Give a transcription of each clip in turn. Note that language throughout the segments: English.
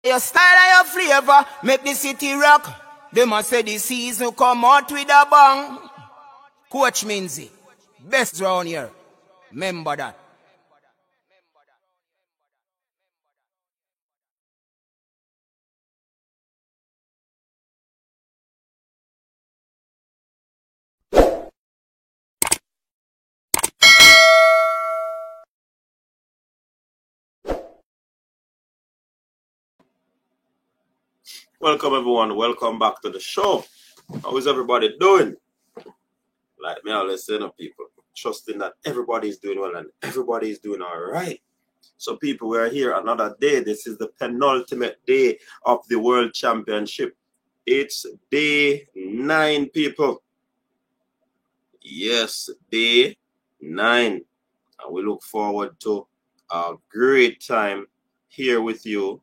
Your style and your flavor make the city rock. They must say the season come out with a bang. Coach Minzy, best round here. Remember that. Welcome everyone, welcome back to the show. How is everybody doing? Like me always say to people, trusting that everybody is doing well and everybody is doing all right. So people, we are here another day. This is the penultimate day of the World Championship. It's day 9, people. Yes, day 9. And we look forward to a great time here with you.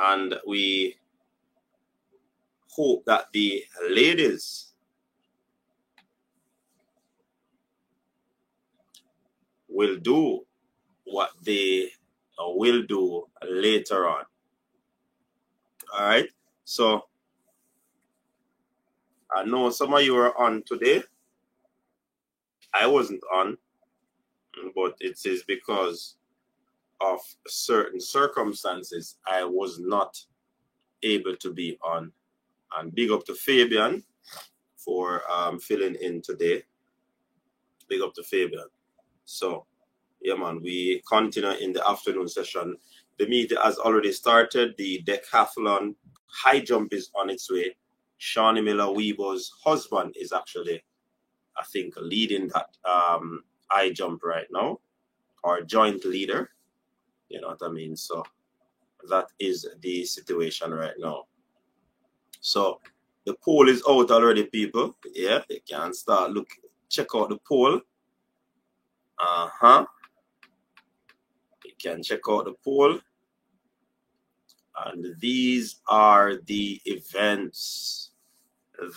And we hope that the ladies will do what they will do later on. All right. So I know some of you are on today. I wasn't on, but it is because of certain circumstances I was not able to be on. And big up to Fabian for filling in today. Big up to Fabian. So yeah, man, we continue in the afternoon session. The meet has already started. The decathlon high jump is on its way. Shawnee Miller-Weebo's husband is actually, I think, leading that high jump right now, or joint leader. You know what I mean? So that is the situation right now. So the poll is out already, people. Yeah, you can start check out the poll. You can check out the poll. And these are the events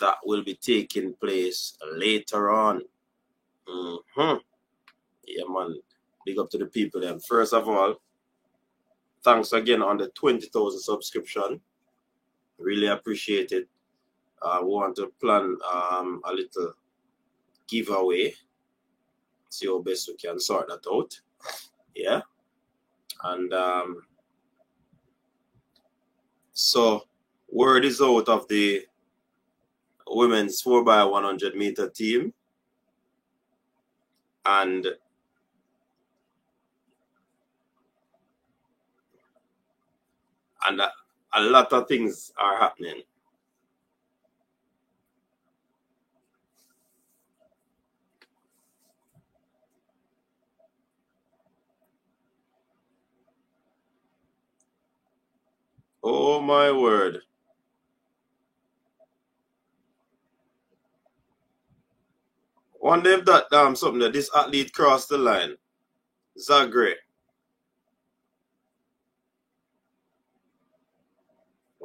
that will be taking place later on. Yeah, man. Big up to the people then. First of all, thanks again on the 20,000 subscription. Really appreciate it. We want to plan a little giveaway. See how best we can sort that out. Yeah. And so word is out of the women's 4x100 meter team. And a lot of things are happening. Oh my word. Wonder if that something that this athlete crossed the line. Zagre.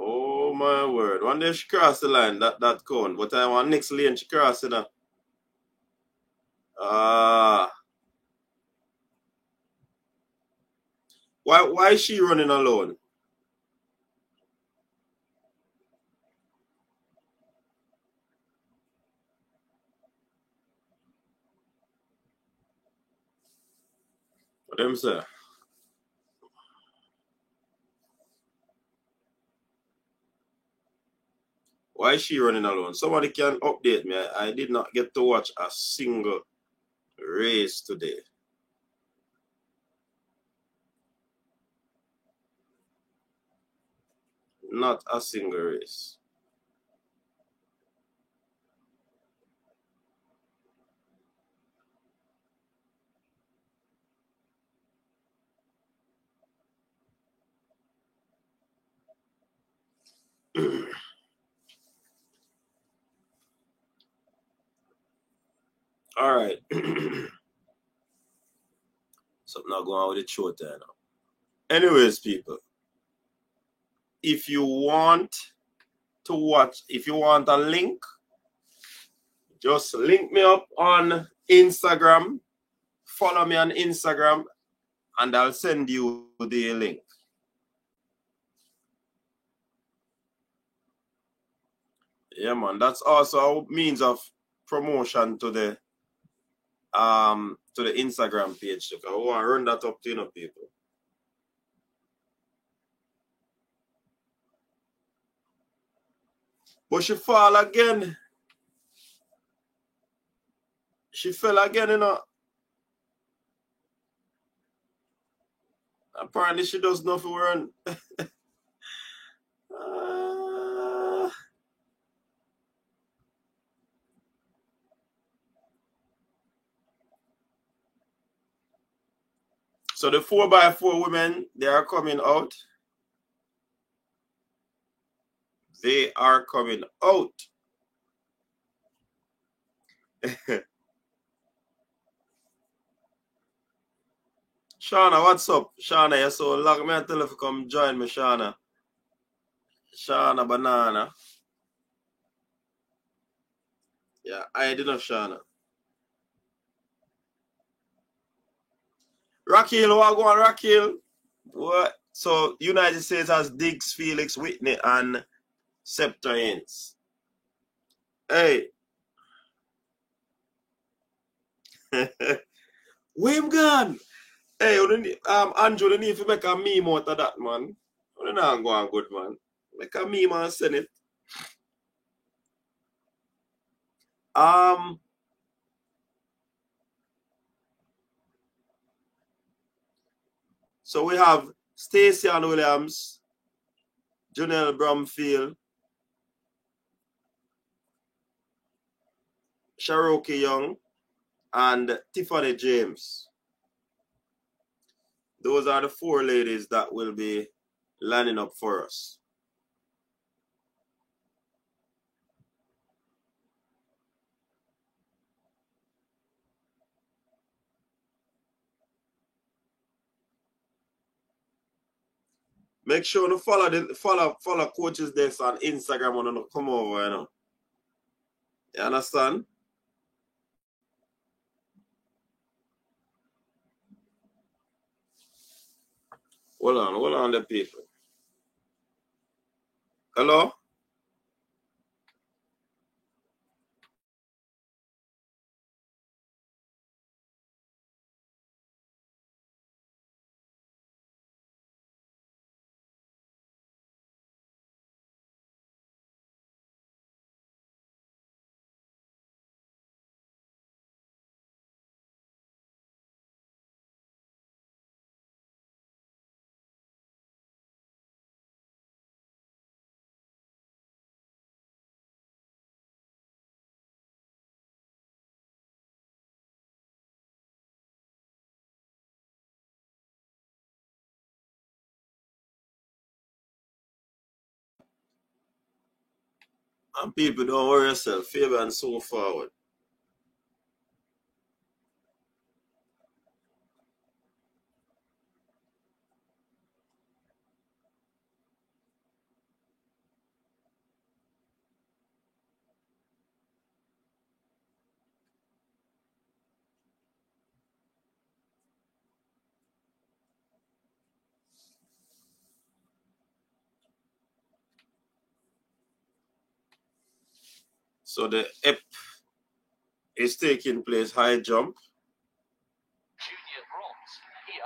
Oh my word. Wonder if she crossed the line, that cone. But I want next lane she crossed it. Why is she running alone? What them say? Why is she running alone? Somebody can update me. I did not get to watch a single race today. Not a single race. All right. Something not going on with the show there now. Anyways, people, if you want to watch, if you want a link, just link me up on Instagram. Follow me on Instagram and I'll send you the link. Yeah, man. That's also a means of promotion to the Instagram page. I want to run that up to people. But she fall again. She fell again, Apparently she does nothing run. So the 4x4 women, they are coming out. They are coming out. Shauna, what's up? Shauna, you're so long. Me tell you to come join me, Shauna. Shauna Banana. Yeah, I did not, Shauna. Raquel, what go on, Raquel? What? So United States has Diggs, Felix, Whitney, and Scepter Ince. Hey. Where him gone? Hey, Andrew, you need to make a meme out of that, man. You not go on good, man. Make a meme and send it. So we have Stacey Ann Williams, Janelle Brumfield, Cherokee Young, and Tiffany James. Those are the 4 ladies that will be lining up for us. Make sure to follow Coach's Desk on Instagram when you come over, You understand? Hold on the people. Hello? And people, don't worry yourself. Fabian so forward. So the EP is taking place, high jump. Junior bronze here.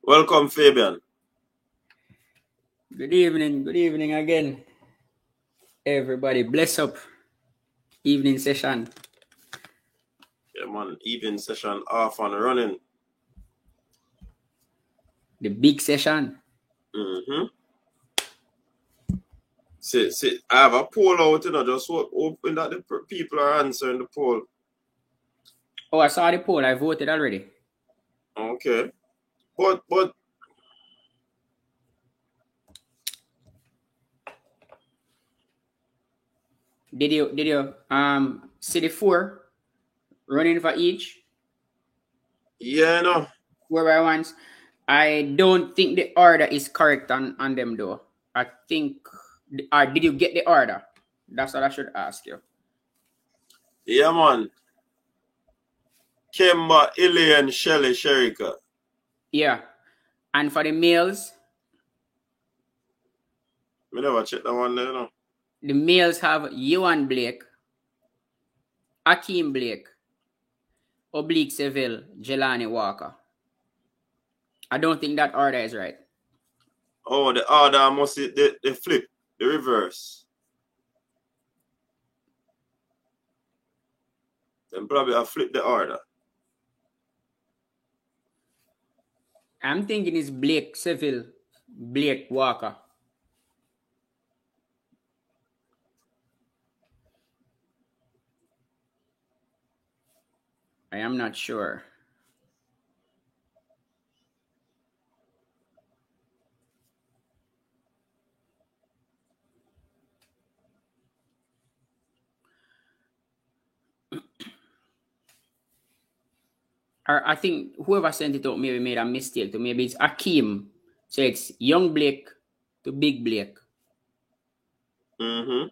Welcome, Fabian. Good evening again. Everybody, bless up. Evening session. Yeah, man. Even session off and running. The big session. Mm-hmm. See, I have a poll out, just hoping that the people are answering the poll. Oh, I saw the poll. I voted already. Okay. But did you see the 4 running for each? Yeah, no. 4 by 1s. I don't think the order is correct on them though. I think did you get the order? That's what I should ask you. Yeah, man. Kemba, Ilian, Shelly, Sherika. Yeah. And for the males, We never check that one there, no. the males have Ewan Blake, Akeem Blake, Oblique Seville, Jelani Walker. I don't think that order is right. Oh, the order must be the flip, the reverse. Then probably I'll flip the order. I'm thinking it's Blake Seville, Blake Walker. I am not sure. Or I think whoever sent it out maybe made a mistake. So maybe it's Akeem. So it's young Blake to big Blake. Mm-hmm.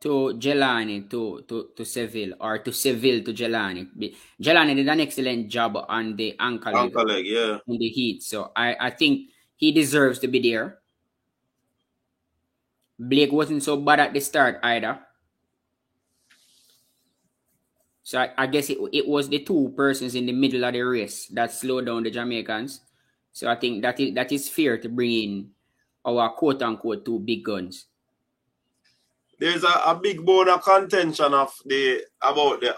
To Jelani to Seville, or to Seville to Jelani. Jelani did an excellent job on the ankle leg, yeah. in the heat. So I think he deserves to be there. Blake wasn't so bad at the start either. So I guess it was the 2 persons in the middle of the race that slowed down the Jamaicans. So I think that is fair to bring in our quote-unquote 2 big guns. There's a big bone of contention about the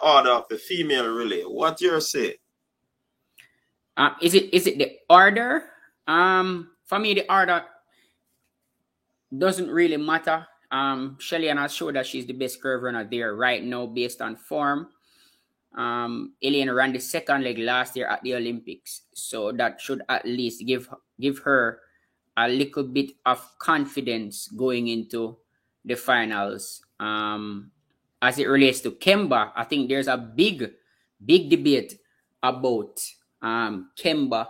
order of the female relay. What you say? Is it the order? For me, the order doesn't really matter. Shelly has showed that she's the best curve runner there right now based on form. Ilian ran the second leg last year at the Olympics, so that should at least give her a little bit of confidence going into the finals. As it relates to Kemba, I think there's a big debate about Kemba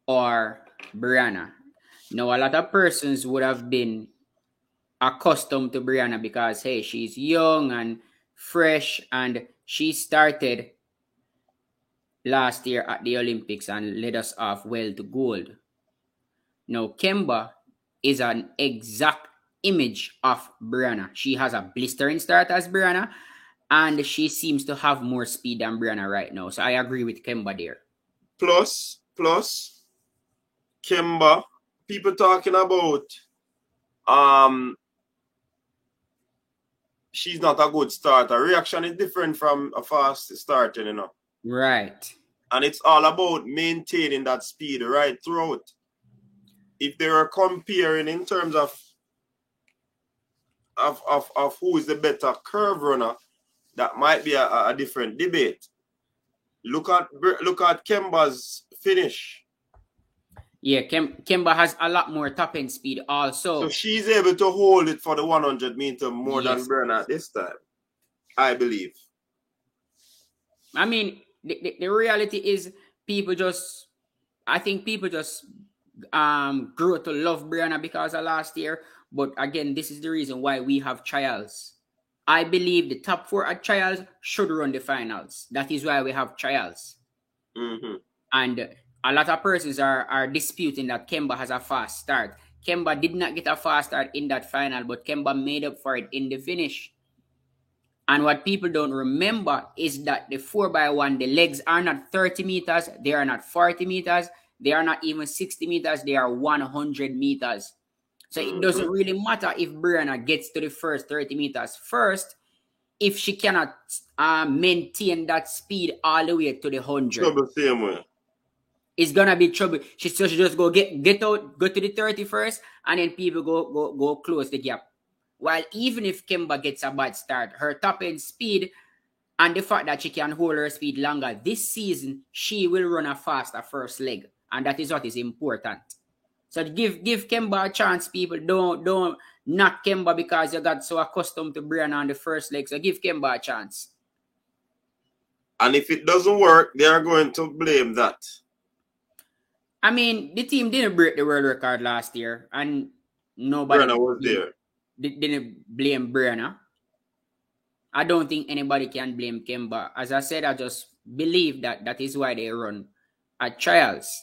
or Brianna. Now, a lot of persons would have been accustomed to Brianna because, hey, she's young and fresh, and she started last year at the Olympics and led us off well to gold. Now, Kemba is an exact image of Brianna. She has a blistering start as Brianna, and she seems to have more speed than Brianna right now. So I agree with Kemba there. Plus, Kemba, people talking about she's not a good starter. Reaction is different from a fast starter, Right. And it's all about maintaining that speed right throughout. If they were comparing in terms of who is the better curve runner, that might be a different debate. Look at Kemba's finish. Yeah, Kemba has a lot more top end speed also. So she's able to hold it for the 100 meter more than Brianna at this time, I believe. I mean, the reality is I think people just grew to love Brianna because of last year. But again, this is the reason why we have trials. I believe the top 4 at trials should run the finals. That is why we have trials. Mm-hmm. And a lot of persons are disputing that Kemba has a fast start. Kemba did not get a fast start in that final, but Kemba made up for it in the finish. And what people don't remember is that the 4x1, the legs are not 30 meters, they are not 40 meters, they are not even 60 meters, they are 100 meters. So it doesn't really matter if Brianna gets to the first 30 meters first. if she cannot maintain that speed all the way to the 100. Trouble same way. It's gonna be trouble. She just go get out, go to the 31st, and then people go close the gap. While even if Kemba gets a bad start, her top end speed and the fact that she can hold her speed longer this season, she will run a faster first leg, and that is what is important. So give Kemba a chance, people. Don't knock Kemba because you got so accustomed to Brianna on the first leg. So give Kemba a chance. And if it doesn't work, they are going to blame that. I mean, the team didn't break the world record last year, and nobody Brianna was there. Didn't blame Brianna. I don't think anybody can blame Kemba. As I said, I just believe that is why they run at trials.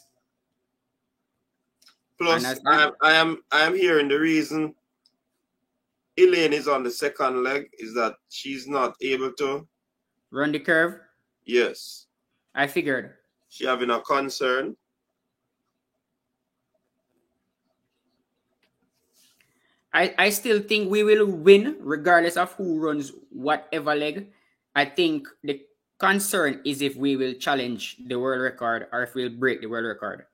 Plus, I am hearing the reason Elaine is on the second leg is that she's not able to run the curve. Yes, I figured she having a concern. I still think we will win regardless of who runs whatever leg. I think the concern is if we will challenge the world record or if we'll break the world record.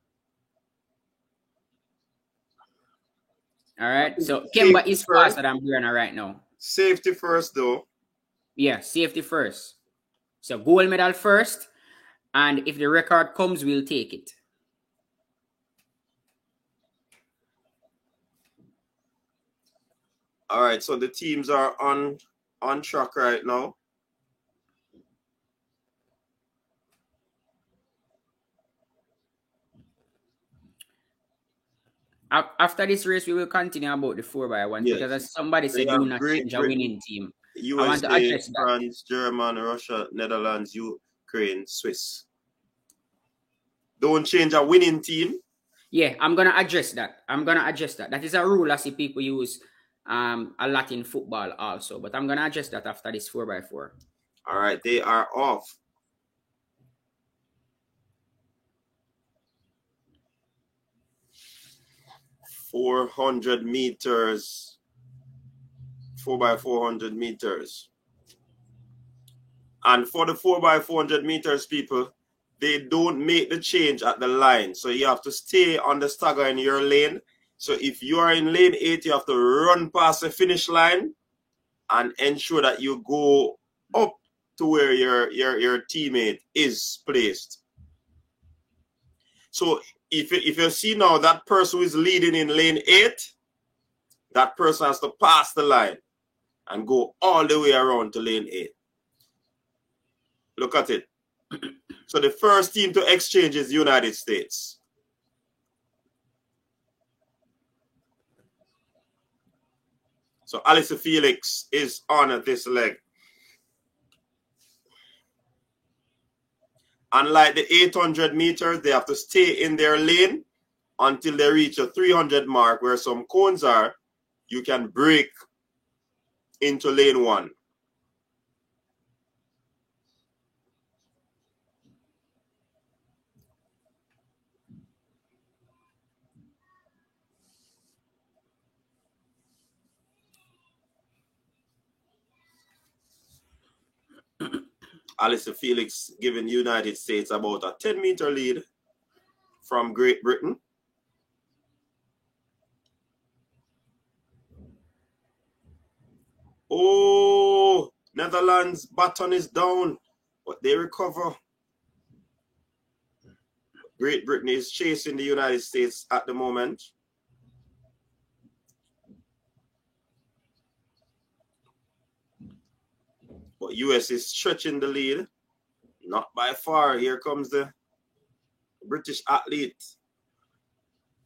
All right. So Kemba is faster than Brianna right now. Safety first, though. Yeah, safety first. So gold medal first. And if the record comes, we'll take it. All right, so the teams are on track right now. After this race, we will continue about the 4x1 because as somebody said, do not change a winning team. USA, I want to address that. France, Germany, Russia, Netherlands, Ukraine, Swiss. Don't change a winning team. Yeah, I'm gonna address that. That is a rule I see people use a lot in football also, but I'm gonna address that after this 4x4. All right, they are off. .400 meters, 4x400 meters. And for the 4x400 meters, people, they don't make the change at the line. So you have to stay on the stagger in your lane. So if you are in lane 8, you have to run past the finish line and ensure that you go up to where your teammate is placed. So if you see now that person who is leading in lane 8, that person has to pass the line and go all the way around to lane 8. Look at it. So the first team to exchange is the United States. So Alyssa Felix is on this leg. Unlike the 800 meters, they have to stay in their lane until they reach a 300 mark where some cones are. You can break into lane 1. Alyssa Felix giving United States about a 10-meter lead from Great Britain. Oh, Netherlands baton is down, but they recover. Great Britain is chasing the United States at the moment. But US is stretching the lead. Not by far. Here comes the British athlete.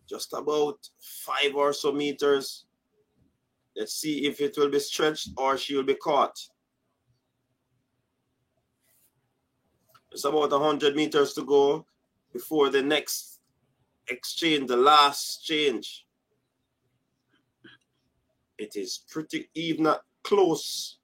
Just about 5 or so meters. Let's see if it will be stretched or she will be caught. It's about 100 meters to go before the next exchange, the last change. It is pretty even close.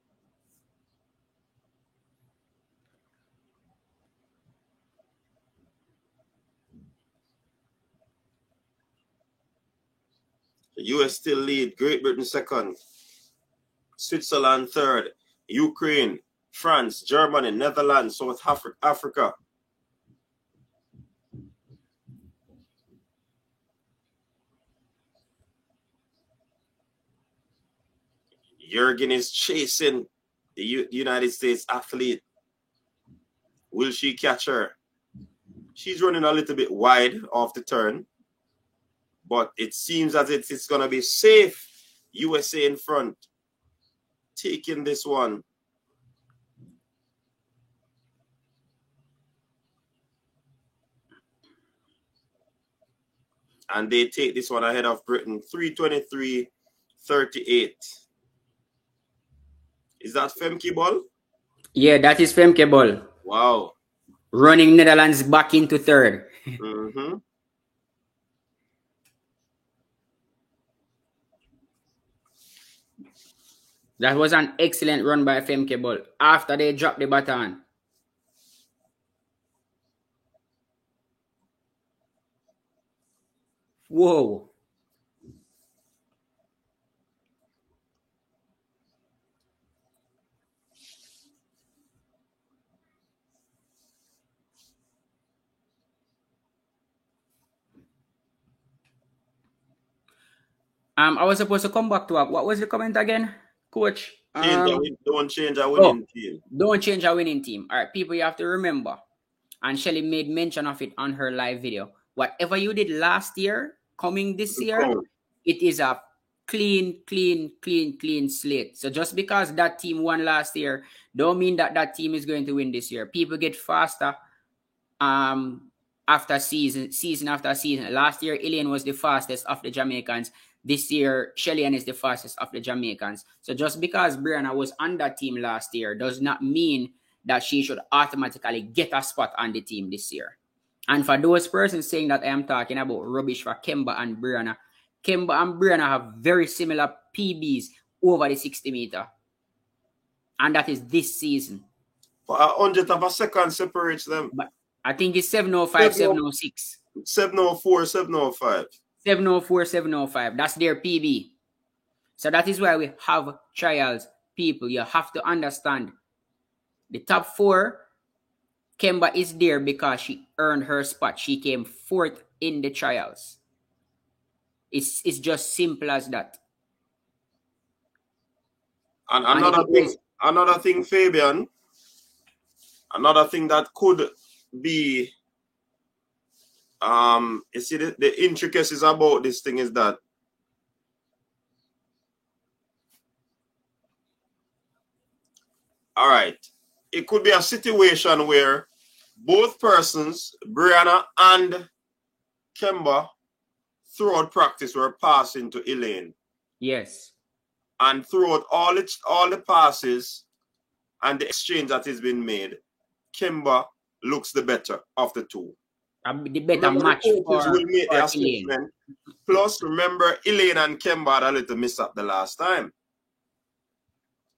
The US still lead, Great Britain second, Switzerland third, Ukraine, France, Germany, Netherlands, South Africa. Jurgen is chasing the United States athlete. Will she catch her? She's running a little bit wide off the turn, but it seems as if it's going to be safe. USA in front, taking this one. And they take this one ahead of Britain, 3:23.38. Is that Femke Bol? Yeah, that is Femke Bol. Wow. Running Netherlands back into third. Mm-hmm. That was an excellent run by Femke Bol after they dropped the baton. Whoa. I was supposed to come back to what was the comment again, Coach? Don't change a winning team. Don't change a winning team. All right, people, you have to remember, and Shelly made mention of it on her live video. Whatever you did last year, coming this year, it is a clean slate. So just because that team won last year, don't mean that that team is going to win this year. People get faster after season after season. Last year, Elaine was the fastest of the Jamaicans. This year, Shelly-Ann is the fastest of the Jamaicans. So just because Brianna was on that team last year does not mean that she should automatically get a spot on the team this year. And for those persons saying that I am talking about rubbish for Kemba and Brianna, Kemba and Brianna have very similar PBs over the 60 meter. And that is this season. For 100th of a second separates them. But I think it's 705, 706. 704, 705. 704, 705. That's their PB. So that is why we have trials, people. You have to understand. The top four, Kemba is there because she earned her spot. She came fourth in the trials. It's just simple as that. And another thing, Fabian, another thing that could be you see the intricacies about this thing is that all right, it could be a situation where both persons, Brianna and Kemba, throughout practice were passing to Elaine. Yes. And throughout all the passes and the exchange that has been made, Kemba looks the better of the two. The better match for Elaine. Plus, remember, Elaine and Kemba had a little miss up the last time.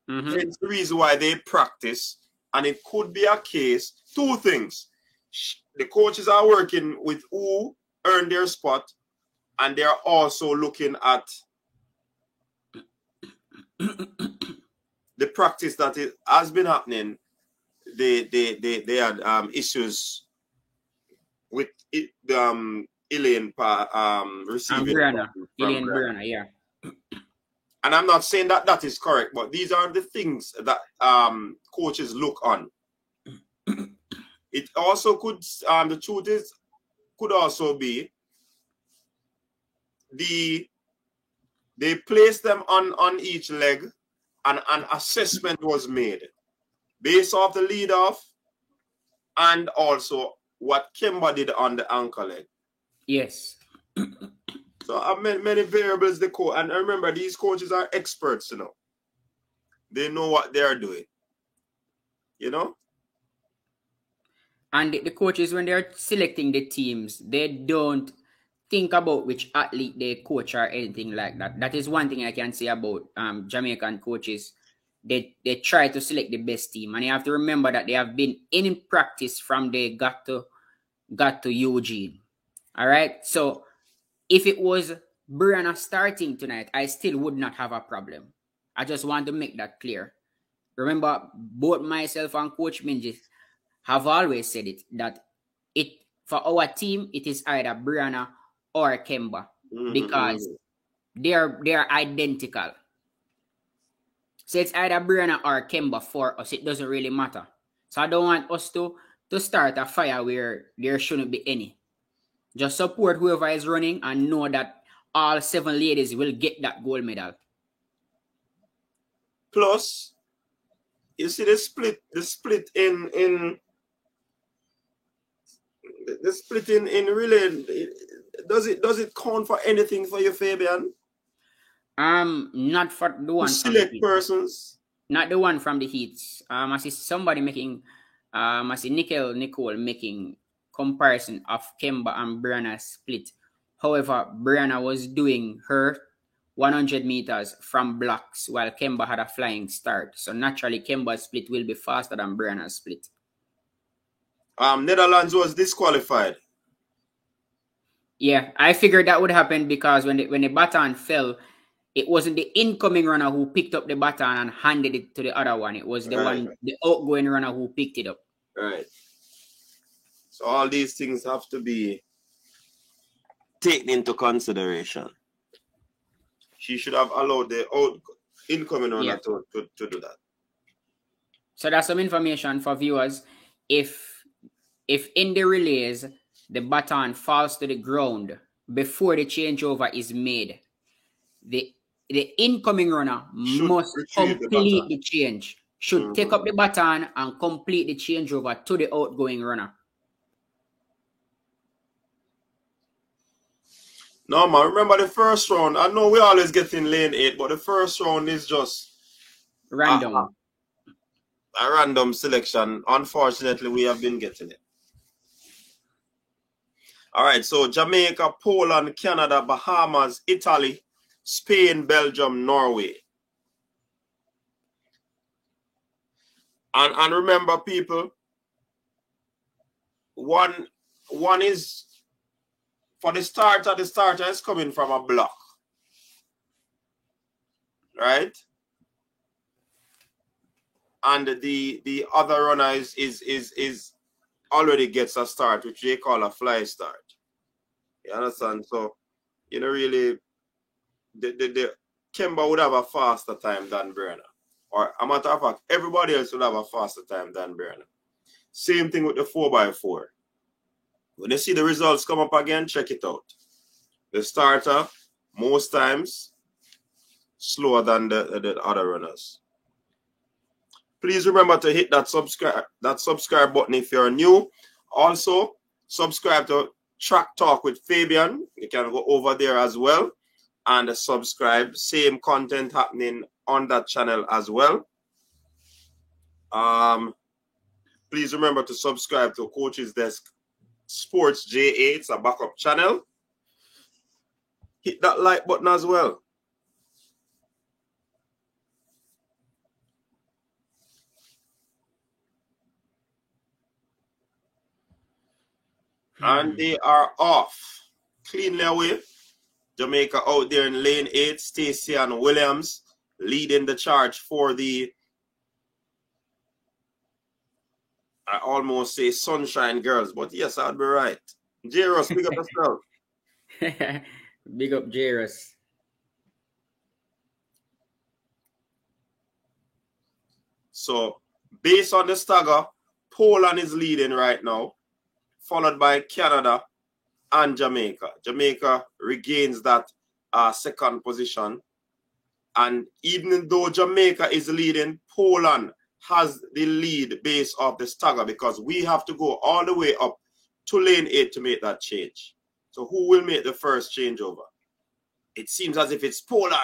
It's the reason why they practice, and it could be a case, two things. The coaches are working with who earned their spot, and they're also looking at the practice that has been happening. They had issues with Elaine receiving Elaine Brianna, yeah. And I'm not saying that that is correct, but these are the things that coaches look on. It also could, the truth is, could also be they placed them on each leg, and an assessment was made based off the lead off and also what Kemba did on the ankle leg. Yes. So many variables they coach, and remember, these coaches are experts, you know. They know what they're doing, you know. And the coaches, when they're selecting the teams, they don't think about which athlete they coach or anything like that. That is one thing I can say about Jamaican coaches. They try to select the best team, and you have to remember that they have been in practice from they got to Eugene. All right, so if it was Brianna starting tonight, I still would not have a problem. I just want to make that clear. remember, both myself and Coach Minji have always said it, that it for our team, it is either Brianna or Kemba, because they're identical. So it's either Brianna or Kemba for us. It doesn't really matter. So I don't want us to start a fire where there shouldn't be any. Just support whoever is running and know that all 7 ladies will get that gold medal. Plus, you see the split in relay. Does it count for anything for you, Fabian? Not for the one. To select persons. Not the one from the heats. I see somebody making, I see Nicole making comparison of Kemba and Brianna's split. However, Brianna was doing her 100 meters from blocks while Kemba had a flying start. So naturally, Kemba's split will be faster than Brianna's split. Netherlands was disqualified. Yeah, I figured that would happen because when the baton fell, it wasn't the incoming runner who picked up the baton and handed it to the other one. It was the outgoing runner who picked it up. Right. So all these things have to be taken into consideration. She should have allowed the incoming runner to do that. So that's some information for viewers. If in the relays the baton falls to the ground before the changeover is made, the incoming runner must complete the change. Should take up the baton and complete the changeover to the outgoing runner. No, man. Remember the first round. I know we always get in lane 8, but the first round is just random. A random selection. Unfortunately, we have been getting it. All right, so Jamaica, Poland, Canada, Bahamas, Italy, Spain, Belgium, Norway. And remember, people, one is for the starter is coming from a block. Right? And the other runner is already gets a start, which they call a fly start. You understand? So, you know, really, the Kemba would have a faster time than Brianna. Or, a matter of fact, everybody else would have a faster time than Brianna. Same thing with the 4x4. When you see the results come up again, check it out. The starter, most times, slower than the other runners. Please remember to hit that subscribe button if you're new. Also, subscribe to Track Talk with Fabian. You can go over there as well and subscribe. Same content happening on that channel as well. Please remember to subscribe to Coach's Desk Sports JA. It's a backup channel. Hit that like button as well. And they are off. Cleanly away. Jamaica out there in lane 8. Stacey and Williams leading the charge for the, I almost say Sunshine Girls, but yes, I'd be right. Jairus, big up yourself. Big up Jairus. So, based on the stagger, Poland is leading right now, followed by Canada and Jamaica. Jamaica regains that second position. And even though Jamaica is leading, Poland has the lead based off the stagger because we have to go all the way up to lane 8 to make that change. So who will make the first changeover? It seems as if it's Poland.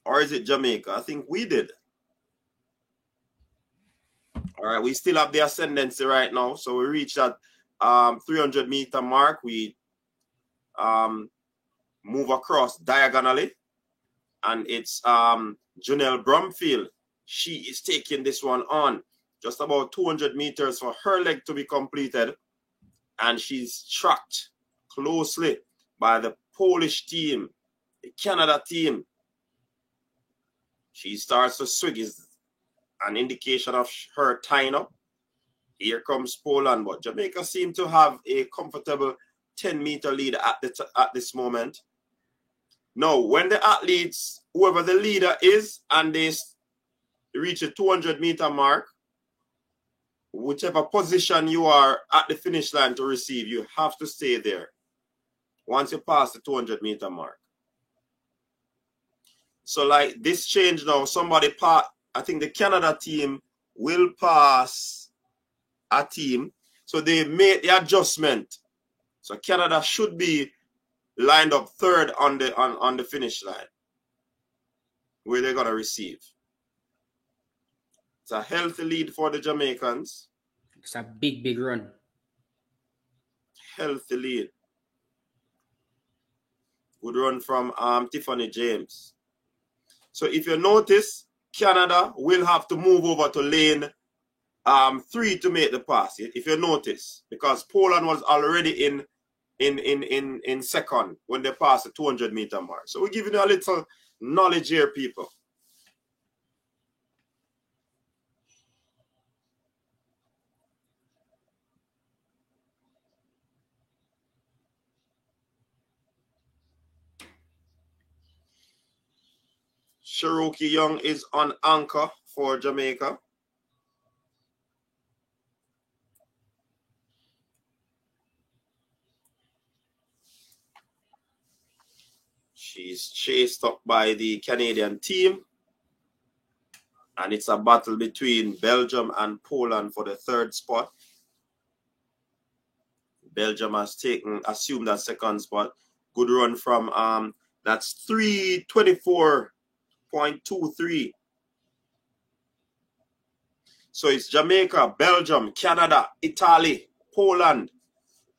Or is it Jamaica? I think we did. All right, we still have the ascendancy right now. So we reach that 300-meter mark. We move across diagonally. And it's Janelle Brumfield. She is taking this one on. Just about 200 meters for her leg to be completed. And she's tracked closely by the Polish team, the Canada team, She starts to swing, is an indication of her tying up. Here comes Poland, but Jamaica seem to have a comfortable 10-meter lead at this moment. Now, when the athletes, whoever the leader is, and they reach a 200-meter mark, whichever position you are at the finish line to receive, you have to stay there once you pass the 200-meter mark. So like this change now, I think the Canada team will pass a team. So they made the adjustment. So Canada should be lined up third on the finish line where they're going to receive. It's a healthy lead for the Jamaicans. It's a big, big run. Healthy lead. Good run from Tiffany James. So if you notice, Canada will have to move over to lane 3 to make the pass. If you notice, because Poland was already in second when they passed the 200-meter mark. So we're giving you a little knowledge here, people. Cherokee Young is on anchor for Jamaica. She's chased up by the Canadian team. And it's a battle between Belgium and Poland for the third spot. Belgium has assumed that second spot. Good run from, that's 3:24.23. So it's Jamaica, Belgium, Canada, Italy, Poland.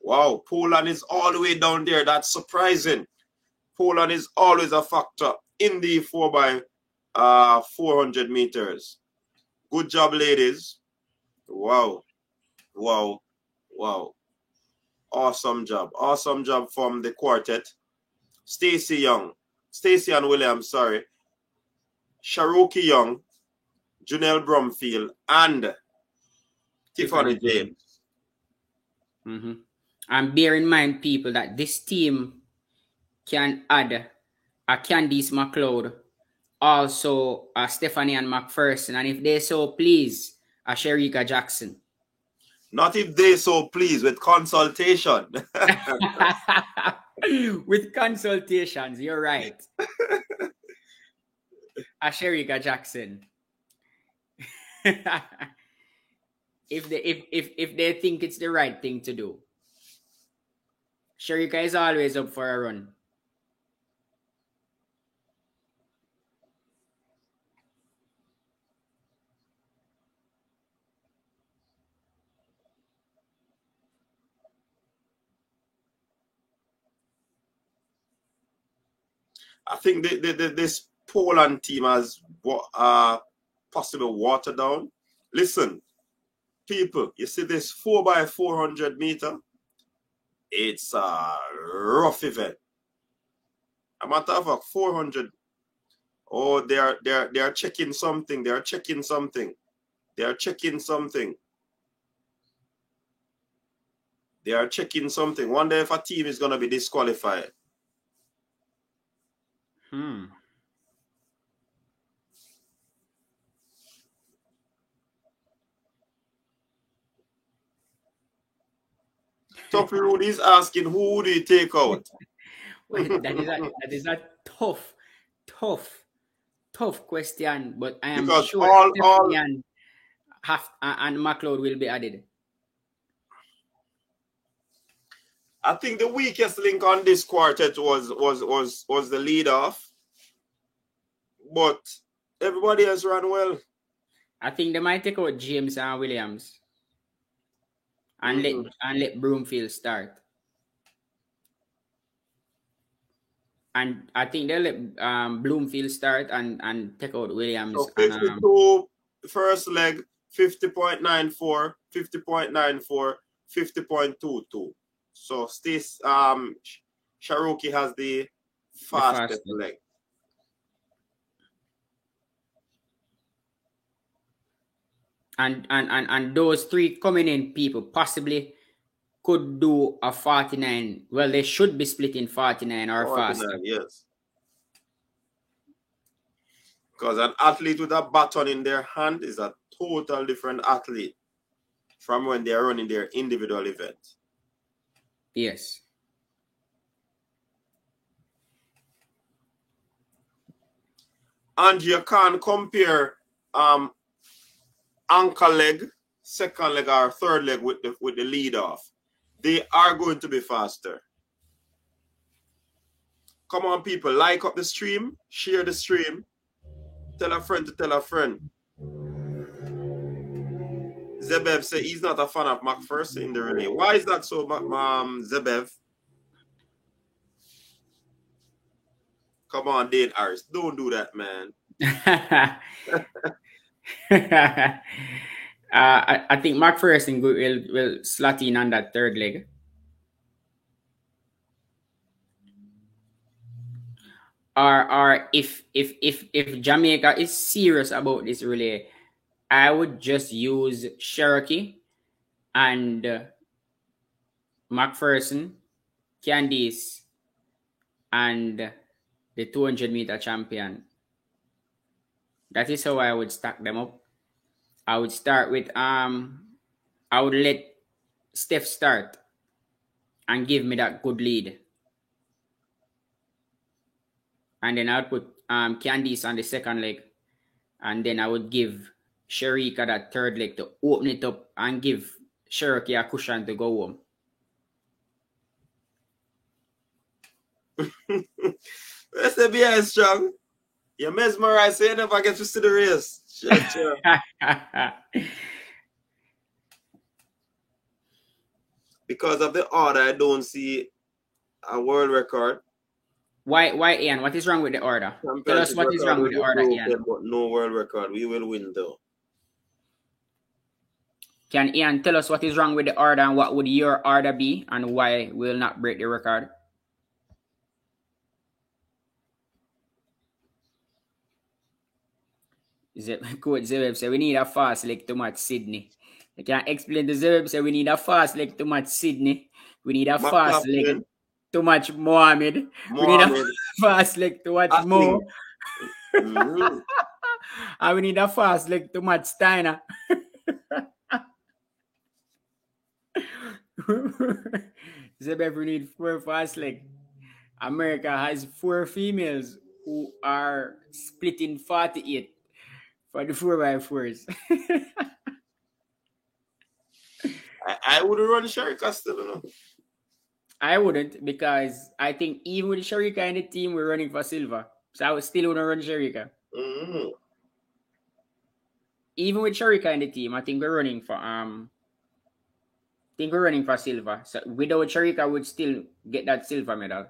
Wow, Poland is all the way down there. That's surprising. Poland is always a factor in the 4x400 meters. Good job, ladies. Wow. Wow. Wow. Awesome job. Awesome job from the quartet. Stacey and Williams, sorry. Cherokee Young, Janelle Brumfield, and Tiffany James. Mm-hmm. And bear in mind, people, that this team can add a Candice McLeod, also a Stephanie Ann McPherson, and if they so please, a Shericka Jackson. Not if they so please, with consultation. With consultations, you're right. A Shericka Jackson. if they think it's the right thing to do. Shericka is always up for a run. I think this Poland team has possible watered down. Listen, people, you see this 4x400 meter? It's a rough event. A matter of fact, 400. Oh, they are checking something. They are checking something. They are checking something. They are checking something. Wonder if a team is going to be disqualified. Tuffy Rudy is asking, who do you take out? that is a tough question, but I am because sure and McLeod will be added. I think the weakest link on this quartet was the lead off, but everybody else ran well. I think they might take out James and Williams and let Broomfield start. And I think they'll let Bloomfield start and take out Williams. So 52 first leg, 50.94, 50.94, 50.22. So Cherokee has the fastest leg. And those three coming in people possibly could do a 49. Well, they should be split in 49 or 49, faster. yes. Because an athlete with a baton in their hand is a total different athlete from when they are running their individual event. Yes. And you can't compare anchor leg, second leg, or third leg with the lead off. They are going to be faster. Come on, people, like up the stream, share the stream, tell a friend to tell a friend. Zebev said he's not a fan of McPherson in the relay. Why is that so, Zebev? Come on, Dane Harris. Don't do that, man. I think McPherson will slot in on that third leg. Or if Jamaica is serious about this relay, I would just use Cherokee and McPherson, Candice, and the 200-meter champion. That is how I would stack them up. I would start with I would let Steph start and give me that good lead. And then I would put Candice on the second leg. And then I would give Sherika that third leg to open it up and give Cherokee a cushion to go home. Let's say be strong. You're mesmerized, so you never get to see the race. Sure. Because of the order, I don't see a world record. Why, Ian? What is wrong with the order? Tell us what is wrong with the order, Ian. But no world record. We will win, though. Can Ian tell us what is wrong with the order and what would your order be and why we will not break the record? Coach Zebeb say we need a fast leg to match Sydney. I can explain to Zebeb say we need a fast leg to match Sydney. We need a fast leg to match Mohammed. We need a fast leg to match Mo. Mm-hmm. And we need a fast leg to match Steiner. Zebeb, we need 4 fast leg. America has 4 females who are splitting 48 for the 4x4s. I would run Sherika still, no? I wouldn't, because I think even with Sherika in the team, we're running for silver. So I would still want to run Sherika. Mm-hmm. Even with Sherika in the team, I think we're running for silver. So without Sherika, would still get that silver medal.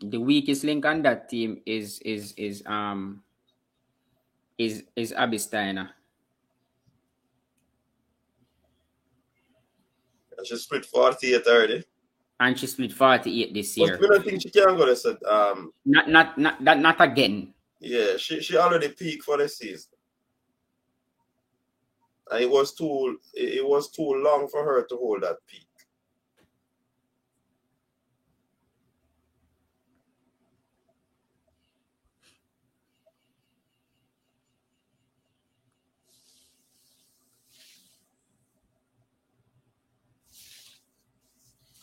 The weakest link on that team is Abby Steiner. And she split 48 already. And she split 48 this year. But I don't think she can go this. Not again. Yeah, she already peaked for the season. And it was too long for her to hold that peak.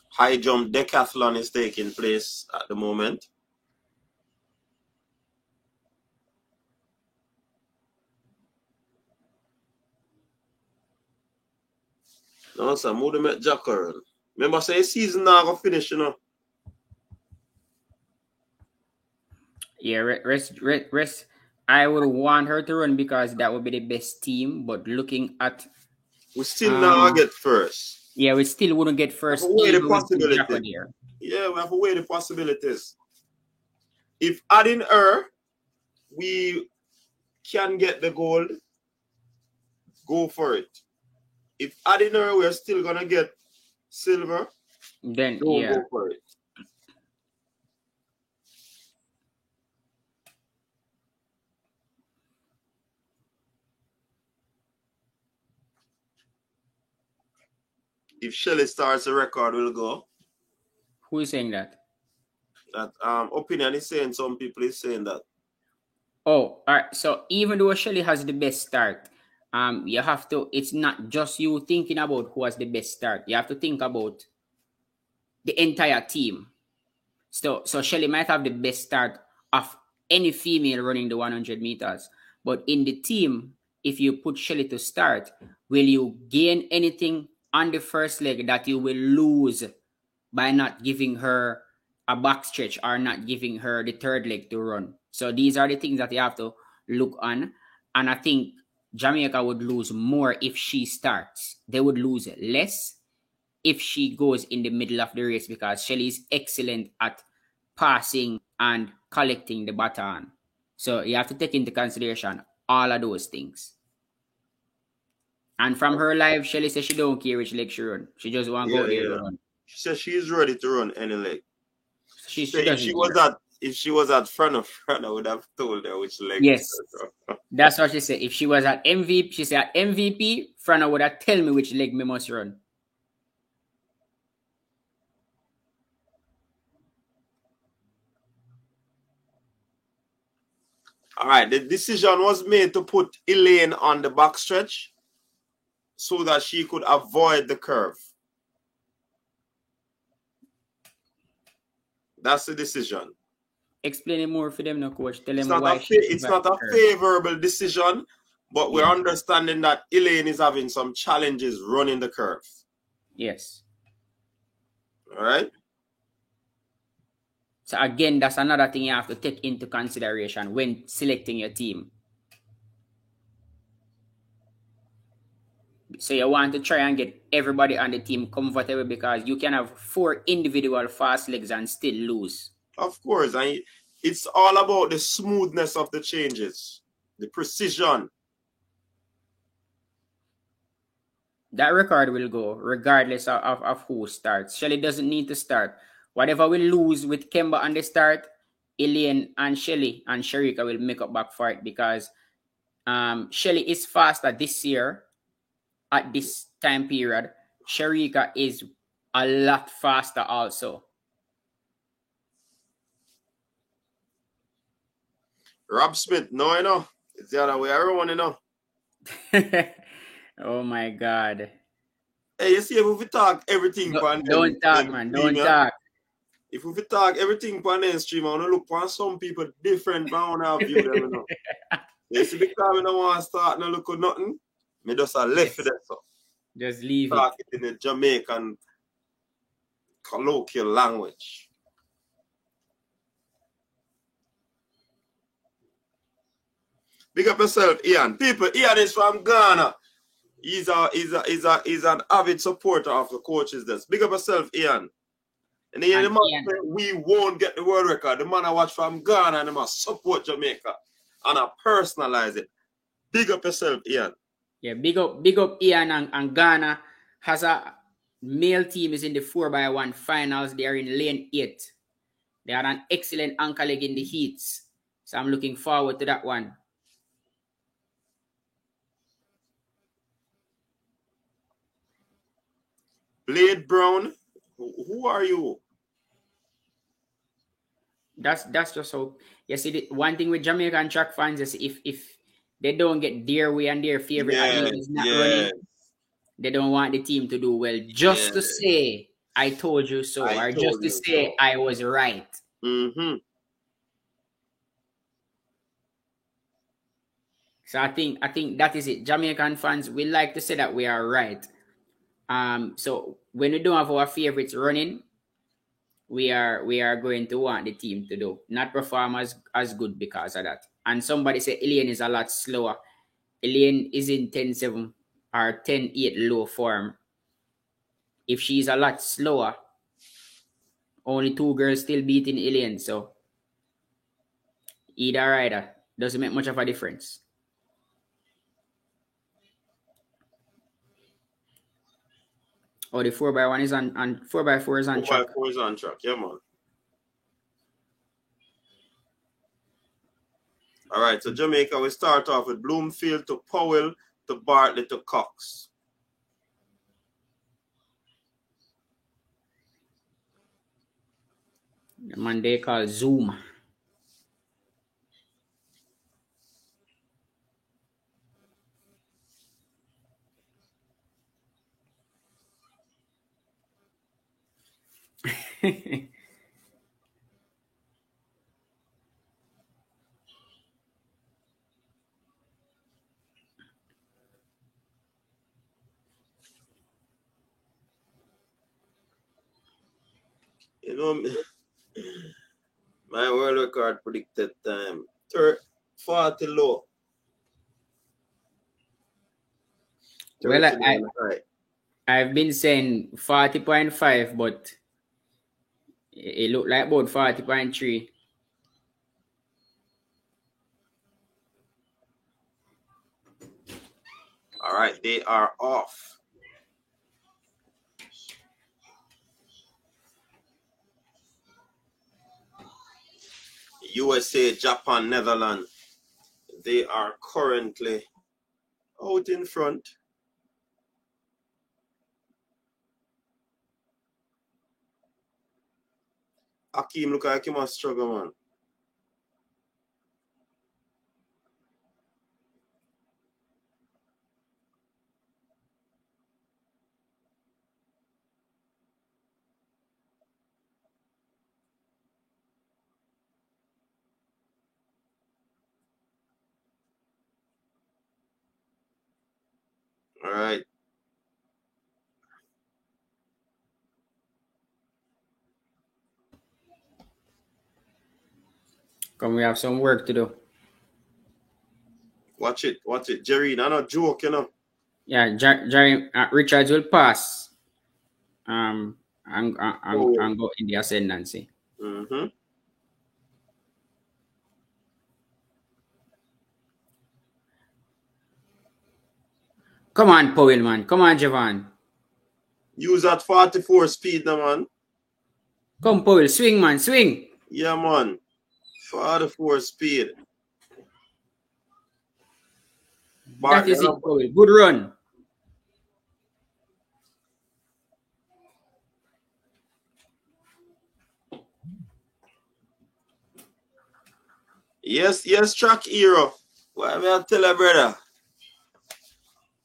High jump decathlon is taking place at the moment. No, sir, move them at Jacker. Remember, say season now go finish, you know. Yeah, rest. I would want her to run because that would be the best team. But looking at, we still now get first. Yeah, we still wouldn't get first. We have Yeah, we have to weigh the possibilities. If adding her, we can get the gold, go for it. If adding her, we're still gonna get silver, Then Don't yeah. go for it. If Shelly starts, the record will go. Who is saying that? That opinion is saying, some people is saying that. Oh, all right. So even though Shelly has the best start, you have to. It's not just you thinking about who has the best start. You have to think about the entire team. So Shelly might have the best start of any female running the 100 meters, but in the team, if you put Shelly to start, will you gain anything on the first leg that you will lose by not giving her a backstretch or not giving her the third leg to run? So these are the things that you have to look on. And I think Jamaica would lose more if she starts. They would lose less if she goes in the middle of the race because Shelly is excellent at passing and collecting the baton. So you have to take into consideration all of those things. And from her live, Shelly says she don't care which leg she run. She just want to go there and run. She says she's ready to run any leg. She if she was at front, I would have told her which leg. Yes, that's what she said. If she was at MVP, she said at MVP, Frana would have tell me which leg me must run. All right, the decision was made to put Elaine on the backstretch so that she could avoid the curve. That's the decision. Explain it more for them, no, coach. Tell It's them why it's not a favorable decision, but we're understanding that Elaine is having some challenges running the curve. Yes. All right. So again, that's another thing you have to take into consideration when selecting your team. So you want to try and get everybody on the team comfortable because you can have 4 individual fast legs and still lose. Of course. And it's all about the smoothness of the changes, the precision. That record will go regardless of who starts. Shelly doesn't need to start. Whatever we lose with Kemba on the start, Elaine and Shelly and Sherika will make up back for it because Shelly is faster this year at this time period. Sherika is a lot faster also. Rob Smith, no, you know. It's the other way around, you know. Oh my God. Hey, you see, if we talk everything... Don't talk, man. Don't talk. If we talk everything on the stream, I want to look for some people different from our view them, you know. You see, because I don't want to start no look at nothing, I just left that so. Just leave talk it in the Jamaican colloquial language. Big up yourself, Ian. People, Ian is from Ghana. He's an avid supporter of the coaches. Big up yourself, Ian. And then the man say, we won't get the world record. The man I watch from Ghana and he must support Jamaica. And I personalize it. Big up yourself, Ian. Yeah, big up Ian and Ghana has a male team is in the 4x1 finals. They are in lane 8. They are an excellent anchor leg in the heats. So I'm looking forward to that one. Blade Brown, who are you? That's just so. You see, one thing with Jamaican track fans is if they don't get their way and their favorite athlete is not running, they don't want the team to do well. Just to say, I told you so, or just to say I was right. Mm-hmm. So I think that is it. Jamaican fans, we like to say that we are right. So when we don't have our favorites running, we are going to want the team to do not perform as good because of that. And somebody said Elaine is a lot slower. Elaine is in 10-7 or 10-8 low form. If she's a lot slower, only 2 girls still beating Elaine. So either rider doesn't make much of a difference. Oh, the 4x1 is on 4x4 is on track. 4x4 is on track, yeah, man. All right, so Jamaica, we start off with Bloomfield to Powell to Bartley to Cox. The man they call Zoom. You know, my world record predicted time 40 low. Well, I've been saying 40.5, but it looked like about 40.3. All right, they are off. USA, Japan, Netherlands. They are currently out in front. Akeem look like he must struggle, man. All right. Come, we have some work to do. Watch it. Jerry, that's not a joke, you know. Yeah, Jerry Richards will pass. And go in the ascendancy. Mm-hmm. Come on, Powell, man. Come on, Javon. Use that 44 speed, now, man. Come, Powell. Swing, man. Swing. Yeah, man. 44 speed. That is it, Powell. Good run. Yes, track hero. What am I tell you, brother?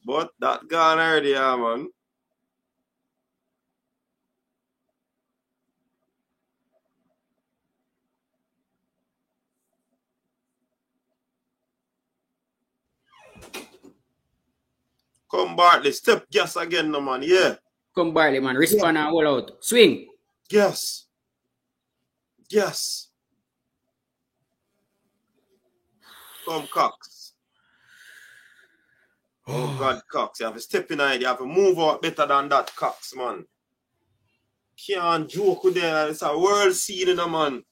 But that gone already, yeah, man. Come Bartley, step gas again, no man. Yeah. Come Bartley, man. Respond and all out. Swing. Yes. Come Cox. Oh God, Cox. You have to step in it. You have to move out better than that, Cox, man. Can't joke with that. It's a world scene, you know, man.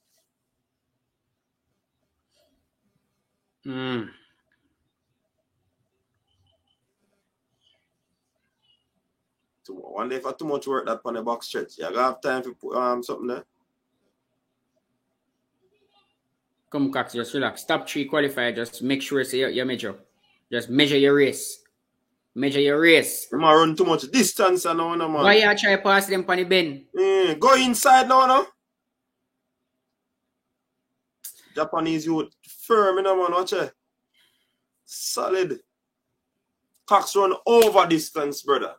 One day for too much work that on the box stretch. You gotta have time to put something there. Come Cox, just relax. Top 3 qualifier. Just make sure it's your measure. Just measure your race. You might run too much distance now, man. Why you try pass them on the bend? Go inside now, no? Japanese youth firm, you know, man. Watch it. Solid. Cox run over distance, brother.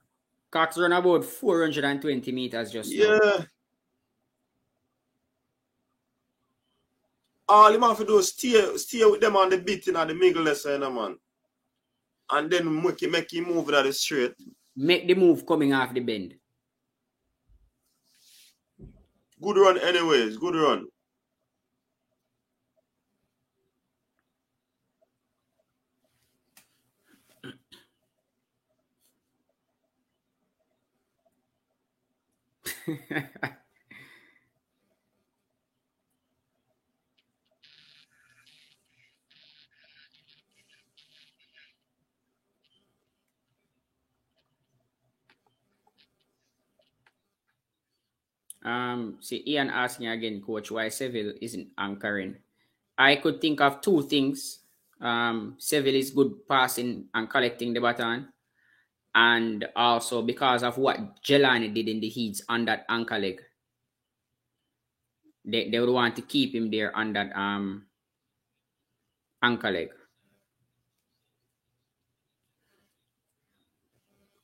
Cox run about 420 meters just now. Yeah. All you have to do is stay with them on the beat in the middle lesson, man. And then make him move that the straight. Make the move coming off the bend. Good run anyways. Good run. See, Ian asking again, Coach, why Seville isn't anchoring. I could think of two things. Seville is good passing and collecting the baton. And also because of what Jelani did in the Heats on that anchor leg. They would want to keep him there on that anchor leg.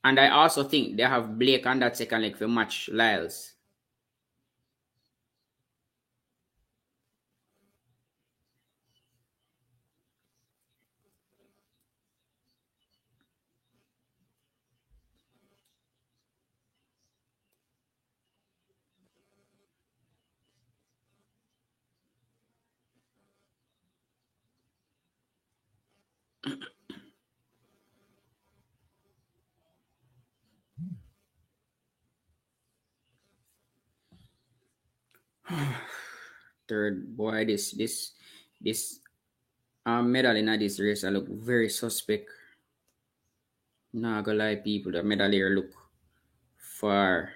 And I also think they have Blake on that second leg for match Lyles. Third, boy, this medal in this race I look very suspect. Not gonna lie, people, the medal here look far.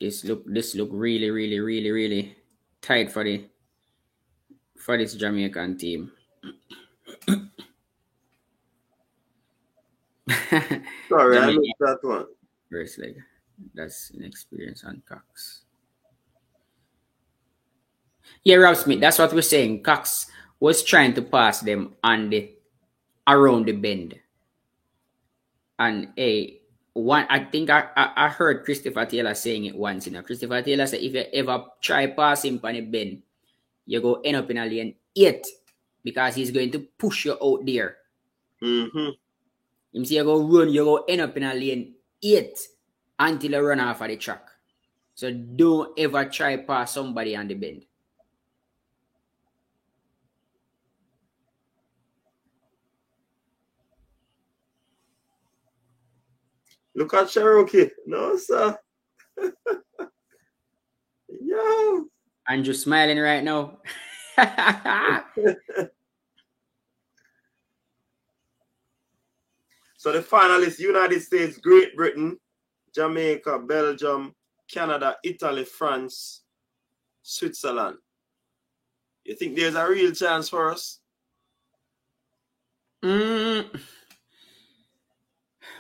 This look really tight for this Jamaican team. Sorry, I missed that one. First leg. That's an experience on Cox. Yeah, Rob Smith, that's what we're saying. Cox was trying to pass them around the bend. And I think I heard Christopher Taylor saying it once, Christopher Taylor said if you ever try pass him on a bend, you go end up in a lane 8 because he's going to push you out there. Mm-hmm. You see, you go end up in a lane 8 until you run off of the track. So don't ever try pass somebody on the bend. Look at Cherokee. No, sir. Yo. Andrew smiling right now. So the finalists: United States, Great Britain, Jamaica, Belgium, Canada, Italy, France, Switzerland. You think there's a real chance for us?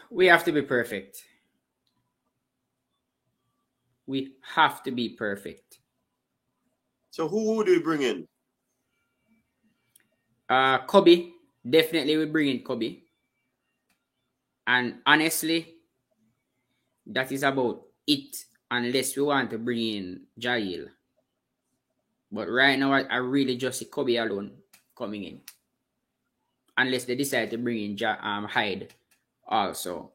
We have to be perfect. We have to be perfect. So who would we bring in? Kobe. Definitely we bring in Kobe. And honestly, that is about it. Unless we want to bring in Jail. But right now, I really just see Kobe alone coming in. Unless they decide to bring in Hyde also.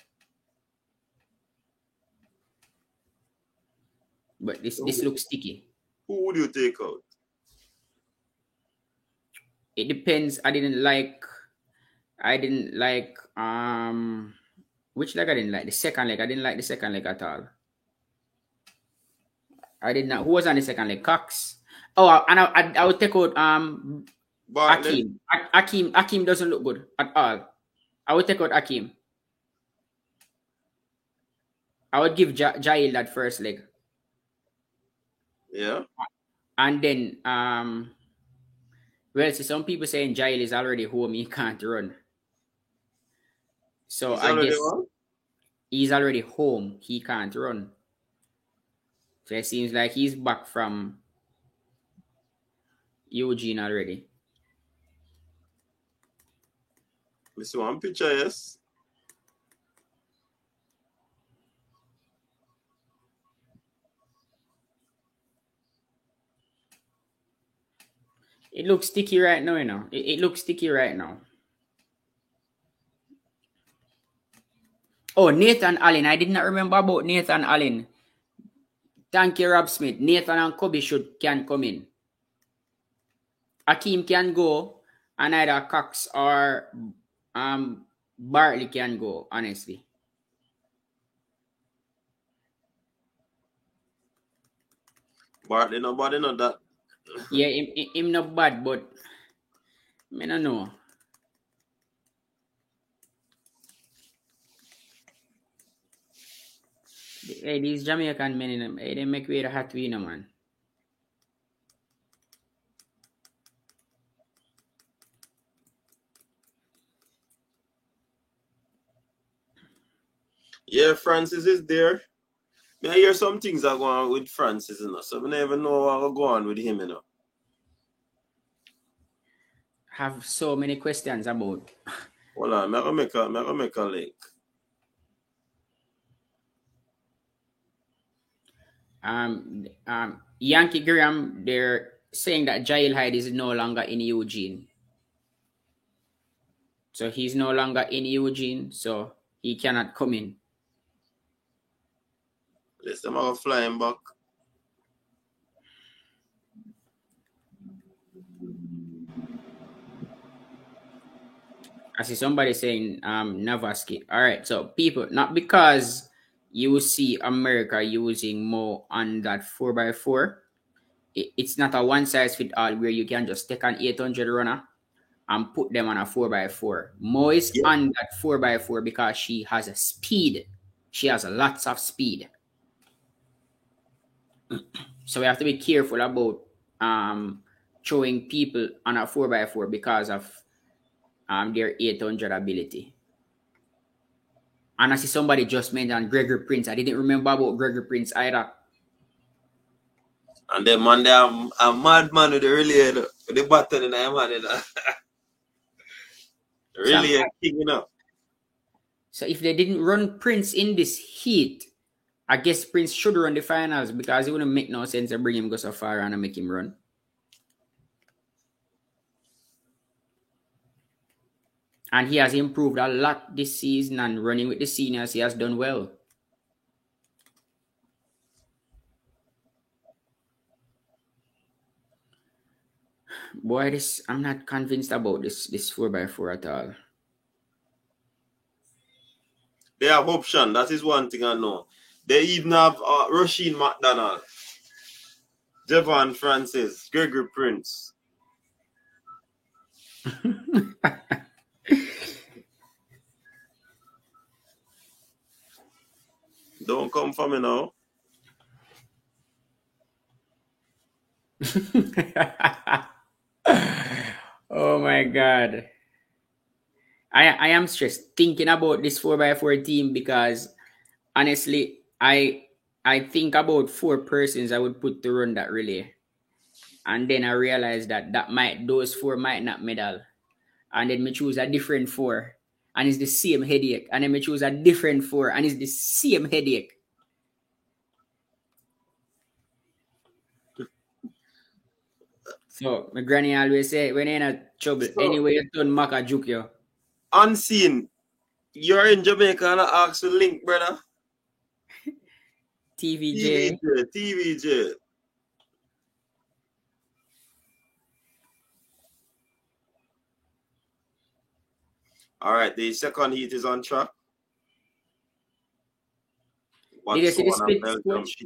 But this looks sticky. Who would you take out? It depends. I didn't like which leg I didn't like? The second leg. I didn't like the second leg at all. I did not. Who was on the second leg? Cox. Oh, and I would take out Akeem. Akeem doesn't look good at all. I would take out Akeem. I would give Jail that first leg. Yeah. And then well, see, some people saying Jail is already home, he can't run. So I guess he's already home, he can't run. So it seems like he's back from Eugene already. We see one picture, yes. It looks sticky right now, It looks sticky right now. Oh, Nathan Allen. I did not remember about Nathan Allen. Thank you, Rob Smith. Nathan and Kobe can come in. Akeem can go. And either Cox or Bartley can go, honestly. Bartley, nobody know that. Yeah, him not bad, but I don't know. Hey, these Jamaican men, hey, they make way the hot winner, man. Yeah, Francis is there. I hear some things are going on with Francis, you know, so I never know what go on with him, you know. Have so many questions about. Hold on, I'm gonna make a link. Yankee Graham, they're saying that Jail Hyde is no longer in Eugene. So he's no longer in Eugene, so he cannot come in. Let's them are flying back. I see somebody saying Navaski. All right, so people, not because you see America using Mo on that 4x4, it's not a one size fit all where you can just take an 800 runner and put them on a 4x4. Mo is on that 4x4 because she has a speed. She has lots of speed. So we have to be careful about throwing people on a 4x4 because of their 800 ability. And I see somebody just mentioned Gregory Prince. I didn't remember about Gregory Prince either. And then man, they are a madman with the relay, with the button in the man, you know. Really a king, you know. So if they didn't run Prince in this heat, I guess Prince should run the finals because it wouldn't make no sense to bring him go so far and make him run. And he has improved a lot this season, and running with the seniors, he has done well. Boy, I'm not convinced about this 4x4 at all. They have option. That is one thing I know. They even have Rasheen McDonald, Javon Francis, Gregory Prince. Don't come for me now. Oh my God. I am stressed thinking about this 4x4 team because honestly, I think about 4 persons I would put to run that relay. And then I realized that those 4 might not medal. And then me choose a different 4 and it's the same headache. And then me choose a different 4 and it's the same headache. So my granny always say, when you're in a trouble, anyway you turn Maka juke you. Unseen. You're in Jamaica and I ask for link, brother. TVJ. TVJ. All right, the second heat is on track. Did you see the splits, coach?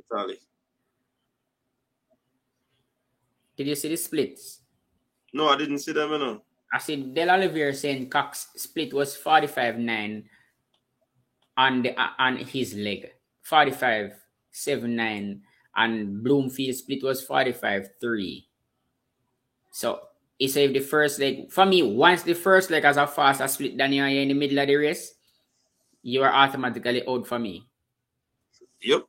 Did you see the splits? No, I didn't see them, you know. I see Del Olivier saying Cox split was 45-9 on his leg. 45-7-9. And Bloomfield split was 45-3. So he said the first leg, for me, once the first leg has a faster split than you are in the middle of the race, you are automatically out for me. Yep.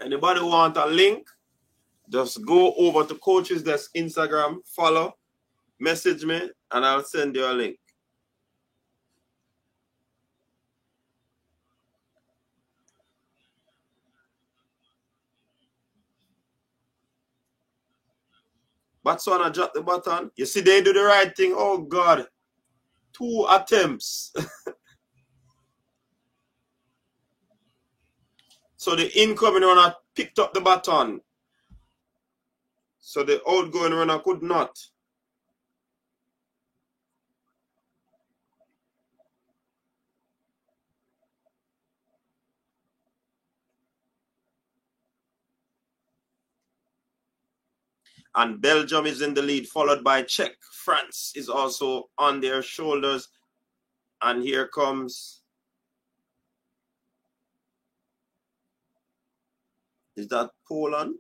Anybody want a link? Just go over to Coach's Desk Instagram, follow, message me, and I'll send you a link. Botswana dropped the button. You see, they do the right thing. Oh, God. 2 attempts. So the incoming runner picked up the baton. So the outgoing runner could not. And Belgium is in the lead, followed by Czech. France is also on their shoulders. And here comes... Is that Poland?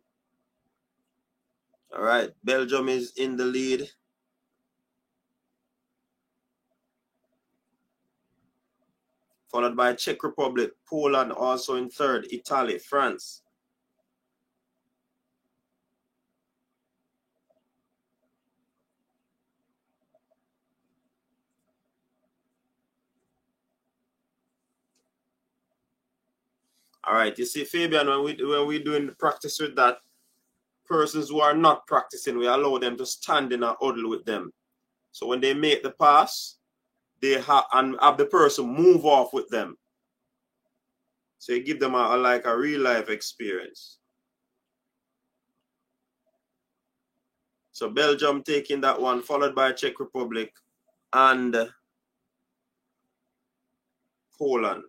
All right, Belgium is in the lead. Followed by Czech Republic, Poland also in third, Italy, France. All right, you see, Fabian, when we doing practice with that, persons who are not practicing, we allow them to stand in a huddle with them. So when they make the pass, they have the person move off with them. So you give them like a real life experience. So Belgium taking that one, followed by Czech Republic and Poland.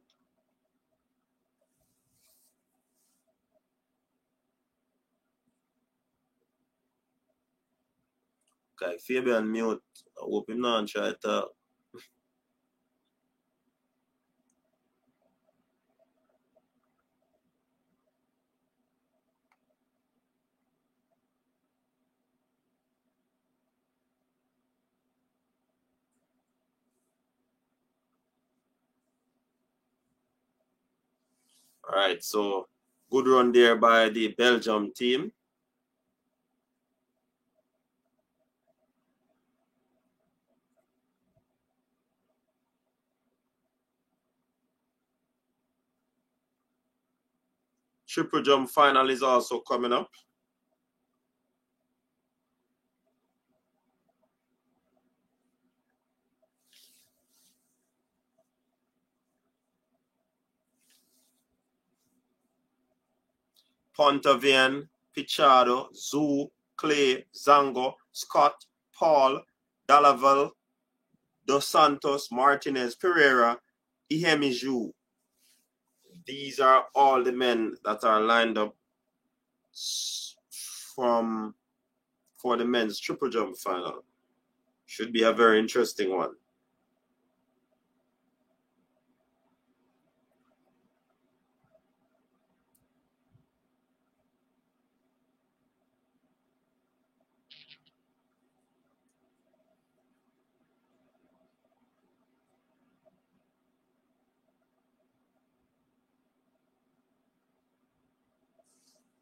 Okay, Fabian mute. I hope him not try to. All right, so good run there by the Belgium team. Triple jump final is also coming up. Pontavian, Pichardo, Zhu, Clay, Zango, Scott, Paul, Dalaval, Dos Santos, Martinez, Pereira, Ihemiju. These are all the men that are lined up for the men's triple jump final. Should be a very interesting one.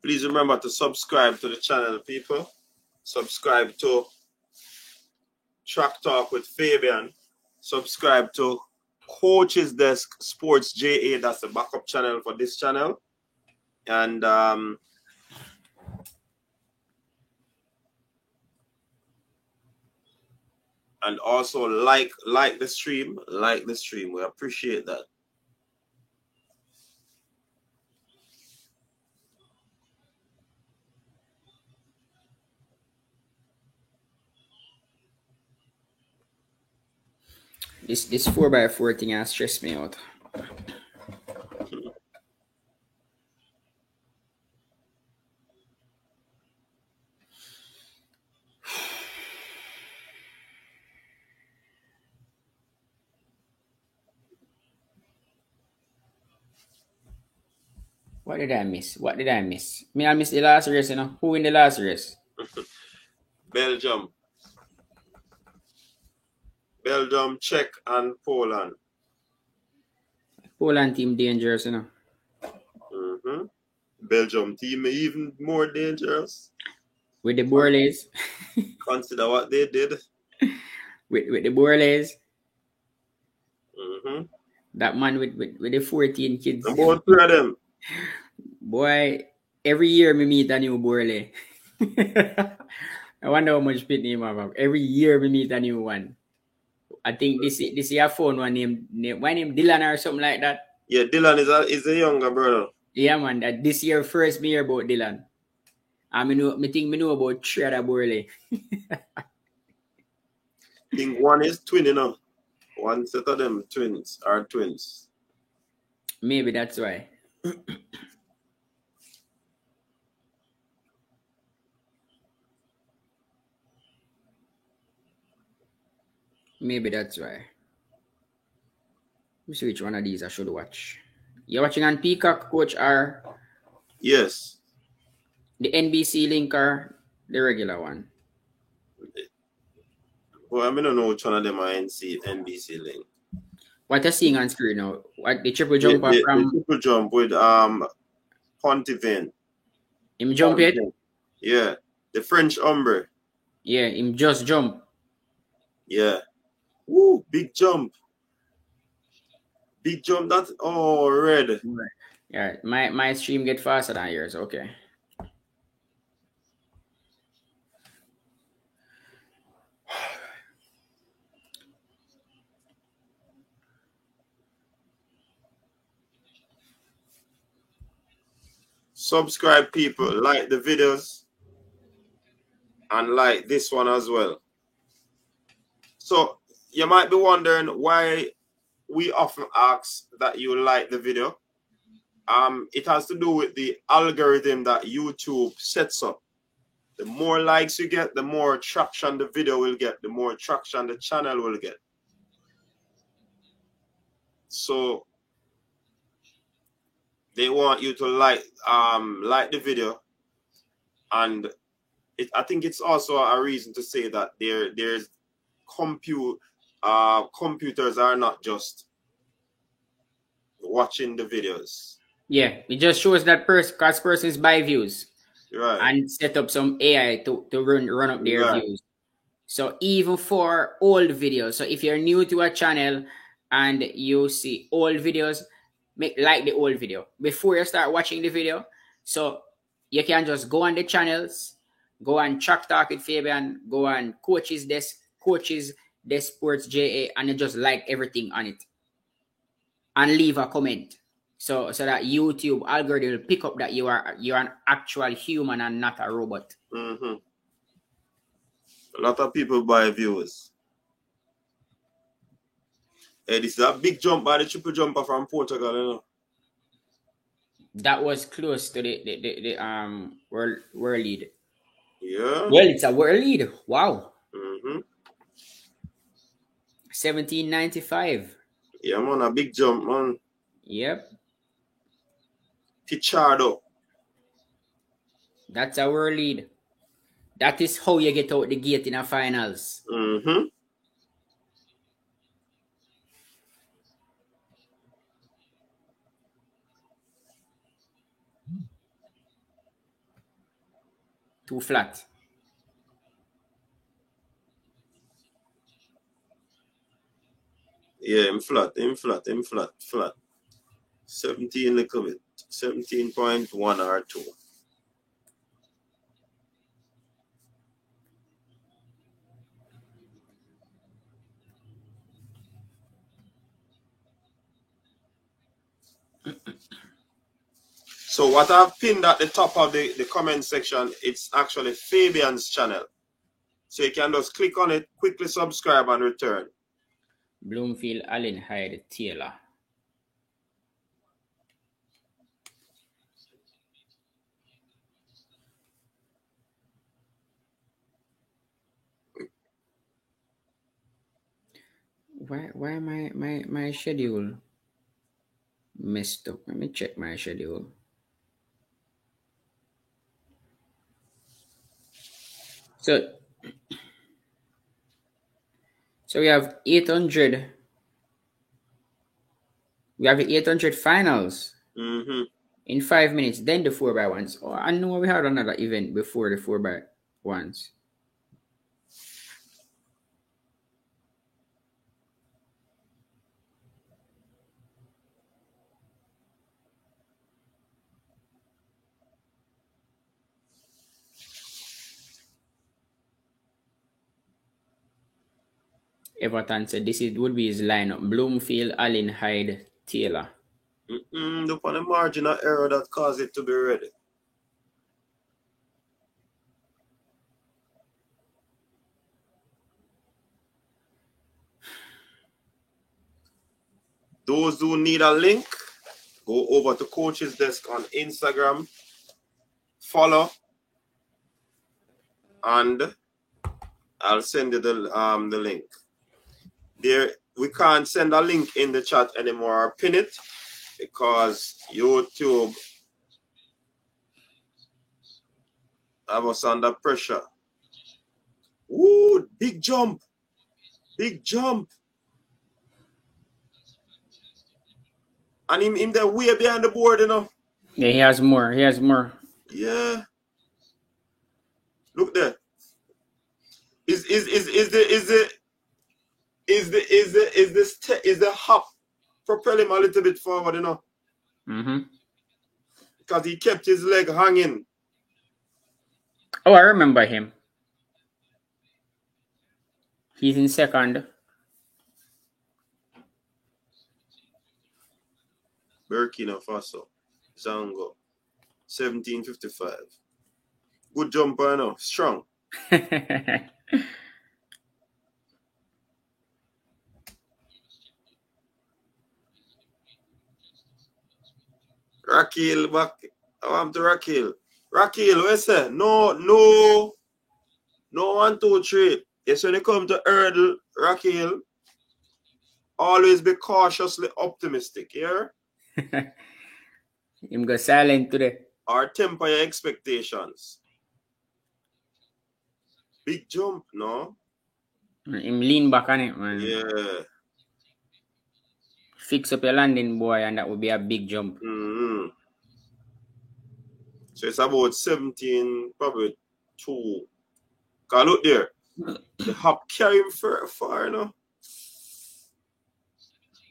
Please remember to subscribe to the channel, people. Subscribe to Track Talk with Fabian. Subscribe to Coach's Desk Sports JA. That's the backup channel for this channel. And also like the stream. Like the stream. We appreciate that. This 4x4 thing has stressed me out. What did I miss? I missed the last race, you know. Who in the last race? Belgium, Czech, and Poland. Poland team dangerous, you know. Belgium team even more dangerous. With the Borleys. Consider what they did. with the Borleys. That man with the 14 kids. About 3 of them. Boy, every year me meet a new Borley. I wonder how much Pitney have. Every year we meet a new one. I think this year phone one name Dylan or something like that. Yeah, Dylan is a younger brother. Yeah, man. That this year first me hear about Dylan. I think me know about Shredder Burley. I think one is twin, you know. One set of them are twins. Maybe that's why. Maybe that's why. Let me see which one of these I should watch. You're watching on Peacock, Coach, or Yes. the NBC link or the regular one? Well, I don't know which one of them are NBC link. What you're seeing on screen now? What the triple jumper from? The triple jump with Pontivin. Him jump it? Yeah. The French Umbre. Yeah, him just jump. Yeah. Woo, big jump. Big jump. That's red. Yeah, my stream get faster than yours. Okay. Subscribe, people. Like the videos. And like this one as well. So you might be wondering why we often ask that you like the video. It has to do with the algorithm that YouTube sets up. The more likes you get, the more traction the video will get, the more traction the channel will get. So they want you to like the video, and I think it's also a reason to say that there's computers are not just watching the videos. Yeah, it just shows that persons buy views. Right. And set up some AI to run up their views. So even for old videos, so if you're new to a channel and you see old videos, like the old video before you start watching the video. So you can just go on the channels, go on Track Talk with Fabian, go on Coaches Desk Sports JA, and you just like everything on it and leave a comment. So that YouTube algorithm will pick up that you're an actual human and not a robot. Mm-hmm. A lot of people buy views. Hey, this is a big jump by the triple jumper from Portugal, you know. That was close to the world lead. Yeah. Well, it's a world lead. Wow. Mm-hmm. 1795. Yeah, man, a big jump, man. Yep. Pichardo. That's a world lead. That is how you get out the gate in a finals. Mm-hmm. Too flat. Yeah, I'm flat. 17 little bit. 17.1 or 2. So what I've pinned at the top of the comment section, it's actually Fabian's channel. So you can just click on it, quickly subscribe and return. Bloomfield Allen Hyde Taylor. Why my schedule messed up? Let me check my schedule. So we have 800. We have the 800 finals in 5 minutes. Then the 4x1s. Oh, I know we had another event before the 4x1s. Everton said this would be his lineup: Bloomfield, Allen, Hyde, Taylor. Look on the margin of error that caused it to be ready. Those who need a link, go over to Coach's Desk on Instagram, follow, and I'll send you the link. There, we can't send a link in the chat anymore or pin it because YouTube have us under pressure. Ooh, big jump. Big jump. And him there way behind the board, you know. Yeah, he has more. He has more. Yeah. Look there. Is the hop propel him a little bit forward, you know? Because he kept his leg hanging. Oh, I remember him. He's in second. Burkina Faso. Zango. 1755. Good jumper, you know. Strong. Rakil back. I'm to Rakil. Rakil, what say? No 1, 2, 3. Yes, when it comes to hurdle, Rakil, always be cautiously optimistic, yeah? Him go silent today. Or temper your expectations. Big jump, no? Him lean back on it, man. Yeah. Fix up your landing, boy, and that would be a big jump. So it's about 17, probably 2. Cause look there. The hop carry him far, you know?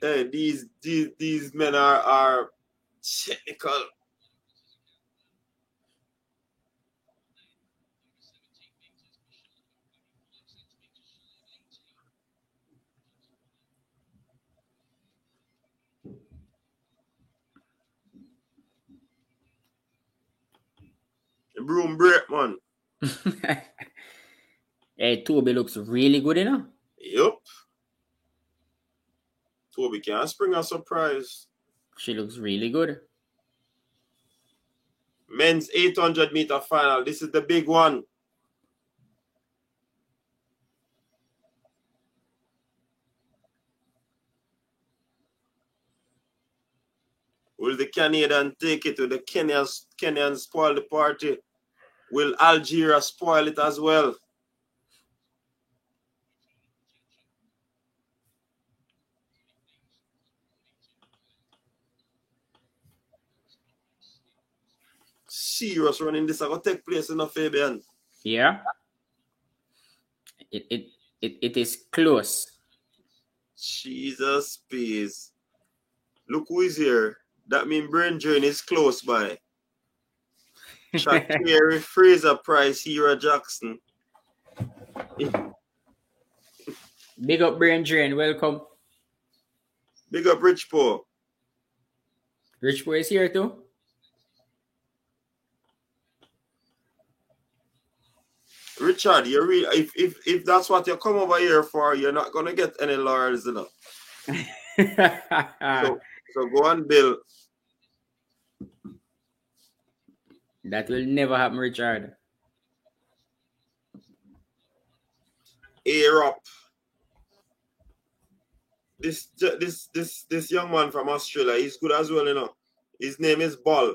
Hey, these men are technical. The broom break, man. Hey, Toby looks really good, you know? Yup. Toby can spring a surprise. She looks really good. Men's 800-meter final. This is the big one. Will the Canadian take it? Will the Kenyans spoil the party? Will Algeria spoil it as well? Serious running this is going to take place in a Fabian. Yeah. It is close. Jesus, please. Look who is here. That means Brain Drain is close by. Shaqiri, Fraser Price, Hero Jackson. Big up Brain Drain, welcome. Big up Rich Poe. Rich Poe is here too. Richard, you really if that's what you come over here for, you're not gonna get any laurels, you know. So go on, Bill. That will never happen, Richard. Air up. This young man from Australia, he's good as well, you know. His name is Ball.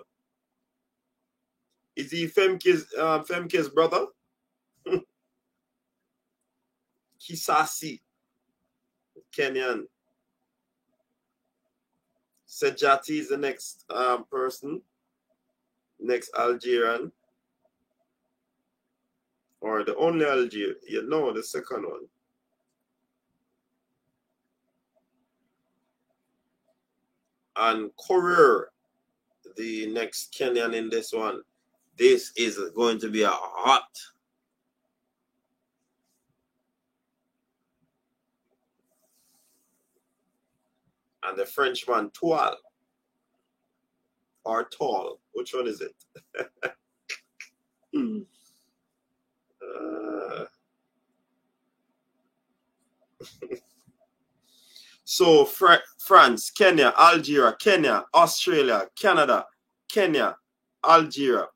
Is he Femke's brother? Kisasi, Kenyan. Sejati is the next person. Next Algerian. Or the only Algerian. You know, the second one. And Courier, the next Kenyan in this one. This is going to be a hot. and the Frenchman Toile. Or Tall. Which one is it? So France, Kenya, Algeria, Kenya, Australia, Canada, Kenya, Algeria.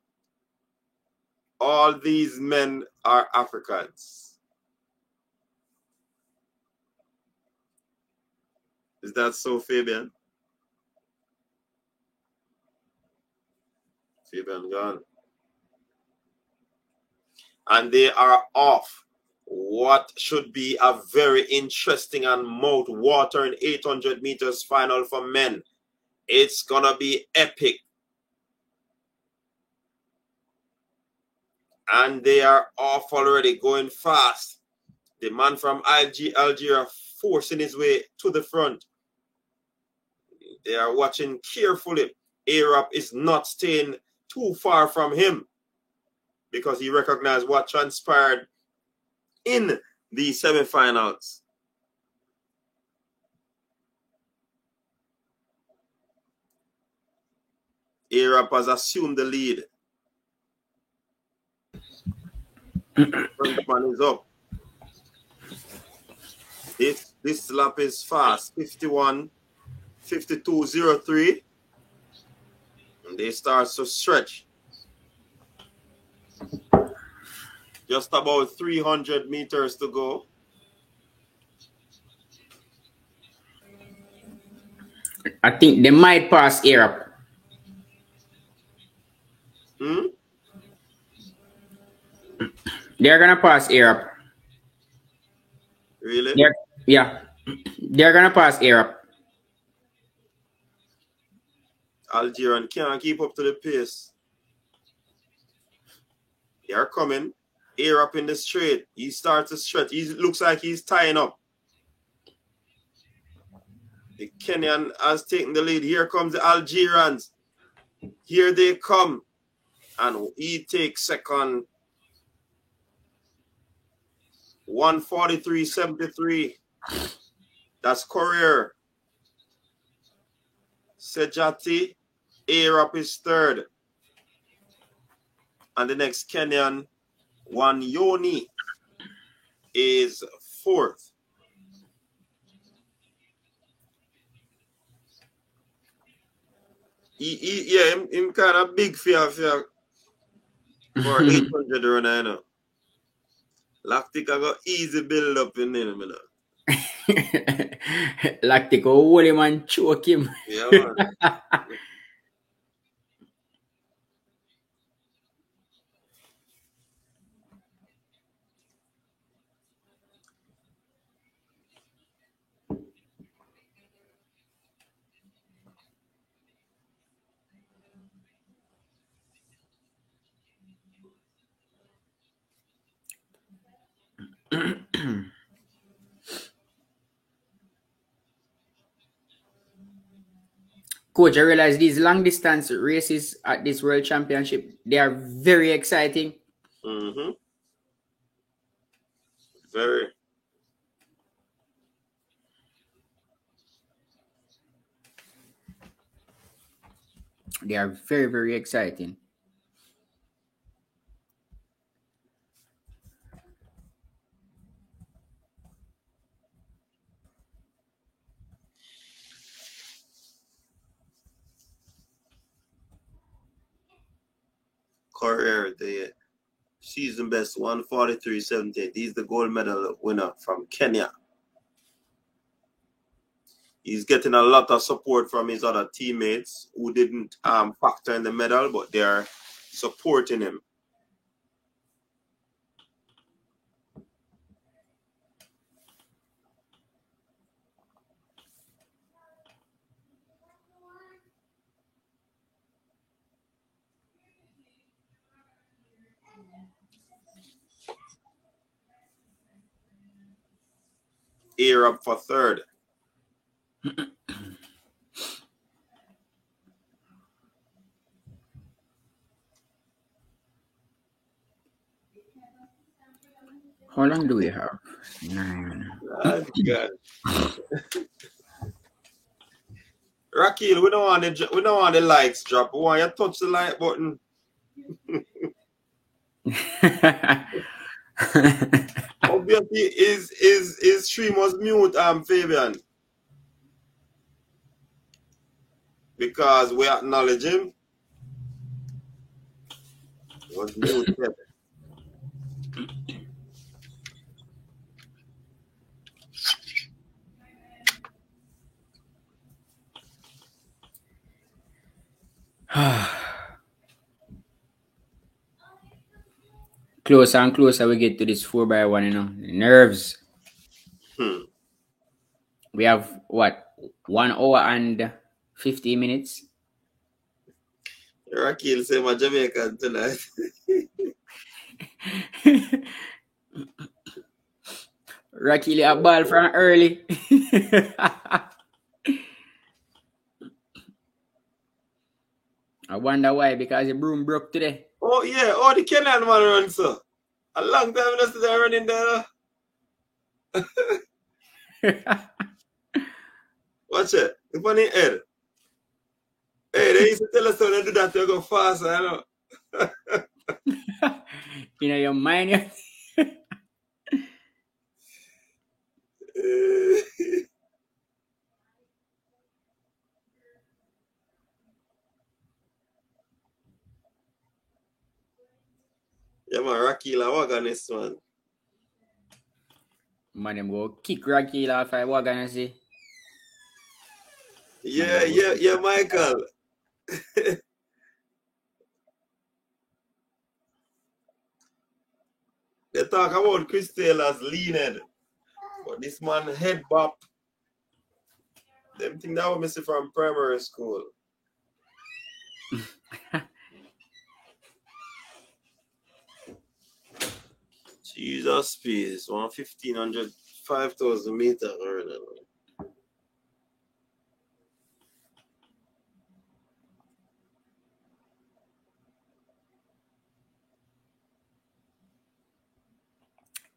All these men are Africans. Is that so, Fabian? Fabian gone. And they are off what should be a very interesting and mouth-watering 800 meters final for men. It's gonna be epic. And they are off already, going fast. The man from Algeria forcing his way to the front. They are watching carefully. Arab is not staying too far from him because he recognized what transpired in the semifinals. Arab has assumed the lead. Frenchman is up. This lap is fast. 52.03. And they start to stretch. Just about 300 meters to go. I think they might pass Europe. They're gonna pass Europe. Really? They're gonna pass Europe. Algerian can't keep up to the pace. They are coming. Europe in the straight. He starts to stretch. He looks like he's tying up. The Kenyan has taken the lead. Here comes the Algerians. Here they come. And he takes second. 1:43.73. That's Courier. Sejati. Arab is third. And the next Kenyan, Wanyoni, is fourth. Him kind of big fear for 800 runner, you know. Lactic I got easy build up in there, you know. Lactic hold him and choke him. Yeah, man. Coach, I realize these long distance races at this World Championship, they are very exciting. Very. They are very, very exciting. Courier, the season best 1:43.78. He's the gold medal winner from Kenya. He's getting a lot of support from his other teammates who didn't factor in the medal, but they're supporting him. Arab for third. How long do we have? 9. Good. Rakil, we don't want the likes drop. We want you to touch the like button. Obviously, his stream was mute, Fabian. Because we acknowledge him. It was mute. Closer and closer we get to this 4x1, you know. Nerves. We have what? 1 hour and 50 minutes. Rakil say my Jamaican tonight. Rakil a ball from early. I wonder why, because the broom broke today. Oh yeah, the Kenyan man run so. A long time I see them running there. Watch it. The funny head. Hey, they used to tell us when they do that they go faster, you know. You know, your mind. Yeah, man, Rakil a wagon this one. Man, them go kick Rakil off I wagon and say. Yeah, Michael. They talk about Chris Taylor's leaned, but this man head bop. Them thing that was missing from primary school. Jesus peace, 1,500, 5,000 meters.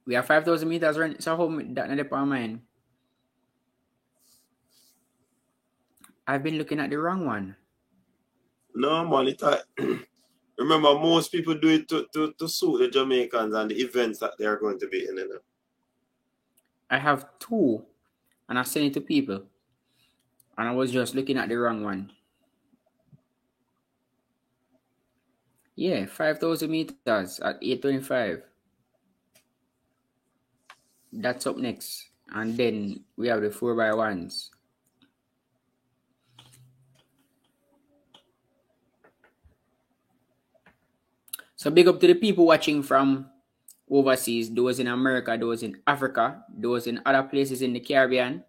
We have 5,000 meters run. So how that not the mine? I've been looking at the wrong one. No, man, remember, most people do it to suit the Jamaicans and the events that they are going to be in. You know? I have 2, and I sent it to people. And I was just looking at the wrong one. Yeah, 5,000 meters at 8:25. That's up next. And then we have the 4x1s. So big up to the people watching from overseas, those in America, those in Africa, those in other places in the Caribbean.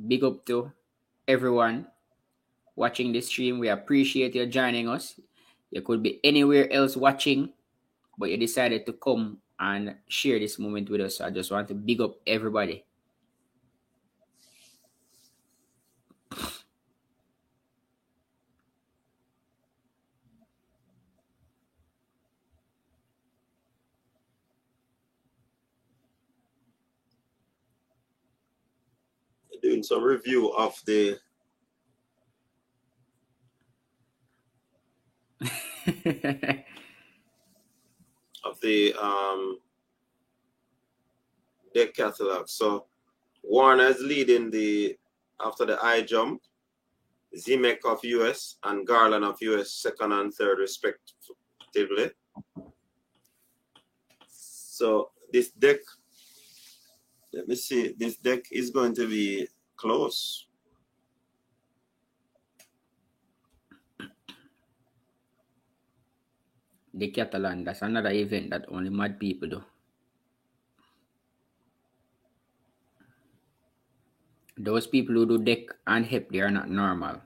Big up to everyone watching this stream. We appreciate you joining us. You could be anywhere else watching, but you decided to come and share this moment with us. So I just want to big up everybody. Doing some review of the deck catalog. So Warner is leading after the high jump, Zemek of US and Garland of US second and third respectively. So this deck, let me see, this deck is going to be close. The Catalan, that's another event that only mad people do. Those people who do deck and hip, they are not normal.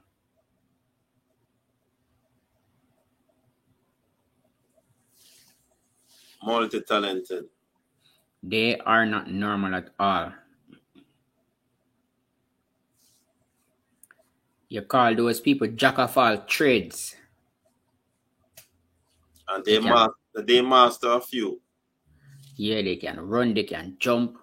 Multi-talented. They are not normal at all. You call those people jack of all trades. And they master a few. Yeah, they can run, they can jump.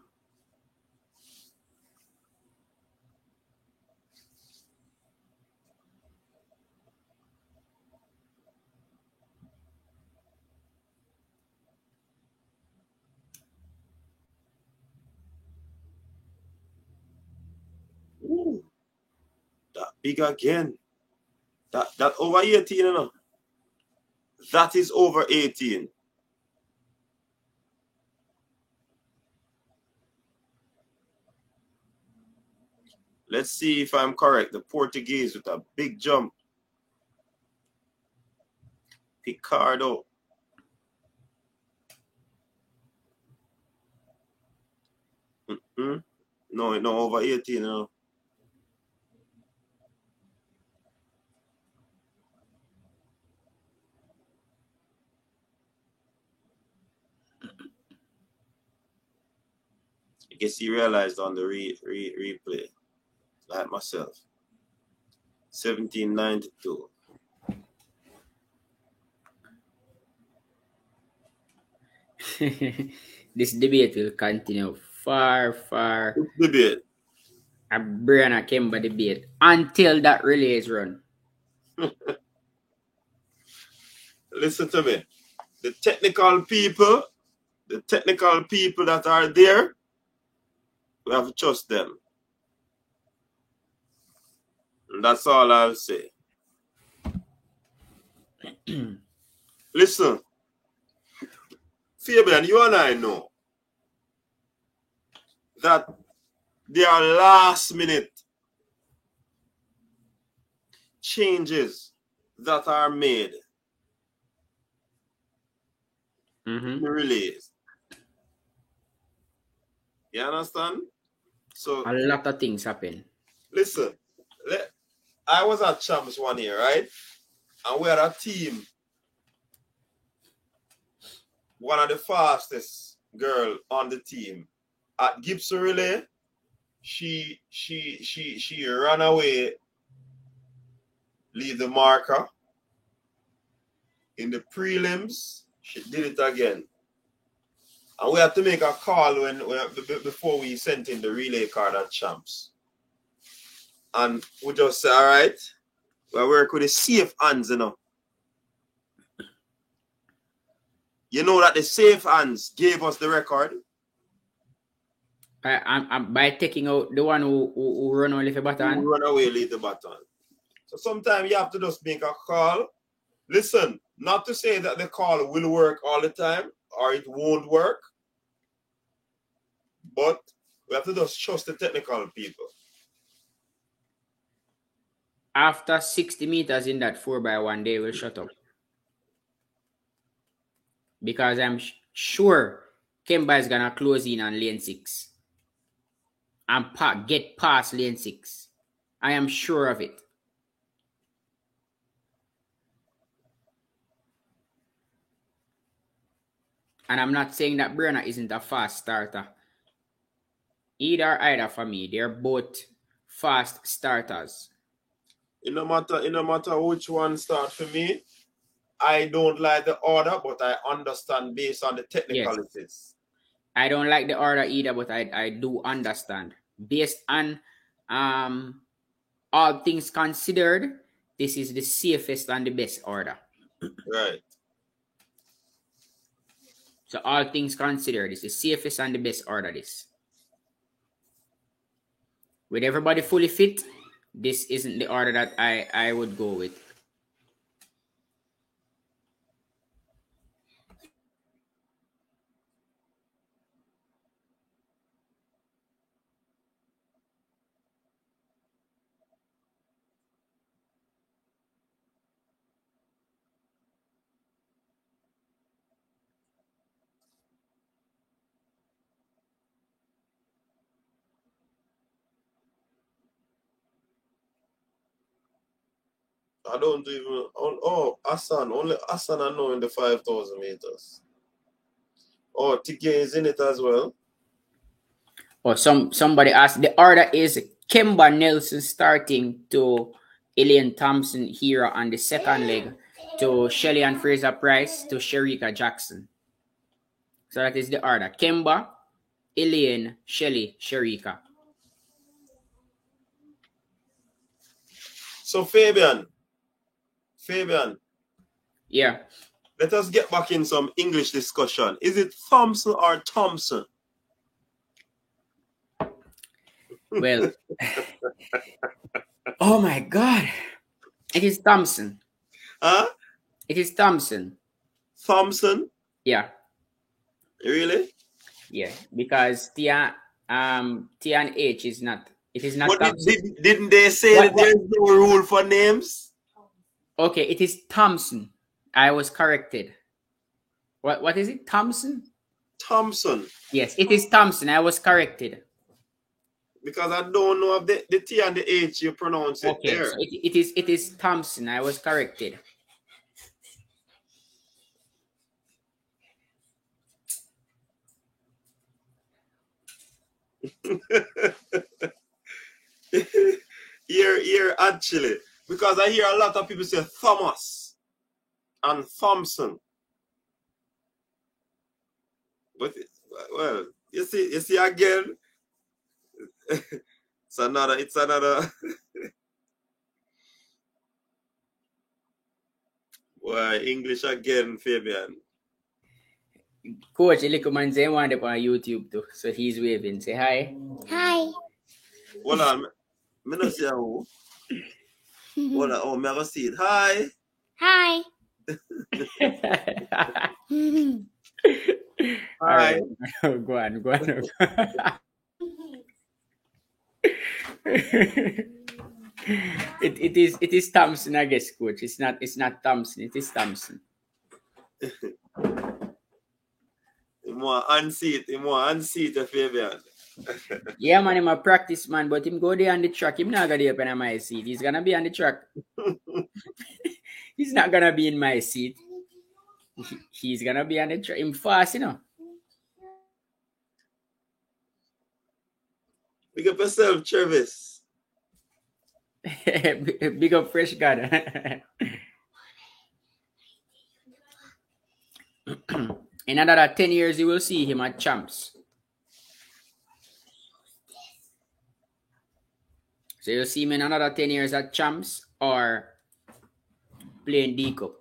That big again. That over 18, you know. That is over 18. Let's see if I'm correct. The Portuguese with a big jump. Picardo. No, over 18 now. I guess he realized on the replay, like myself. 1792. This debate will continue far. Debate. A Brianna Kemba debate until that relay is run. Listen to me. The technical people that are there, we have to trust them. And that's all I'll say. Listen, Fabian, you and I know that there are last minute changes that are made in the relays. You understand? So a lot of things happen. Listen, I was at Champs one year, right? And we had a team. One of the fastest girl on the team at Gibson Relay. She ran away, leave the marker. In the prelims, she did it again. And we had to make a call before we sent in the relay card at Champs. And we just say, all right, we work with the safe hands, you know. You know that the safe hands gave us the record. By taking out the one who run away, leave the button. Who run away, leave the button. So sometimes you have to just make a call. Listen, not to say that the call will work all the time or it won't work, but we have to just trust the technical people. After 60 meters in that 4x1, they will shut up. Because I'm sure Kemba is going to close in on lane 6. And get past lane 6. I am sure of it. And I'm not saying that Brianna isn't a fast starter. Either for me. They're both fast starters. It no matter which one starts for me, I don't like the order, but I understand based on the technicalities. Yes. I don't like the order either, but I do understand. Based on all things considered, this is the safest and the best order. Right. So all things considered, it's the safest and the best order this. With everybody fully fit, this isn't the order that I would go with. I don't even. Hassan. Only Hassan I know in the 5,000 meters. Oh, TK is in it as well. Oh, somebody asked. The order is Kemba Nelson starting to Elaine Thompson here on the second leg, to Shelly and Fraser Price to Shericka Jackson. So that is the order. Kemba, Elaine, Shelly, Shericka. So Fabian. Yeah. Let us get back in some English discussion. Is it Thompson or Thompson? Well, oh my God. It is Thompson. Huh? It is Thompson. Thompson? Yeah. Really? Yeah. Because T and H is not. It is not What Thompson. didn't they say What- that there's no rule for names? Okay, it is Thompson. I was corrected. What is it? Thompson? Thompson. Yes, it is Thompson. I was corrected. Because I don't know if the T and the H you pronounce it Okay, there. so it is Thompson. I was corrected. Here actually. Because I hear a lot of people say Thomas and Thompson. But well, you see again. it's another Why English again, Fabian. Coach, a little man say one up on YouTube too. So he's waving. Say hi. Hi. Hold on. Me not see who. Hold on. Oh, me have see it. Hi. Hi. All right. Go on. It is Thompson, I guess, coach. It's not Thompson, it is Thompson. You want unseat it, Fabian. Yeah, man, him a practice man, but him go there on the track. Him not gonna be up in my seat. He's gonna be on the track. He's not gonna be in my seat. He's gonna be on the track. Him fast, you know. Big up yourself, Travis. Big up Fresh God. In another 10 years, you will see him at Champs. So you'll see him in another 10 years at Champs or playing D-Cup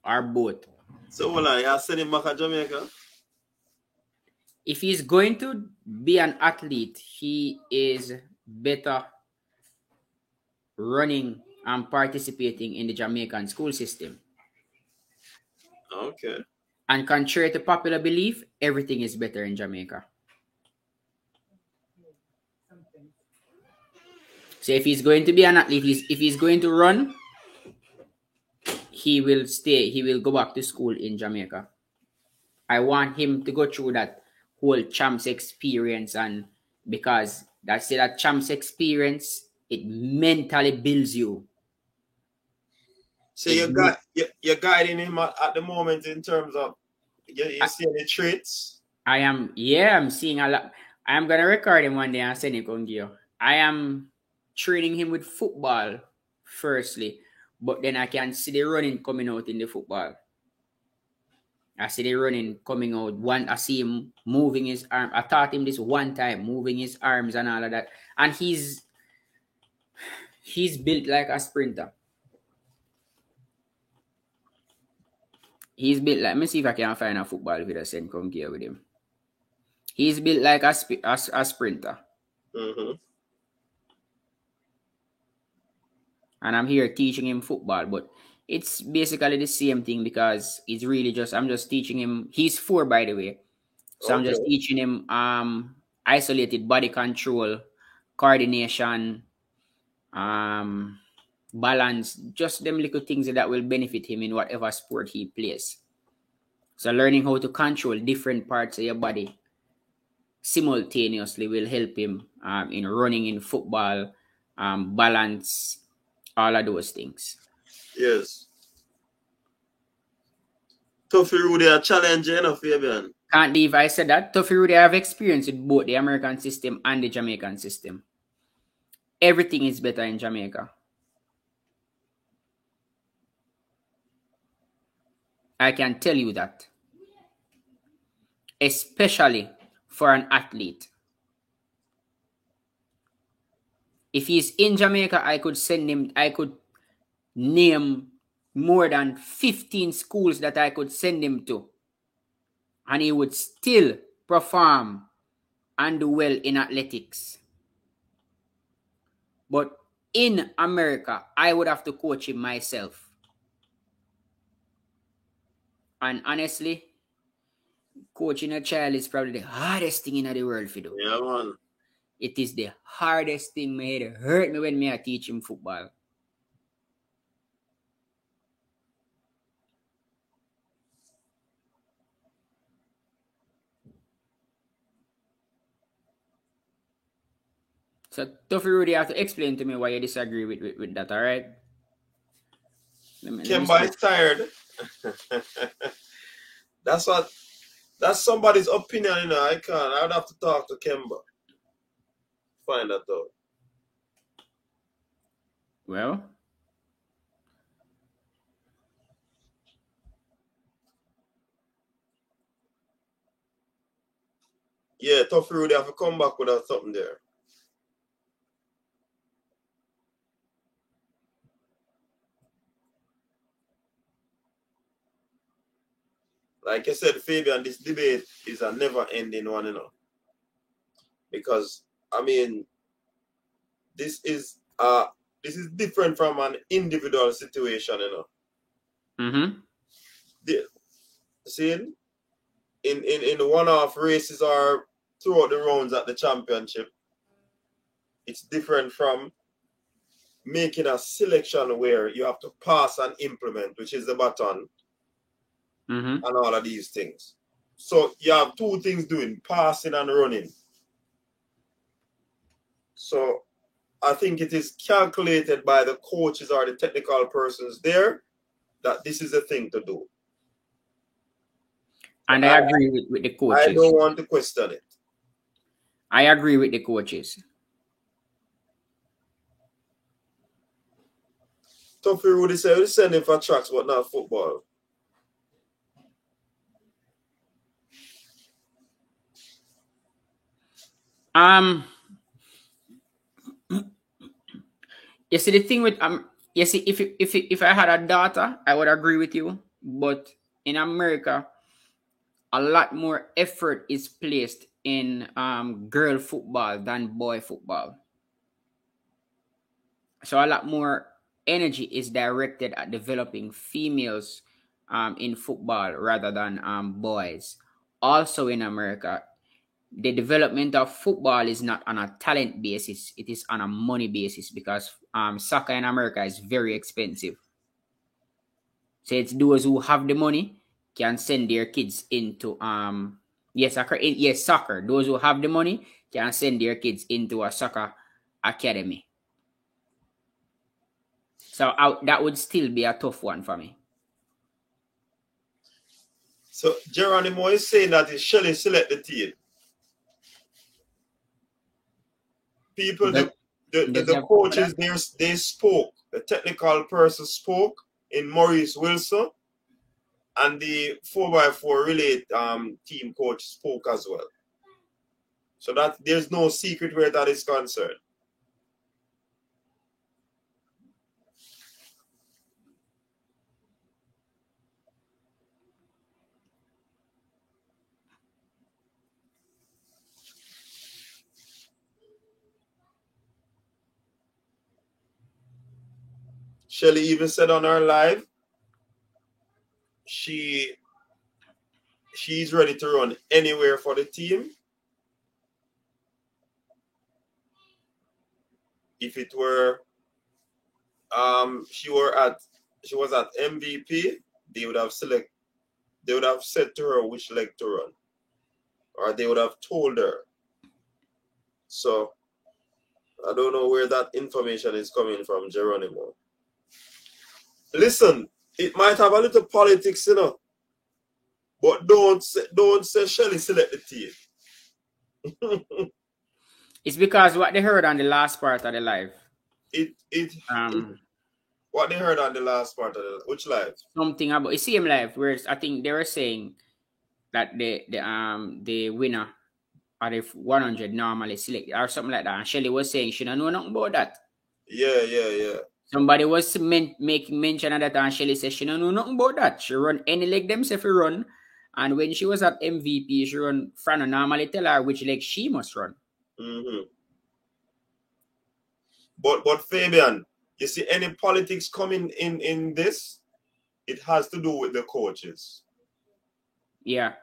or both. So hold on, you send him back to Jamaica? If he's going to be an athlete, he is better running and participating in the Jamaican school system. Okay. And contrary to popular belief, everything is better in Jamaica. So if he's going to be an athlete, if he's going to run, he will stay. He will go back to school in Jamaica. I want him to go through that whole Champs experience, and because that Champs experience, it mentally builds you. So you're guiding him at the moment in terms of you seeing the traits? I'm seeing a lot. I'm gonna record him one day and send it on you. I am training him with football firstly, but then I can see the running coming out in the football. I see the running coming out. I see him moving his arm. I taught him this one time, moving his arms and all of that. And he's built like a sprinter. He's built like, let me see if I can find a football video send come here with him. He's built like a sprinter. Mm-hmm. And I'm here teaching him football, but it's basically the same thing because it's really I'm just teaching him. He's 4, by the way. So I'm just teaching him isolated body control, coordination, balance, just them little things that will benefit him in whatever sport he plays. So learning how to control different parts of your body simultaneously will help him in running, in football, balance, all of those things. Yes. Tuffy Rudy a challenge, Fabian. Can't believe I said that. Tuffy Rudy, I have experience with both the American system and the Jamaican system. Everything is better in Jamaica. I can tell you that. Especially for an athlete. If he's in Jamaica, I could name more than 15 schools that I could send him to. And he would still perform and do well in athletics. But in America, I would have to coach him myself. And honestly, coaching a child is probably the hardest thing in the world for do. Yeah, man. It is the hardest thing. My head hurt me when I teach him football. So, Tuffy Rudy, you have to explain to me why you disagree with that, all right? Kemba is tired. That's somebody's opinion, you know. I would have to talk to Kemba. Find that out. Well, yeah, Tuffy Rudy have to come back with something there. Like I said, Fabian, this debate is a never-ending one, you know. Because I mean, this is different from an individual situation, you know. See, in one-off races or throughout the rounds at the championship, it's different from making a selection where you have to pass and implement, which is the baton, and all of these things. So you have two things doing, passing and running. So I think it is calculated by the coaches or the technical persons there that this is the thing to do. And I agree with the coaches. I don't want to question it. I agree with the coaches. Tuffy Rudy said, we're sending for tracks, but not football. You see the thing with you see if I had a daughter, I would agree with you. But in America, a lot more effort is placed in girl football than boy football. So a lot more energy is directed at developing females in football rather than boys. Also in America, the development of football is not on a talent basis, it is on a money basis because soccer in America is very expensive. So it's those who have the money can send their kids into soccer. Those who have the money can send their kids into a soccer academy. So that would still be a tough one for me. So Geronimo is saying that it's Shelley select the team. People, the coaches, they spoke. The technical person spoke in Maurice Wilson, and the 4x4 relay team coach spoke as well. So that there's no secret where that is concerned. Shelly even said on her live, she's ready to run anywhere for the team. If it were she was at MVP, they would have said to her which leg to run. Or they would have told her. So I don't know where that information is coming from, Geronimo. Listen, it might have a little politics, you know. But don't say Shelly select the team. It's because what they heard on the last part of the live. What they heard on the last part of which live? Something about the same live where I think they were saying that the winner out of 100 normally select or something like that. And Shelly was saying she don't know nothing about that. Yeah. Somebody was making mention of that, and Shelly said she don't know nothing about that. She run any leg them say she run. And when she was at MVP, she run Frano normally tell her which leg she must run. Mm-hmm. But Fabian, you see any politics coming in this? It has to do with the coaches. Yeah.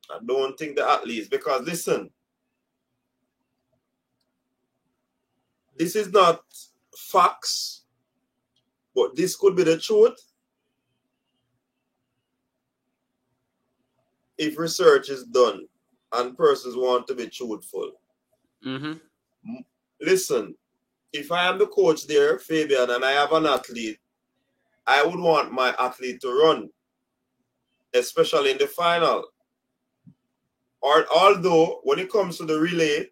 I don't think the athletes, because listen, this is not facts, but this could be the truth if research is done and persons want to be truthful. Mm-hmm. Listen, if I am the coach there, Fabian, and I have an athlete, I would want my athlete to run, especially in the final. Or although when it comes to the relay,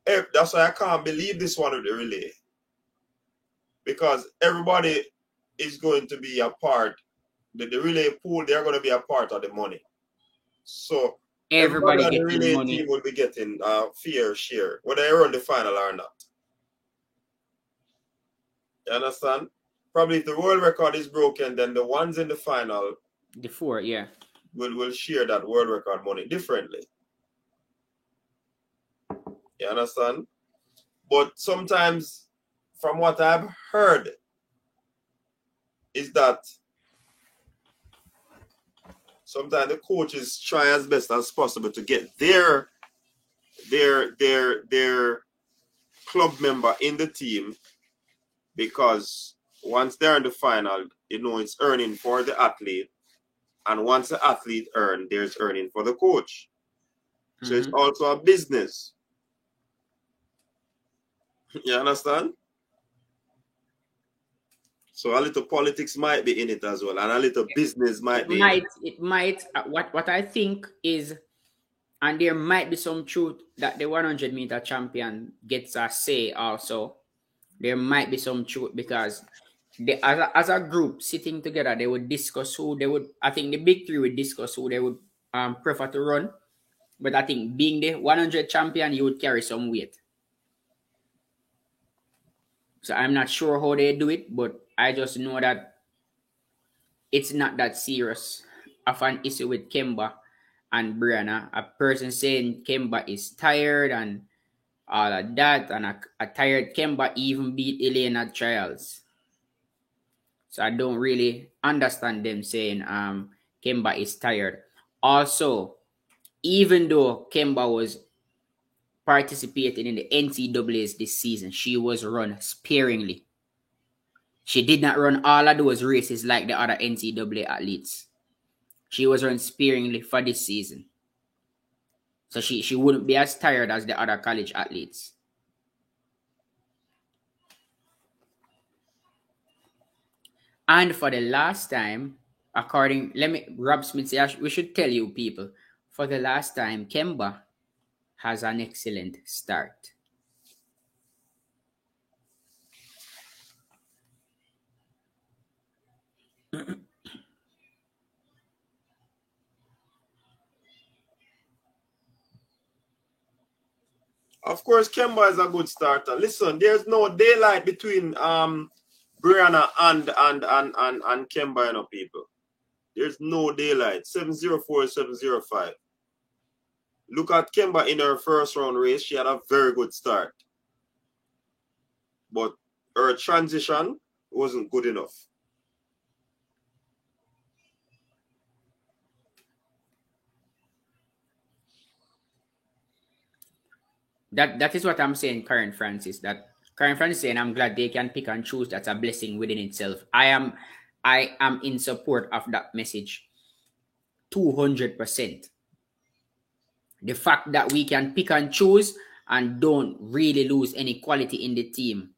that's why I can't believe this one with the relay. Because everybody is going to be a part. The relay pool, they're going to be a part of the money. So Everybody on the getting relay money. team will be getting a fair share, whether they run the final or not. You understand? Probably if the world record is broken, then the ones in the final, The 4, yeah, will share that world record money differently. You understand? But sometimes, from what I've heard, is that sometimes the coaches try as best as possible to get their club member in the team, because once they're in the final, it's earning for the athlete, and once the athlete earns, there's earning for the coach. So it's also a business. You understand? So a little politics might be in it as well, and a little business might be in it. It might. What I think is, and there might be some truth that the 100-meter champion gets a say also. There might be some truth because as a group sitting together, they would discuss who they would. I think the big three would discuss who they would prefer to run. But I think being the 100 champion, you would carry some weight. So I'm not sure how they do it, but I just know that it's not that serious of an issue with Kemba and Brianna. A person saying Kemba is tired and all of that, and a tired Kemba even beat Elena at trials. So I don't really understand them saying Kemba is tired. Also, even though Kemba was participating in the NCAAs this season, she was run sparingly. She did not run all of those races like the other NCAA athletes. She was run sparingly for this season. So she wouldn't be as tired as the other college athletes. And for the last time, Rob Smith say, we should tell you people, for the last time, Kemba has an excellent start. Of course, Kemba is a good starter. Listen, there's no daylight between Brianna and Kemba, people. There's no daylight. 704, 705. Look at Kemba in her first round race. She had a very good start. But her transition wasn't good enough. That is what I'm saying, Karen Francis. That Karen Francis saying, I'm glad they can pick and choose. That's a blessing within itself. I am in support of that message 200%. The fact that we can pick and choose and don't really lose any quality in the team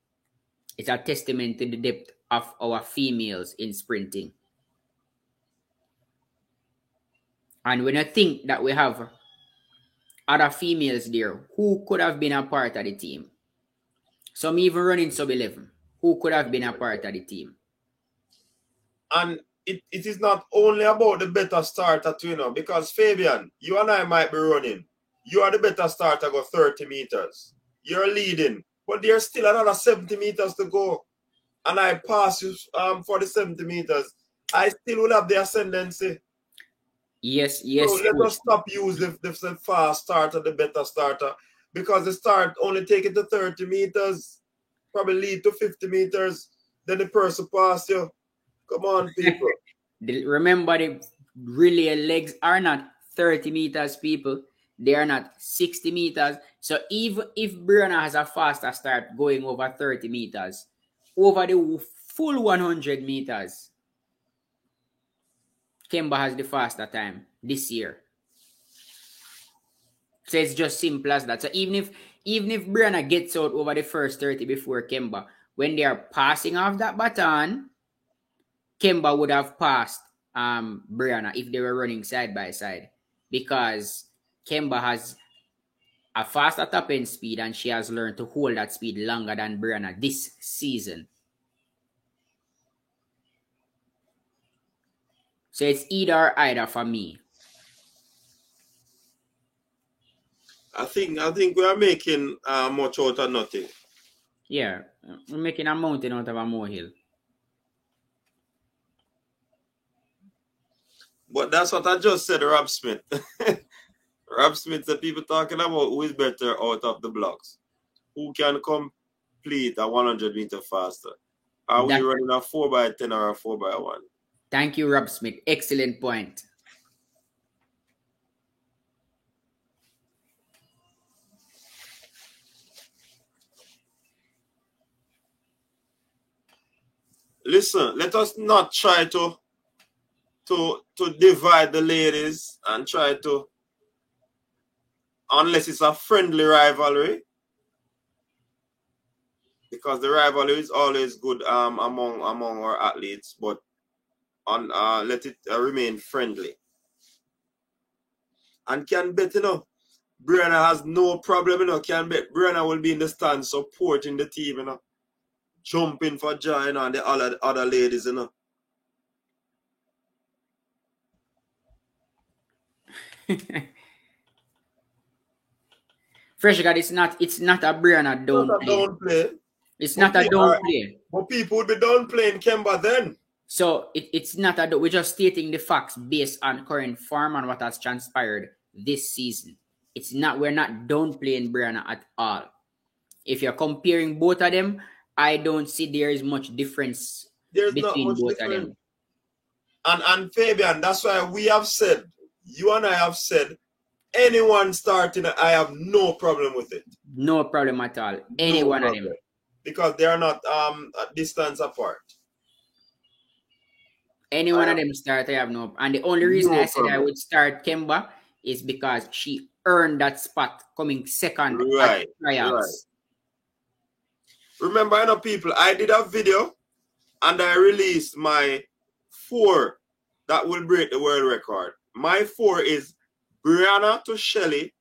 is a testament to the depth of our females in sprinting. And when I think that we have other females there who could have been a part of the team, some even running sub-11, who could have been a part of the team. And it is not only about the better starter, because Fabian, you and I might be running. You are the better starter, go 30 meters. You're leading, but there's still another 70 meters to go. And I pass you for the 70 meters. I still will have the ascendancy. Yes. So let us stop using the fast starter, the better starter, because the start only take it to 30 meters. probably lead to 50 meters. Then the person pass you. Come on, people. Remember, the relay legs are not 30 meters, people. They are not 60 meters. So even if Brianna has a faster start going over 30 meters, over the full 100 meters, Kemba has the faster time this year. So it's just simple as that. So even if Brianna gets out over the first 30 before Kemba, when they are passing off that baton, Kemba would have passed Brianna if they were running side by side, because Kemba has a faster top end speed and she has learned to hold that speed longer than Brianna this season. So it's either or either for me. I think we are making much out of nothing. Yeah, we're making a mountain out of a molehill. But that's what I just said, Rob Smith. Rob Smith said people talking about who is better out of the blocks. Who can complete a 100 meter faster? Are we running a 4x10 or a 4x1? Thank you, Rob Smith. Excellent point. Listen, let us not try to divide the ladies and try to, unless it's a friendly rivalry, because the rivalry is always good among our athletes, but let it remain friendly. And can bet, Brianna has no problem, can bet Brianna will be in the stand supporting the team, jumping for joy, and the other ladies, Fresh God, it's not a Brianna don't play. It's not a don't play. But people would be downplaying Kemba then. So it's not a, we're just stating the facts based on current form and what has transpired this season. It's not, we're not downplaying Brianna at all. If you're comparing both of them, I don't see there is much difference between both of them. And Fabian, that's why we have said, you and I have said, anyone starting, I have no problem with it. No problem at all. Any one of them. Because they are not a distance apart. Any one of them start, I have no. And the only reason I said I would start Kemba is because she earned that spot coming second at trials. Right. Remember, people, I did a video and I released my 4 that will break the world record. My 4 is Brianna to Shelly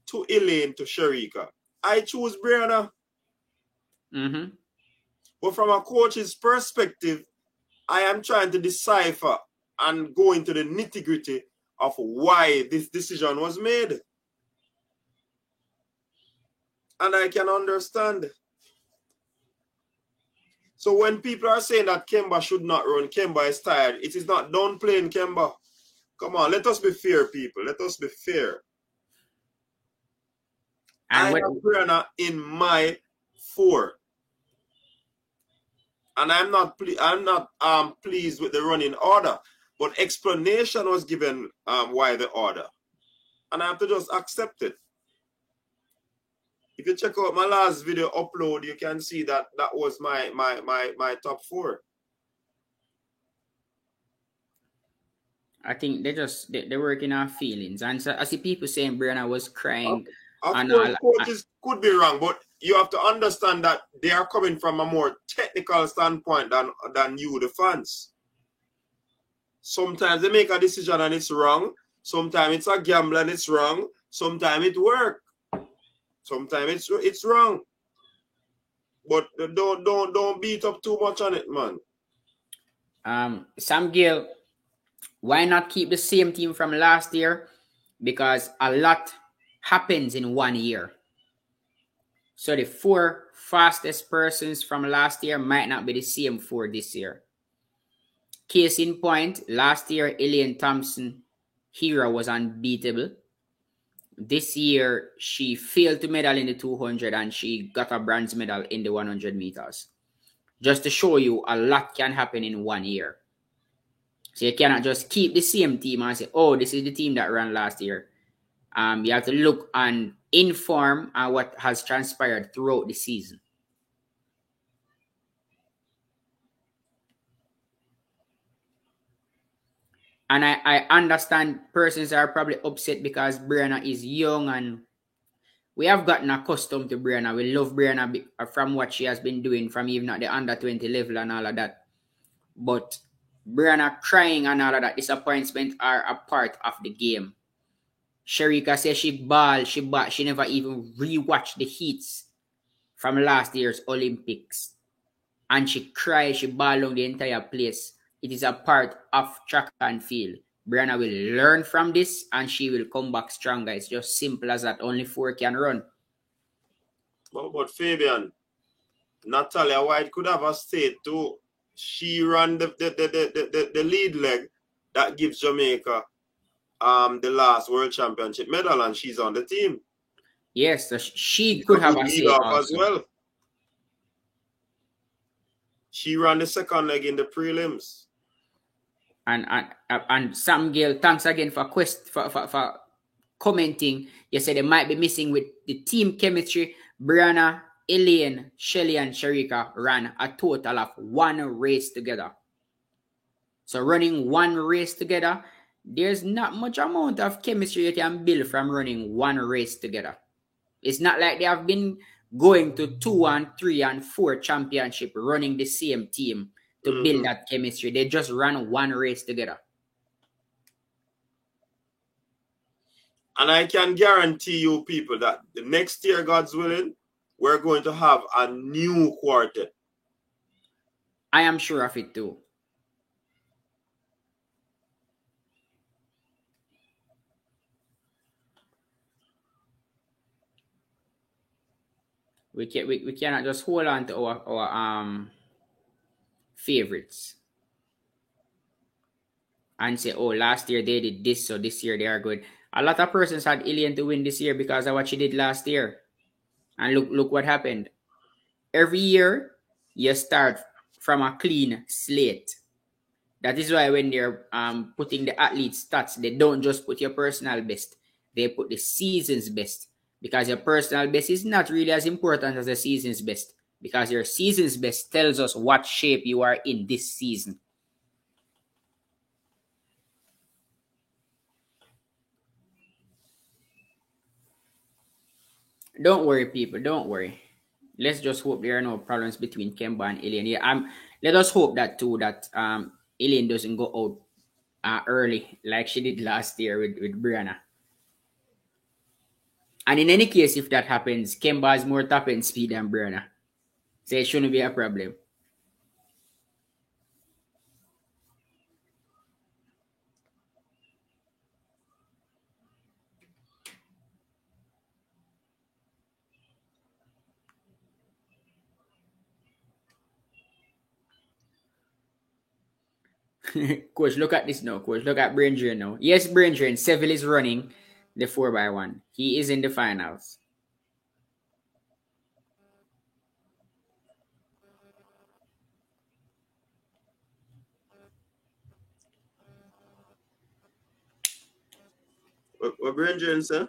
to Elaine to Shericka. I choose Brianna. Mm-hmm. But from a coach's perspective, I am trying to decipher and go into the nitty-gritty of why this decision was made. And I can understand. So when people are saying that Kemba should not run, Kemba is tired, it is not downplaying Kemba. Come on, let us be fair, people. Let us be fair. And I have Brianna in my 4. And I'm not pleased with the running order, but explanation was given why the order, and I have to just accept it. If you check out my last video upload, you can see that that was my top 4. I think they're working on feelings, and so I see people saying Brianna was crying. Of course, coaches could be wrong, but you have to understand that they are coming from a more technical standpoint than you, the fans. Sometimes they make a decision and it's wrong. Sometimes it's a gamble and it's wrong. Sometimes it works. Sometimes it's wrong. But don't beat up too much on it, man. Sam Gill, why not keep the same team from last year? Because a lot happens in 1 year. So the 4 fastest persons from last year might not be the same 4 this year. Case in point, last year, Elaine Thompson, Hero was unbeatable. This year, she failed to medal in the 200 and she got a bronze medal in the 100 meters. Just to show you, a lot can happen in 1 year. So you cannot just keep the same team and say, oh, this is the team that ran last year. You have to look and inform on what has transpired throughout the season. And I understand persons are probably upset because Brianna is young and we have gotten accustomed to Brianna. We love Brianna from what she has been doing from even at the under 20 level and all of that. But Brianna crying and all of that disappointment are a part of the game. Shericka says she ball, she never even rewatched the heats from last year's Olympics. And she cried, she ball on the entire place. It is a part of track and field. Brianna will learn from this and she will come back stronger. It's just simple as that. Only 4 can run. But Fabian, Natalia White could have a state too. She ran the lead leg that gives Jamaica the last World Championship medal, and she's on the team. Yes, so she could have a say as well. She ran the second leg in the prelims. And Sam Gale, thanks again for commenting. You said they might be missing with the team chemistry. Brianna, Elaine, Shelly, and Shericka ran a total of 1 race together. So running 1 race together, there's not much amount of chemistry you can build from running 1 race together. It's not like they have been going to 2 and 3 and 4 championship running the same team to build that chemistry. They just ran 1 race together. And I can guarantee you people that the next year, God's willing, we're going to have a new quartet. I am sure of it too. We cannot just hold on to our favorites and say, oh, last year they did this, so this year they are good. A lot of persons had Ilian to win this year because of what she did last year. And look what happened. Every year, you start from a clean slate. That is why when they're putting the athlete stats, they don't just put your personal best. They put the season's best. Because your personal best is not really as important as the season's best. Because your season's best tells us what shape you are in this season. Don't worry, people. Don't worry. Let's just hope there are no problems between Kemba and Elaine. Yeah, let us hope that too, that Elaine doesn't go out early like she did last year with Brianna. And in any case, if that happens, Kemba has more top end speed than Brianna. So it shouldn't be a problem. Coach, look at this now. Coach, look at Brain Drain now. Yes, Brain Drain. Seville is running the 4x1. He is in the finals. What Brain Drain say?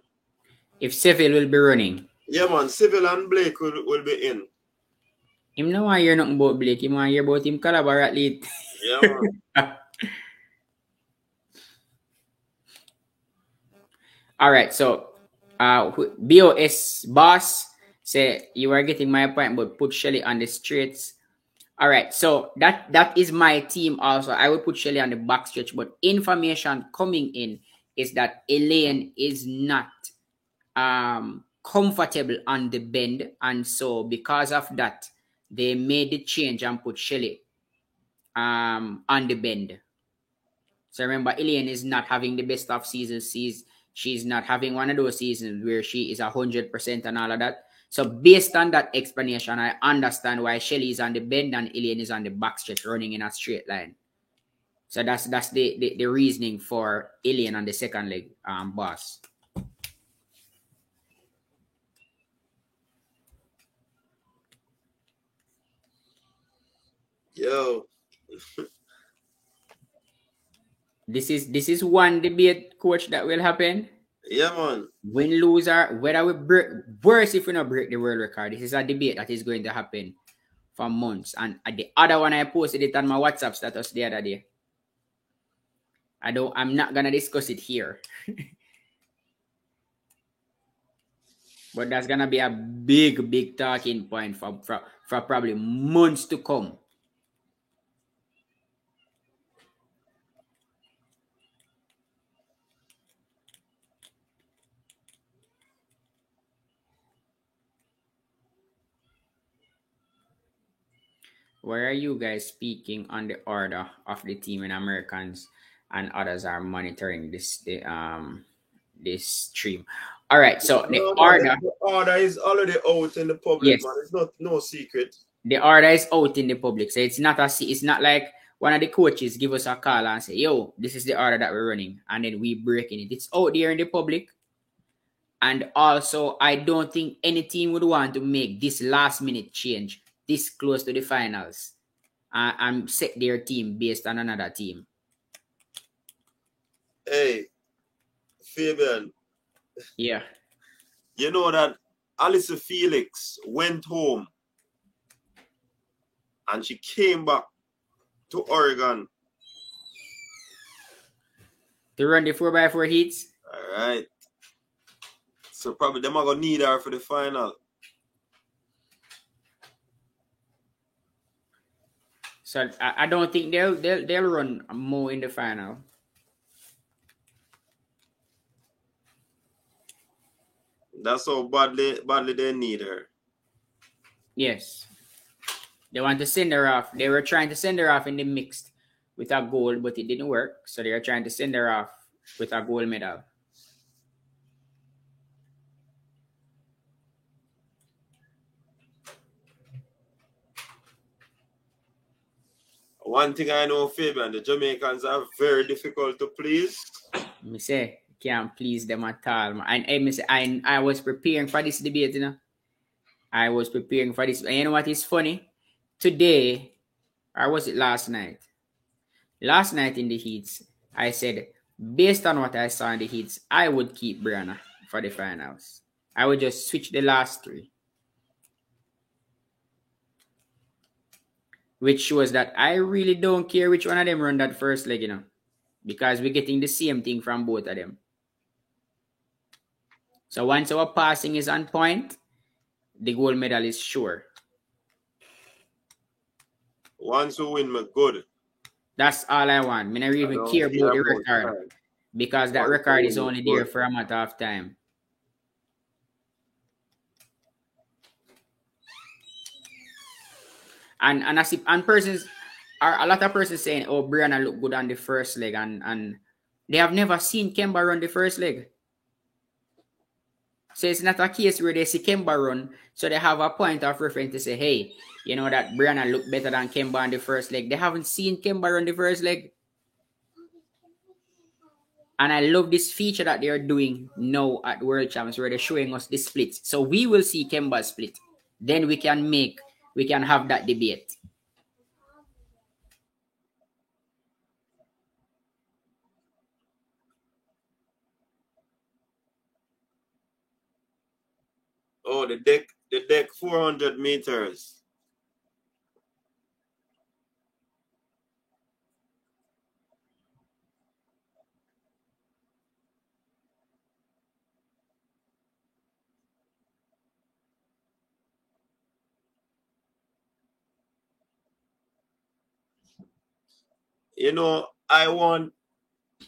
If Seville will be running. Yeah, man. Seville and Blake will be in. Him no want hear nothing about Blake. Him want hear about him Calabar athlete. Yeah, man. All right, so BOS boss say you are getting my point, but put Shelly on the streets. All right, so that is my team also. I will put Shelly on the back stretch, but information coming in is that Elaine is not comfortable on the bend, and so because of that, they made the change and put Shelly on the bend. So remember, Elaine is not having the best of seasons. She's not having one of those seasons where she is 100% and all of that. So based on that explanation, I understand why Shelly is on the bend and Elaine is on the backstretch running in a straight line. So that's the reasoning for Elaine on the second leg, boss. Yo. This is one debate, coach, that will happen. Yeah, man. Win, loser, whether we break, worse if we not break the world record. This is a debate that is going to happen for months. And the other one, I posted it on my WhatsApp status the other day. I'm not gonna discuss it here. But that's gonna be a big talking point for probably months to come. Where are you guys speaking on the order of the team in Americans and others are monitoring this stream? All right, so the order is already out in the public, yes. Man. It's no secret. The order is out in the public, so it's not like one of the coaches give us a call and say, "Yo, this is the order that we're running," and then we breaking it. It's out there in the public, and also I don't think any team would want to make this last minute change this close to the finals and set their team based on another team. Hey, Fabian. Yeah. You know that Alyssa Felix went home and she came back to Oregon to run the 4x4 heats. All right. So probably them are gonna need her for the final. So I don't think they'll run more in the final. That's how badly they need her. Yes. They want to send her off. They were trying to send her off in the mixed with a gold, but it didn't work. So they are trying to send her off with a gold medal. One thing I know, Fabian, the Jamaicans are very difficult to please. Me say, can't please them at all. And I was preparing for this debate, you know. I was preparing for this. And you know what is funny? Today, or was it last night? Last night in the heats, I said, based on what I saw in the heats, I would keep Brianna for the finals. I would just switch the last three. Which shows that I really don't care which one of them run that first leg, you know. Because we're getting the same thing from both of them. So once our passing is on point, the gold medal is sure. Once we win, we're good. That's all I want. I don't even care about the record. Because that record is only there for a matter of time. And persons are a lot of persons saying, "Oh, Brianna looked good on the first leg," and they have never seen Kemba run the first leg. So it's not a case where they see Kemba run, so they have a point of reference to say, "Hey, you know that Brianna looked better than Kemba on the first leg." They haven't seen Kemba run the first leg. And I love this feature that they are doing now at World Champs where they're showing us the splits. So we will see Kemba split. Then we can have that debate. Oh, the deck 400 meters. You know, I want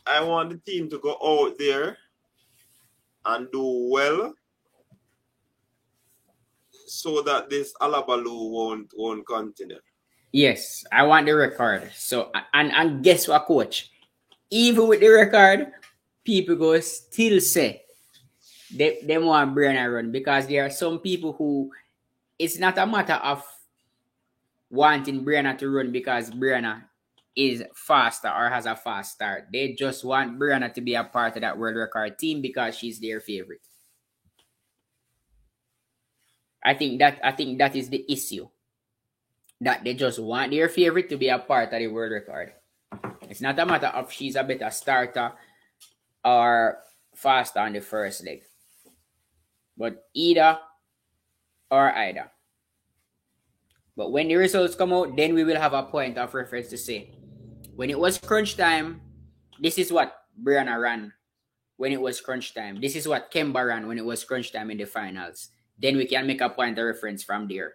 the team to go out there and do well so that this Alabalu won't continue. Yes, I want the record. So and guess what, coach? Even with the record, people go still say they want Brianna run because there are some people who it's not a matter of wanting Brianna to run because Brianna is faster or has a fast start. They just want Brianna to be a part of that world record team because she's their favorite. I think that is the issue. that they just want their favorite to be a part of the world record. It's not a matter of she's a better starter or faster on the first leg, but either or either. But when the results come out, then we will have a point of reference to say, when it was crunch time, this is what Brianna ran when it was crunch time. This is what Kemba ran when it was crunch time in the finals. Then we can make a point of reference from there.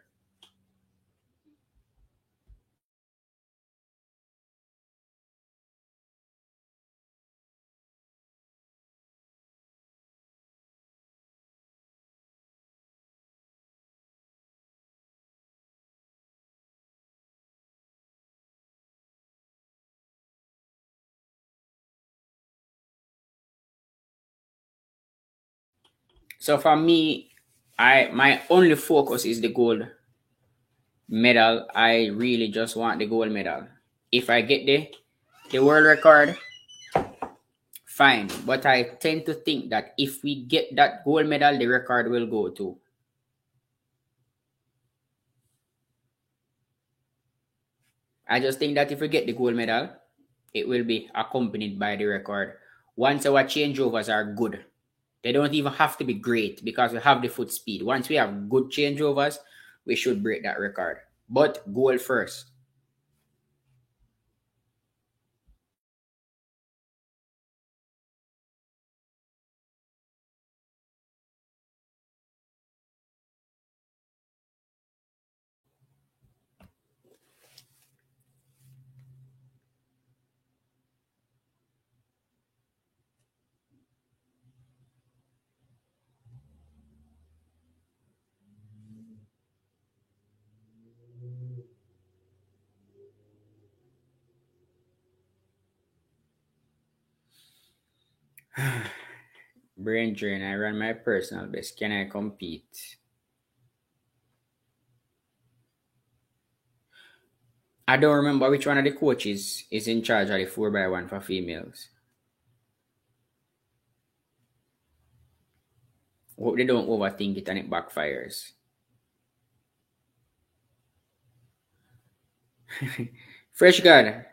So for me, my only focus is the gold medal. I really just want the gold medal. If I get the world record, fine. But I tend to think that if we get that gold medal, the record will go too. I just think that if we get the gold medal, it will be accompanied by the record. Once our changeovers are good, they don't even have to be great because we have the foot speed. Once we have good changeovers, we should break that record. But goal first. Brain drain. I run my personal best. Can I compete? I don't remember which one of the coaches is in charge of the 4x1 for females. Hope they don't overthink it and it backfires. Fresh God,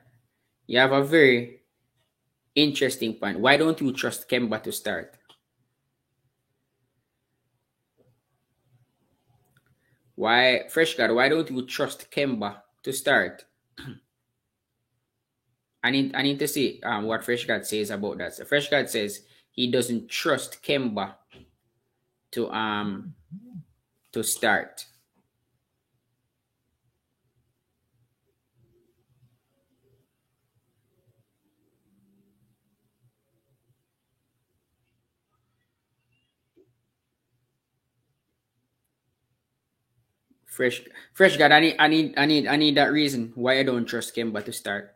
you have a very interesting point. Why don't you trust Kemba to start? Why, Fresh God, why don't you trust Kemba to start? I need to see what Fresh God says about that. So Fresh God says he doesn't trust Kemba to start. Fresh God, I need that reason why I don't trust Kemba to start.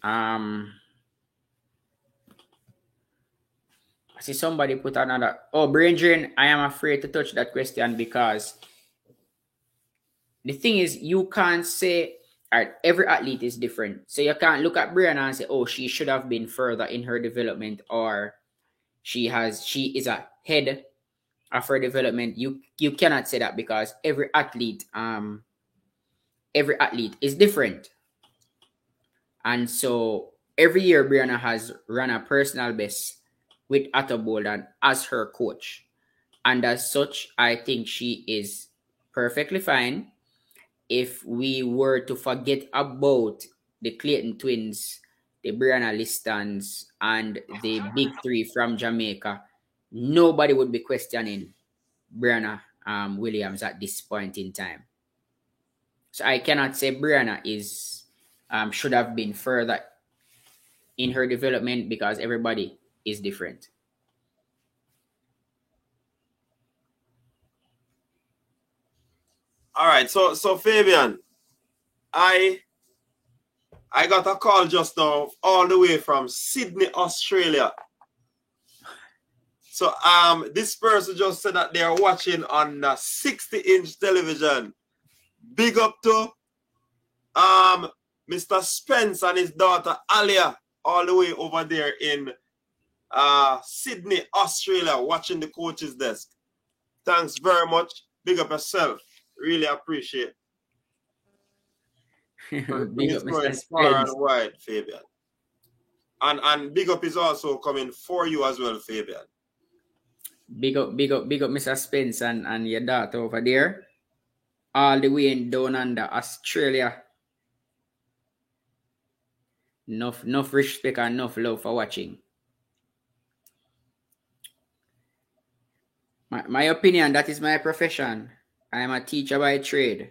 I see somebody put another. Oh, brain drain. I am afraid to touch that question because the thing is, you can't say, all right, every athlete is different. So you can't look at Brianna and say, oh, she should have been further in her development, or she is ahead of her development. You cannot say that because every athlete is different. And so every year Brianna has run a personal best with Otto Bolden as her coach. And as such, I think she is perfectly fine. If we were to forget about the Clayton twins, the Brianna Listons, and the big three from Jamaica, nobody would be questioning Brianna Williams at this point in time. So I cannot say Brianna is should have been further in her development because everybody is different. All right, so Fabian, I got a call just now all the way from Sydney, Australia. So this person just said that they're watching on a 60-inch television. Big up to Mr. Spence and his daughter Alia, all the way over there in Sydney, Australia, watching the coach's desk. Thanks very much. Big up yourself. Really appreciate. Big It's up, Mr. going far Spence. and wide, Fabian. And big up is also coming for you as well, Fabian. Big up, Mr. Spence and your daughter over there. All the way in down under Australia. Enough respect and enough love for watching. My opinion, that is my profession. I am a teacher by trade.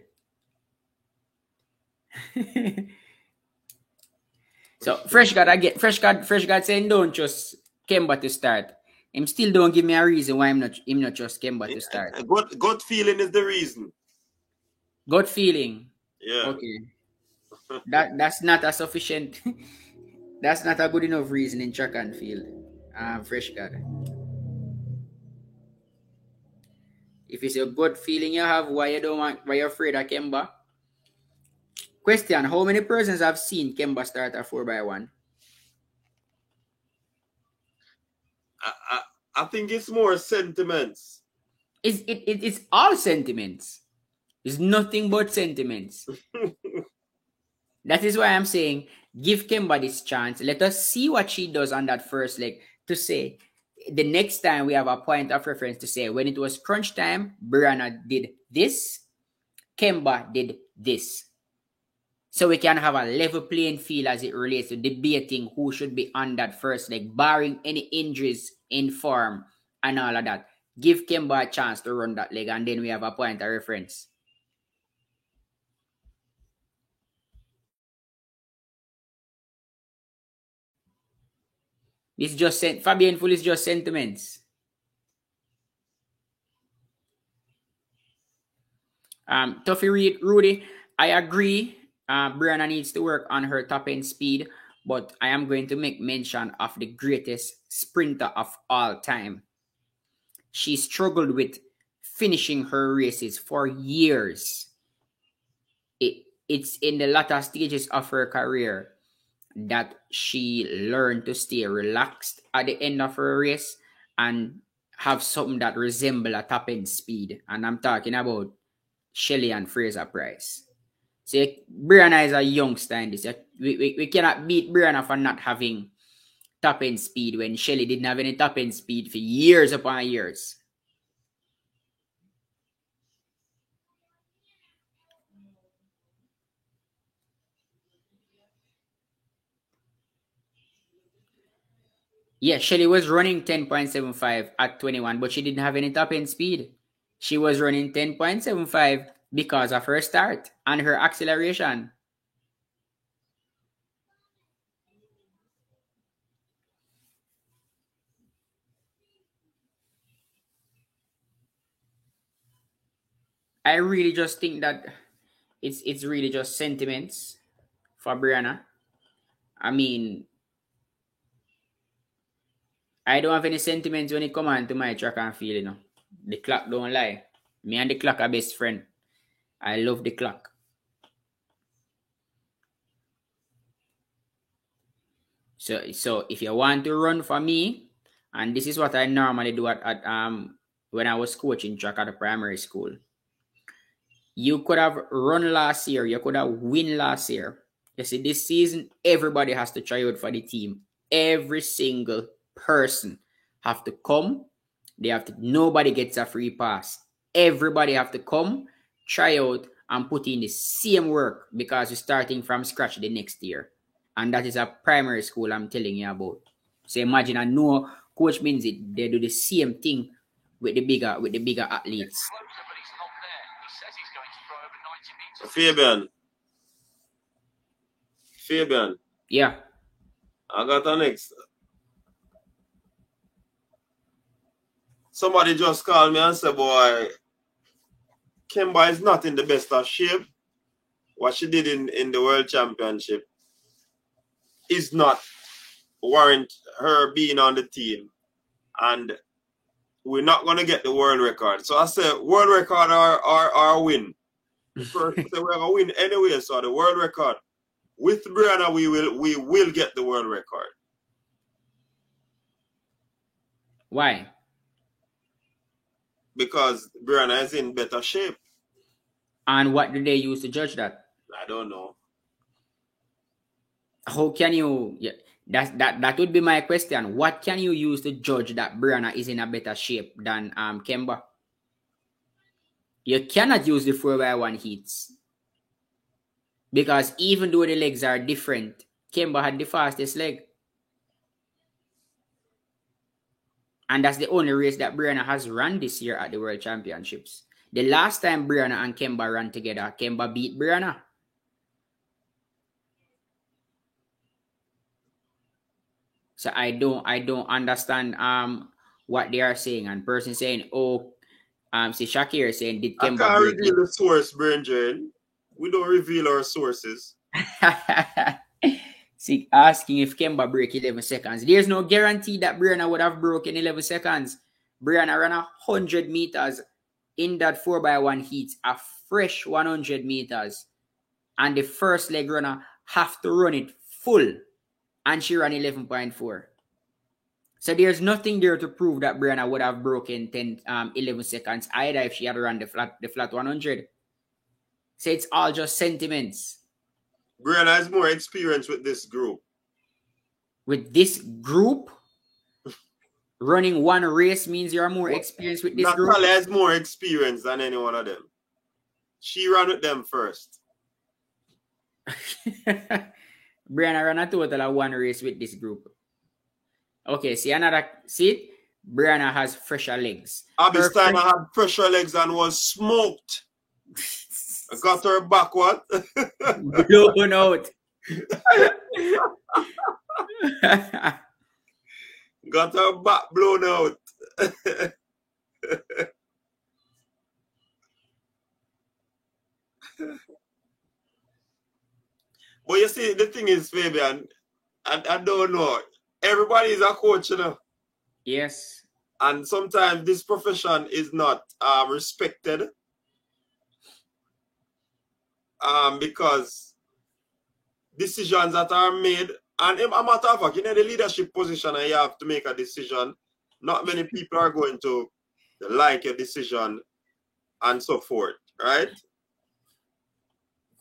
So Fresh God saying don't trust Kemba to start. Him still don't give me a reason why him not trust Kemba to start. Gut feeling is the reason. Gut feeling. Yeah. Okay. That's not a sufficient that's not a good enough reason in track and field. Fresh God. If it's a good feeling you have, why you're afraid of Kemba? Question: how many persons have seen Kemba start a 4x1? I think it's more sentiments. It's all sentiments. It's nothing but sentiments. That is why I'm saying give Kemba this chance. Let us see what she does on that first leg to say the next time we have a point of reference to say when it was crunch time, Brianna did this, Kemba did this. So we can have a level playing field as it relates to debating who should be on that first leg, barring any injuries in form and all of that. Give Kemba a chance to run that leg, and then we have a point of reference. It's just Fabian Full is just sentiments. Tuffy Rudy, I agree. Brianna needs to work on her top end speed, but I am going to make mention of the greatest sprinter of all time. She struggled with finishing her races for years. It's in the latter stages of her career that she learned to stay relaxed at the end of her race and have something that resemble a top end speed. And I'm talking about Shelly and Fraser Price. So Brianna is a youngster in this. We cannot beat Brianna for not having top end speed when Shelly didn't have any top end speed for years upon years. Yeah, Shelly was running 10.75 at 21, but she didn't have any top end speed. She was running 10.75 because of her start and her acceleration. I really just think that it's really just sentiments for Brianna. I mean, I don't have any sentiments when it comes on to my track and field, you know. The clock don't lie. Me and the clock are best friend. I love the clock. So if you want to run for me, and this is what I normally do at when I was coaching track at the primary school. You could have run last year. You could have win last year. You see, this season, everybody has to try out for the team. Every single person have to come. Nobody gets a free pass. Everybody have to come, try out, and put in the same work because you're starting from scratch the next year. And that is a primary school I'm telling you about. So imagine, I know Coach Minzy, they do the same thing with the bigger athletes. Fabian. Yeah. I got an next. Somebody just called me and said, boy, Kemba is not in the best of shape. What she did in the World Championship is not warrant her being on the team. And we're not going to get the world record. So I said, world record or win. First, we're going to win anyway. So the world record. With Brianna, we will get the world record. Why? Because Brianna is in better shape. And what do they use to judge that? I don't know. How can you? Yeah, that would be my question. What can you use to judge that Brianna is in a better shape than Kemba? You cannot use the 4x1 heats because even though the legs are different, Kemba had the fastest leg. And that's the only race that Brianna has run this year at the World Championships. The last time Brianna and Kemba ran together, Kemba beat Brianna. So I don't understand what they are saying. And person saying, oh, see Shakir saying, did I Kemba can't break reveal the source, Brendan. We don't reveal our sources. it? See, asking if Kemba break 11 seconds. There's no guarantee that Brianna would have broken 11 seconds. Brianna ran 100 meters in that 4x1 heat, a fresh 100 meters. And the first leg runner have to run it full. And she ran 11.4. So there's nothing there to prove that Brianna would have broken 11 seconds either if she had run the flat 100. So it's all just sentiments. Brianna has more experience with this group. With this group, running one race means you're more experienced with this group. Natalia has more experience than any one of them. She ran with them first. Brianna ran a total of one race with this group. Okay, see, Brianna has fresher legs. Abby Steiner had fresher legs and was smoked. I got her back, what? Blown out. Got her back blown out. But you see, the thing is, Fabian, I don't know. Everybody is a coach, you know. Yes. And sometimes this profession is not respected. Because decisions that are made, and a matter of fact, in the leadership position, and you have to make a decision. Not many people are going to like your decision and so forth, right?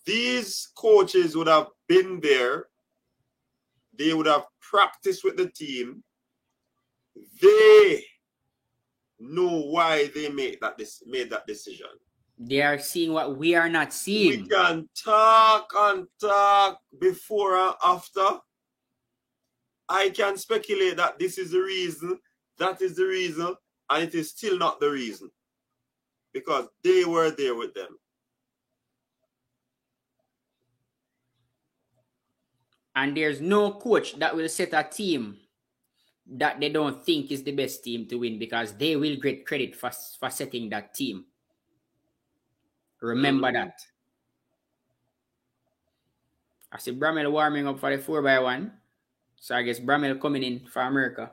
These coaches would have been there. They would have practiced with the team. They know why they made that decision. They are seeing what we are not seeing. We can talk and talk before and after. I can speculate that this is the reason, that is the reason, and it is still not the reason. Because they were there with them. And there's no coach that will set a team that they don't think is the best team to win because they will get credit for setting that team. Remember that. I see Bramel warming up for the 4x1. So I guess Bramel coming in for America.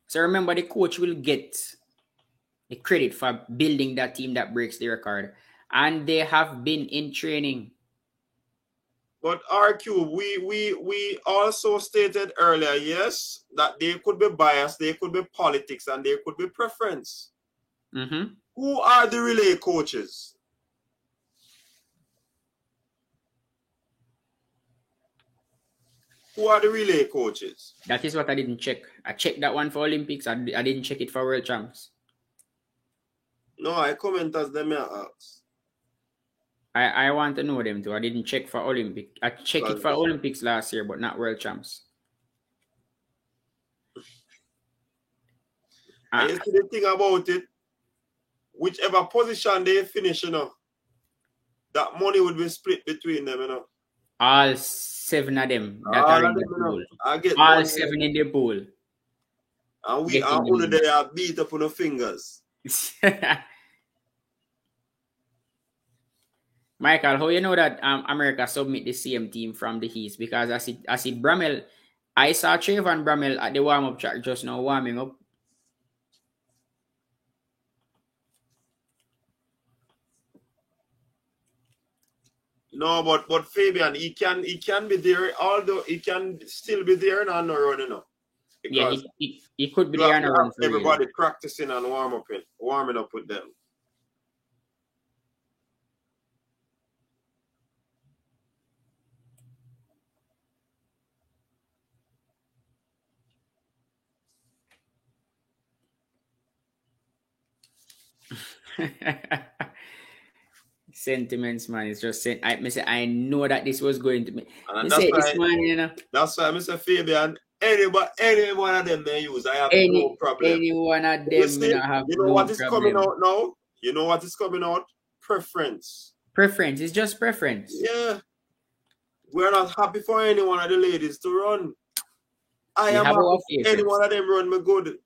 So remember, the coach will get the credit for building that team that breaks the record. And they have been in training. But RQ, we also stated earlier, yes, that there could be bias, there could be politics, and there could be preference. Mm-hmm. Who are the relay coaches? Who are the relay coaches? That is what I didn't check. I checked that one for Olympics. I didn't check it for World Champs. No, I comment as them ask. I want to know them too. I didn't check for Olympics. I checked it for Olympics last year, but not World Champs. And you see the thing about it, whichever position they finish, you know, that money would be split between them, you know. All 7 of them that are in the pool. All 7 in the pool. And we are only there beat up on the fingers. Michael, how you know that America submit the same team from the East? Because I see Bramel. I saw Trayvon Bramel at the warm-up track just now warming up. No, but Fabian, he can be there, although he can still be there and not running up. Yeah, because he could be you there have on a to run have for you. everybody practicing and warming up with them. Sentiments, man. It's just saying. I know that this was going to be. And Me that's say why this man, you know. That's why Mr. Fabian, any one of them they use, I have no Any problem. one of You them, see, you know, have you know no what is coming problem. out now? You know what is coming out? Preference. Preference. It's just preference. Yeah. We're not happy for any one of the ladies to run. I We am have happy our for any favorites. one of them run me good.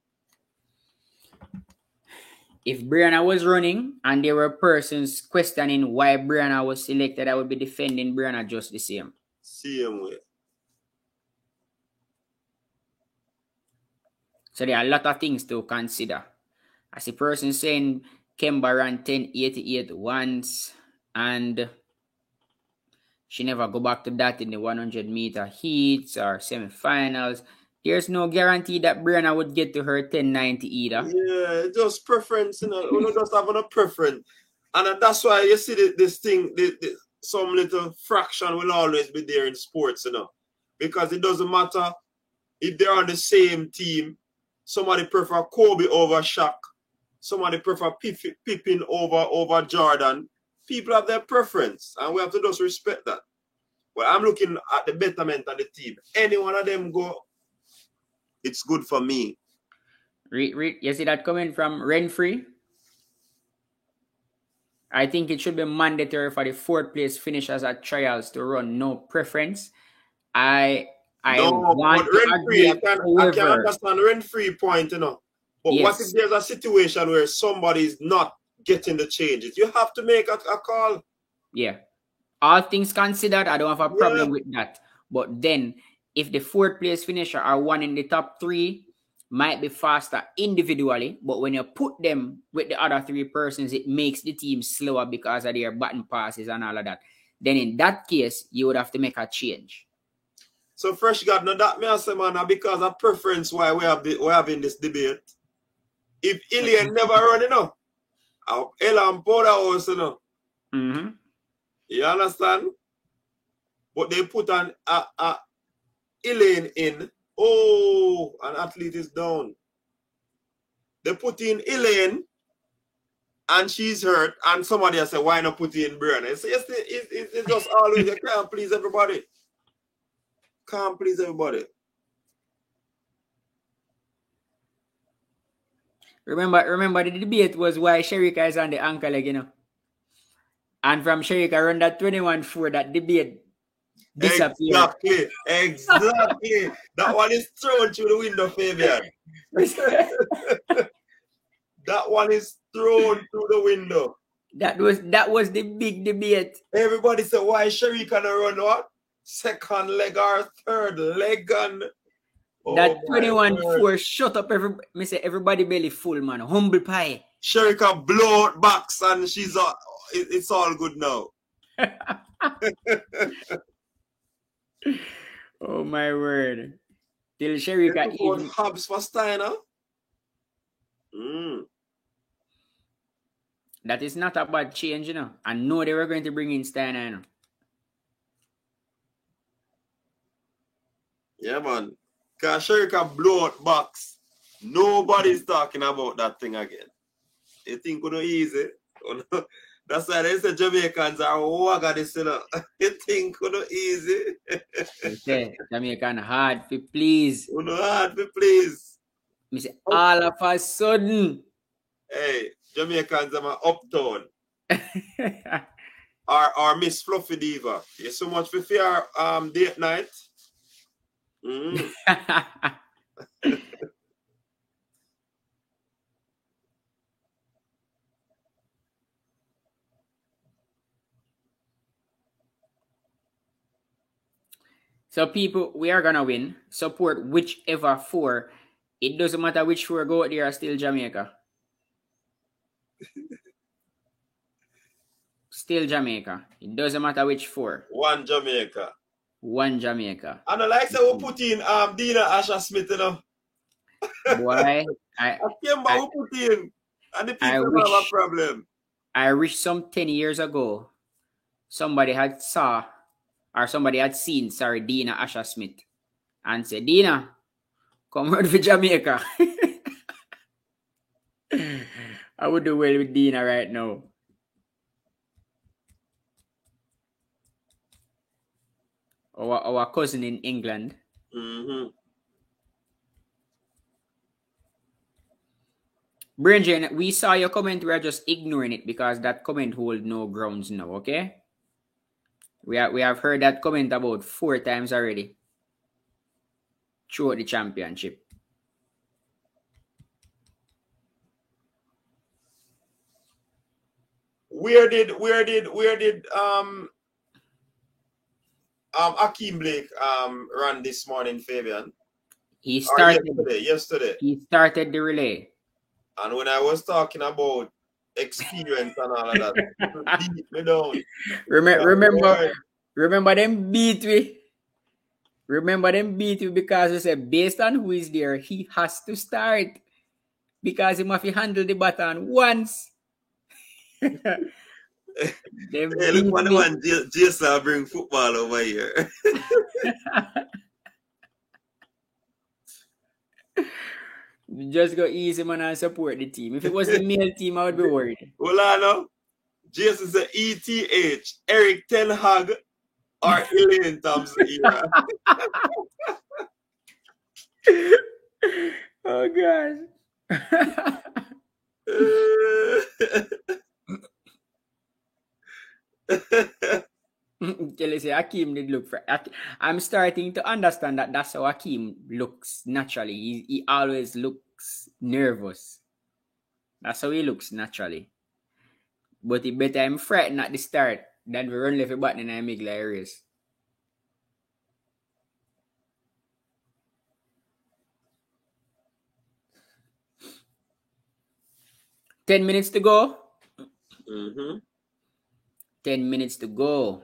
If Brianna was running and there were persons questioning why Brianna was selected, I would be defending Brianna just the same. Same way. So there are a lot of things to consider. As a person saying Kemba ran 10.88 once and she never go back to that in the 100-meter heats or semifinals, there's no guarantee that Brianna would get to her 10.90 either. Yeah, just preference, you know. We just have a preference. And that's why you see this thing, some little fraction will always be there in sports, you know. Because it doesn't matter if they're on the same team. Somebody prefer Kobe over Shaq. Somebody prefer Pippen over Jordan. People have their preference, and we have to just respect that. Well, I'm looking at the betterment of the team. Any one of them go, it's good for me. You see that coming from Renfrey? I think it should be mandatory for the 4th place finishers at trials to run no preference. I want to agree. I can understand Renfrey point, you know. But yes. What if there's a situation where somebody's not getting the changes? You have to make a call. Yeah. All things considered, I don't have a problem with that. But then, if the 4th place finisher are one in the top 3, might be faster individually, but when you put them with the other 3 persons, it makes the team slower because of their button passes and all of that. Then in that case, you would have to make a change. So Fresh God, now that me say, man, because of preference why we're having this debate. If Ilian never run, you know, Elan Powderhouse, you know. Mm-hmm. You understand? But they put an Elaine in. Oh, an athlete is down. They put in Elaine and she's hurt, and somebody has said, why not put in Brianna? It's just always, you can't please everybody. Can't please everybody. Remember the debate was why Sherika is on the ankle leg, you know. And from Sherika run that 21-4, that debate disappeared. Exactly. That one is thrown through the window, Fabian. That one is thrown through the window. That was the big debate. Everybody said, why Sherika can run what? 2nd leg or 3rd leg? And that 21-4 shut up everybody belly full, man. Humble pie. Sherika blow out backs and it's all good now. Oh my word. Till Sherika even Hobbs for Steiner. That is not a bad change, you know. I know they were going to bring in Steiner, you know. Yeah, man. Because Sherika blow out backs. Nobody's talking about that thing again. You think it's easy? That's why they say Jamaicans are wagga this, you know. You think it's easy? They say Jamaican hard to please. Hard to please. Me say all of a sudden. Hey, Jamaicans are uptown. or Miss Fluffy Diva. You so much for fear date night. So people, we are gonna win. Support whichever 4. It doesn't matter which 4 go out there are still Jamaica. Still Jamaica. It doesn't matter which 4. One Jamaica. And like say we put in Dina Asher Smith, you know. Boy, I Kemba I, who put in, and the I people don't have a wish problem. I wish some 10 years ago somebody had saw or somebody had seen sorry Dina Asher Smith and said, Dina, come out for Jamaica. I would do well with Dina right now. Our cousin in England. Mm-hmm. Brendan, we saw your comment. We are just ignoring it because that comment hold no grounds now, okay? We have heard that comment about 4 times already throughout the championship. Where did Akeem Blake run this morning, Fabian? He Or yesterday. He started the relay. And when I was talking about experience and all of that, people beat me down. Remember them beat we? Remember them beat you because we said based on who is there, he has to start. Because he must handle the baton once. Hey, look what the one Jason bring football over here. Just go easy, man, and support the team. If it was the male team, I would be worried. Well, I know. Jason said ETH, Eric Ten Hag, or Elaine Thompson era. Oh, gosh. Kelly say Akeem did look for. I'm starting to understand that that's how Akeem looks naturally. He always looks nervous. That's how he looks naturally. But he better him frightened at the start than we run left a button and make like a race. $10 minutes to go. 10 minutes to go.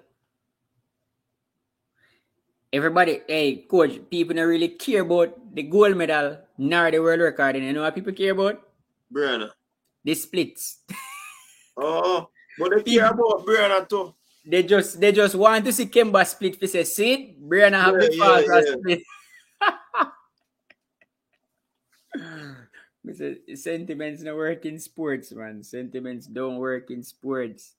Everybody, hey, coach, people don't really care about the gold medal nor the world record. And you know what people care about? Brianna. The splits. Oh, but they care about Brianna too. They just want to see Kemba split for say, see, Brianna have the fast split. Sentiments don't work in sports, man. Sentiments don't work in sports.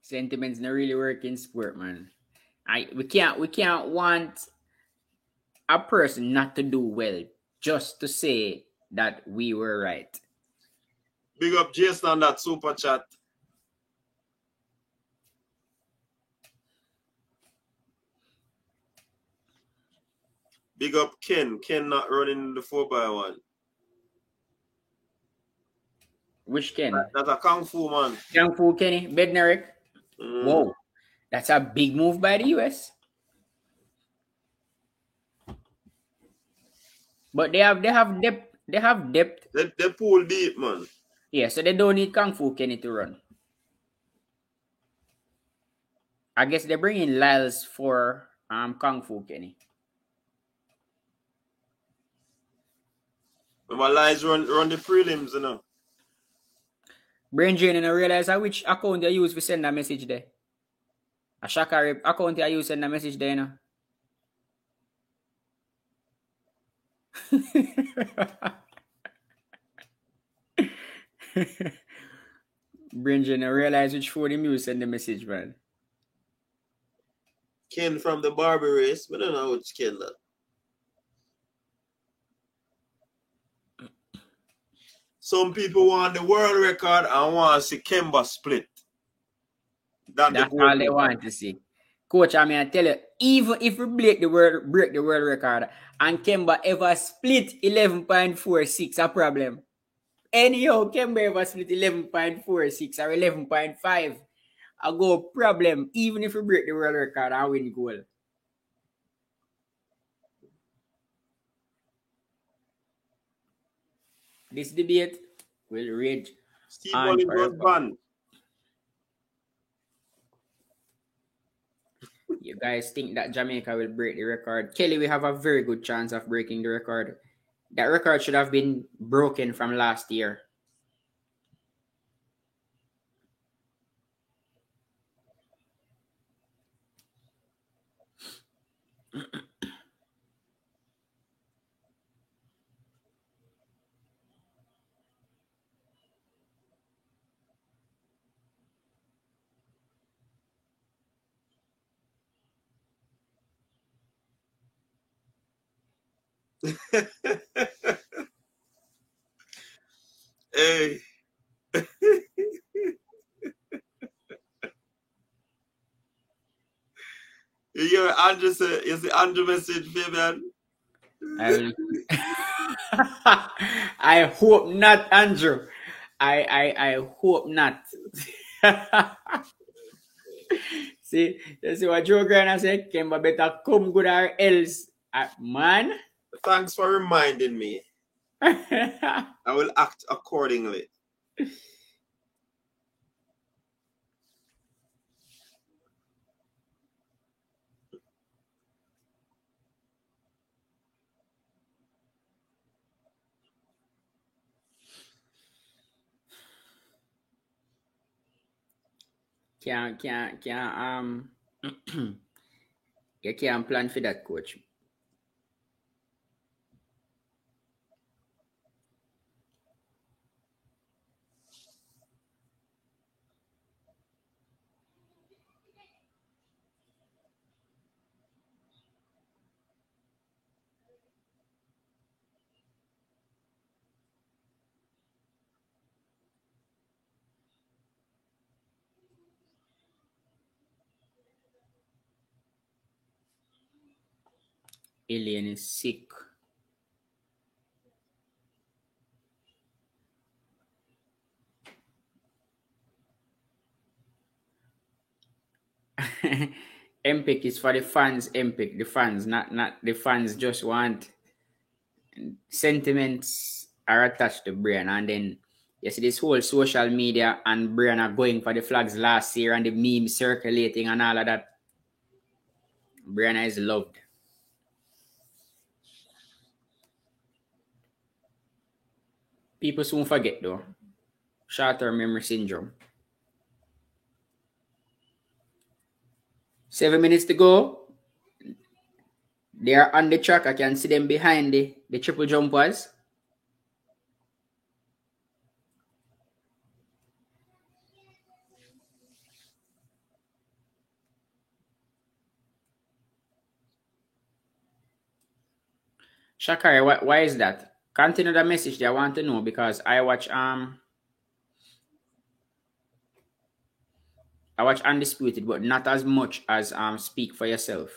Sentiments don't really work in sport, man. We can't want a person not to do well just to say that we were right. Big up Jason on that super chat. Big up Ken. Ken not running the 4x1. Which Ken? That's a Kung Fu man. Kung Fu Kenny Bednarik. Whoa, that's a big move by the US. But they have depth. They have depth. They pull deep, man. Yeah, so they don't need Kung Fu Kenny to run. I guess they're bringing Lyles for Kung Fu Kenny. Remember Lyles run the prelims, you know. Brain drain and I realize which account they use to send a message there. A Shaka account they use to send a message there, you know. Brendan, I realize which phone him use send the message, man. Ken from the Barber race, but I don't know which Ken that. Some people want the world record and want to see Kemba split. That's all they want to see. Coach, I mean, I tell you, even if we break the world record and Kemba ever split 11.46, a problem. Anyhow, Kemba ever split 11.46 or 11.5, a go problem, even if we break the world record and win goal. This debate will rage. Steve Mullins was banned. You guys think that Jamaica will break the record? Kelly, we have a very good chance of breaking the record. That record should have been broken from last year. Hey. You hear Andrew say, you see Andrew message, Fabian? I will. I hope not, Andrew. I hope not. See, you see what Joe Grana said? Kemba better come good or else. Man. Thanks for reminding me. I will act accordingly. Can't you can't plan for that, coach. Alien is sick. MPIC is for the fans, MPIC. The fans, not the fans just want sentiments are attached to Brian, and then you see this whole social media and Brian are going for the flags last year and the memes circulating and all of that. Brianna is loved. People soon forget though. Short-term memory syndrome. 7 minutes to go. They are on the track. I can see them behind the triple jumpers. Shakari, why is that? Continue the message they want to know because I watch Undisputed, but not as much as Speak for Yourself.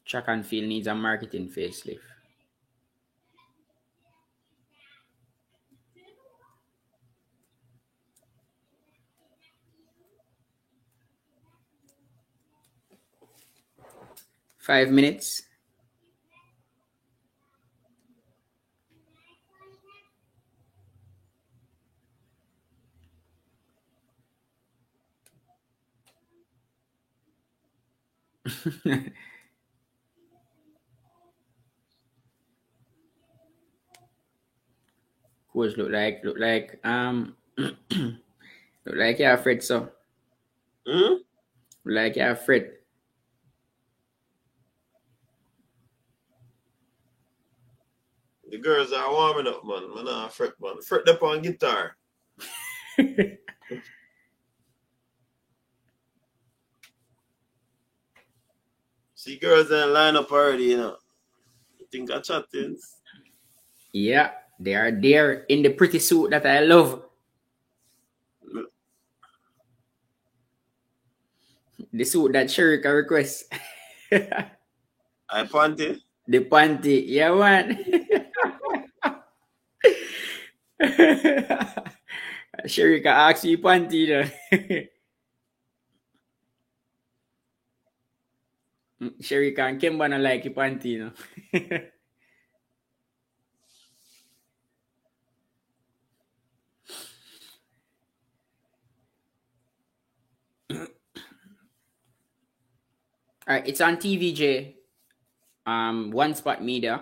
Track and Field needs a marketing facelift. Five minutes. Coach look like look like you're afraid so. Look like you're afraid. The girls are warming up, man. Man, I fret, man. Fret up on guitar. See, girls in line up already, you know. You think I chat things? Yeah, they are there in the pretty suit that I love. The suit that Sherika requests. I panty. The panty, yeah, man. Sherika asks you panty, though. Sherika and Kimba don't like your panty, you know. All right, it's on TVJ, One Spot Media.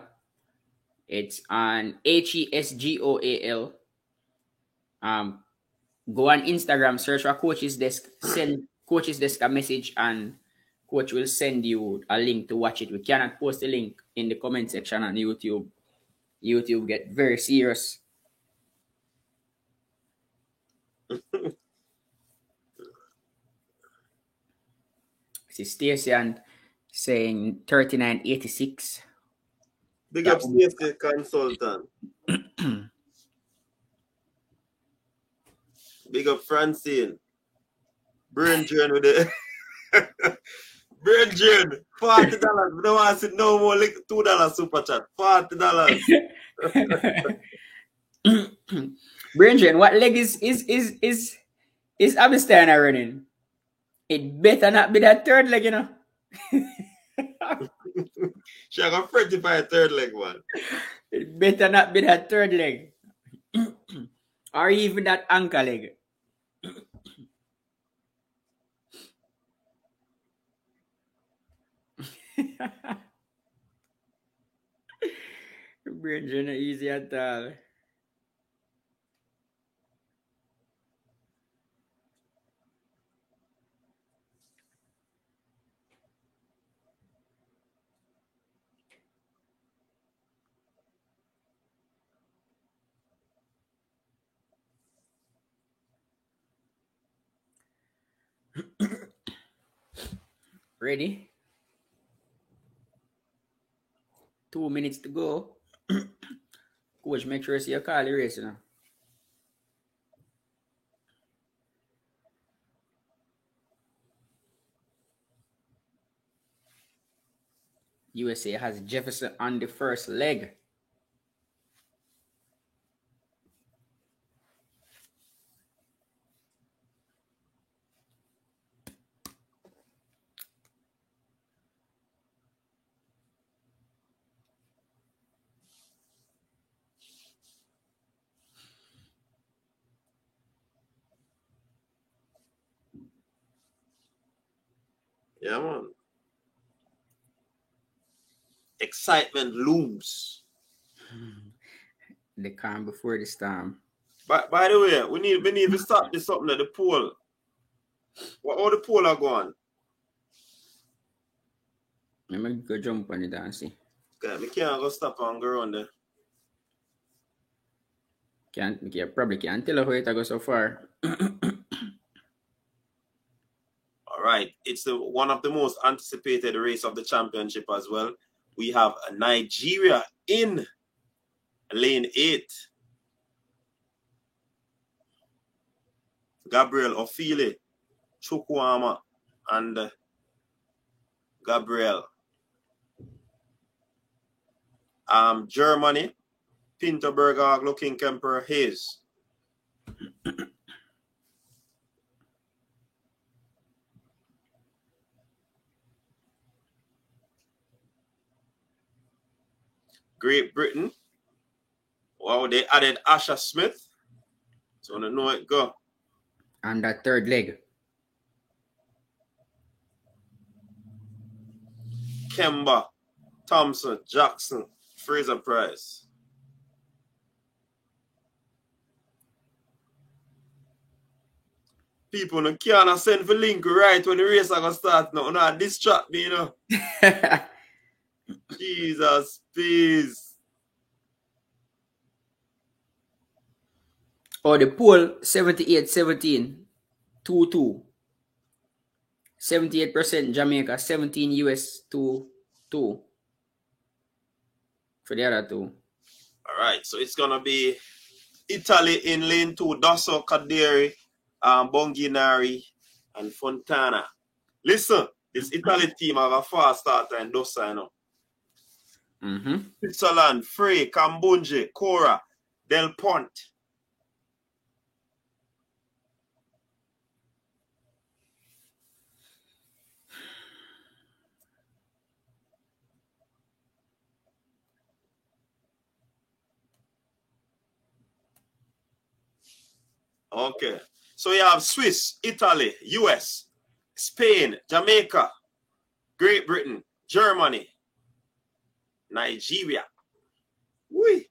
It's on HESGOAL. Go on Instagram, search for Coach's Desk, send Coach's Desk a message, and Coach will send you a link to watch it. We cannot post a link in the comment section on YouTube. YouTube get very serious. See Stacey and saying 3986. Big up Stacey Consultant. Big up Francine. Brain drain with it. Brain drain. $40. We don't want to see no more like $2 super chat. $40. Brendan, what leg is Abistana running? It better not be that third leg, you know. She got 35 third leg one. It better not be that third leg. Or even that ankle leg. Brendan, easy at all. Ready? 2 minutes to go. Coach, make sure you see your call the race, you know. USA has Jefferson on the first leg. Yeah, man. Excitement looms. The calm before the storm. By the way, we need to start this something at the poll. What all the poll are going? Let me go jump on it and see. Okay, we can't go stop and go around there. Probably can't tell how it go so far. All right, it's one of the most anticipated race of the championship as well. We have Nigeria in lane 8. Gabriel Ofili, Chukwuama, and Gabriel. Germany, Pinterberger, Looking Kemper, Hayes. Great Britain. Wow, they added Asha Smith. So I don't know it go. And that third leg. Kemba, Thompson, Jackson, Fraser Price. People no can't send for link right when the race are gonna start now. No, distract me, you know. Jesus, please. Oh, the poll 78-17, 2-2. 78% Jamaica, 17 US 2-2 for the other two. All right, so it's gonna be Italy in lane 2, Dosso, Kaderi, Bonginari, and Fontana. Listen, this Italy team have a fast starter in Dosso, you know. Switzerland, Frey, Kambunje, Cora, Del Ponte. Okay, so you have Swiss, Italy, US, Spain, Jamaica, Great Britain, Germany, Nigeria. Whee.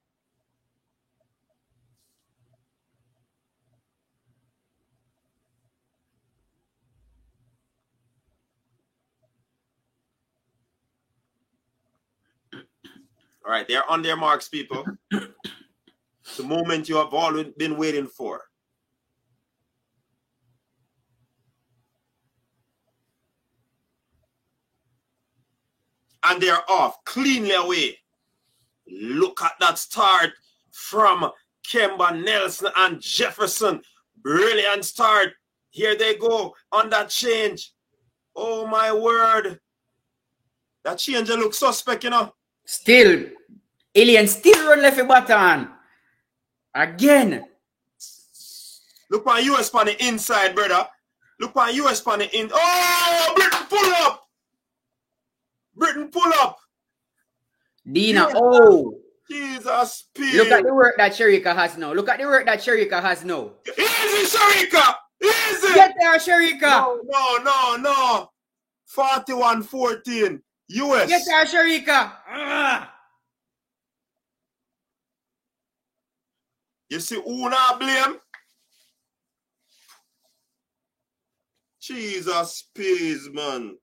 All right, they're on their marks, people. The moment you have all been waiting for. And they're off cleanly away. Look at that start from Kemba, Nelson, and Jefferson. Brilliant start. Here they go on that change. Oh, my word. That change looks suspect, you know. Still, Alien still run left a button. Again. Look on US on the inside, brother. Look on US on the in. Oh, Britain pull up. Britain pull up. Dina, oh. Jesus, speed. Look at the work that Sherika has now. Look at the work that Sherika has now. Easy, Sherika. Easy. Get there, Sherika. No. 41-14. US. Get there, Sherika. Ah. You see who not blame? Jesus, please, man.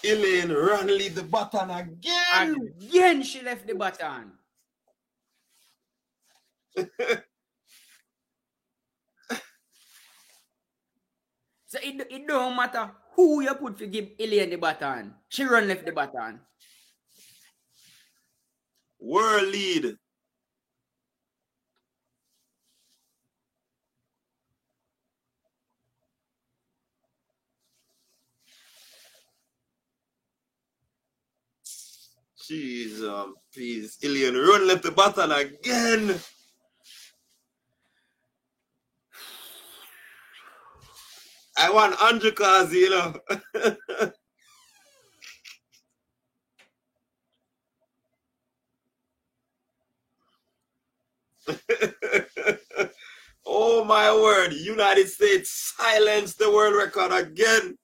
Elaine ran leave the button again. Again, she left the button. So it don't matter who you put to give Elaine the button. She run left the button. World lead. Jesus, please. Ilian run left the button again. I want Andrew Kazi, you know. Oh my word, United States silenced the world record again.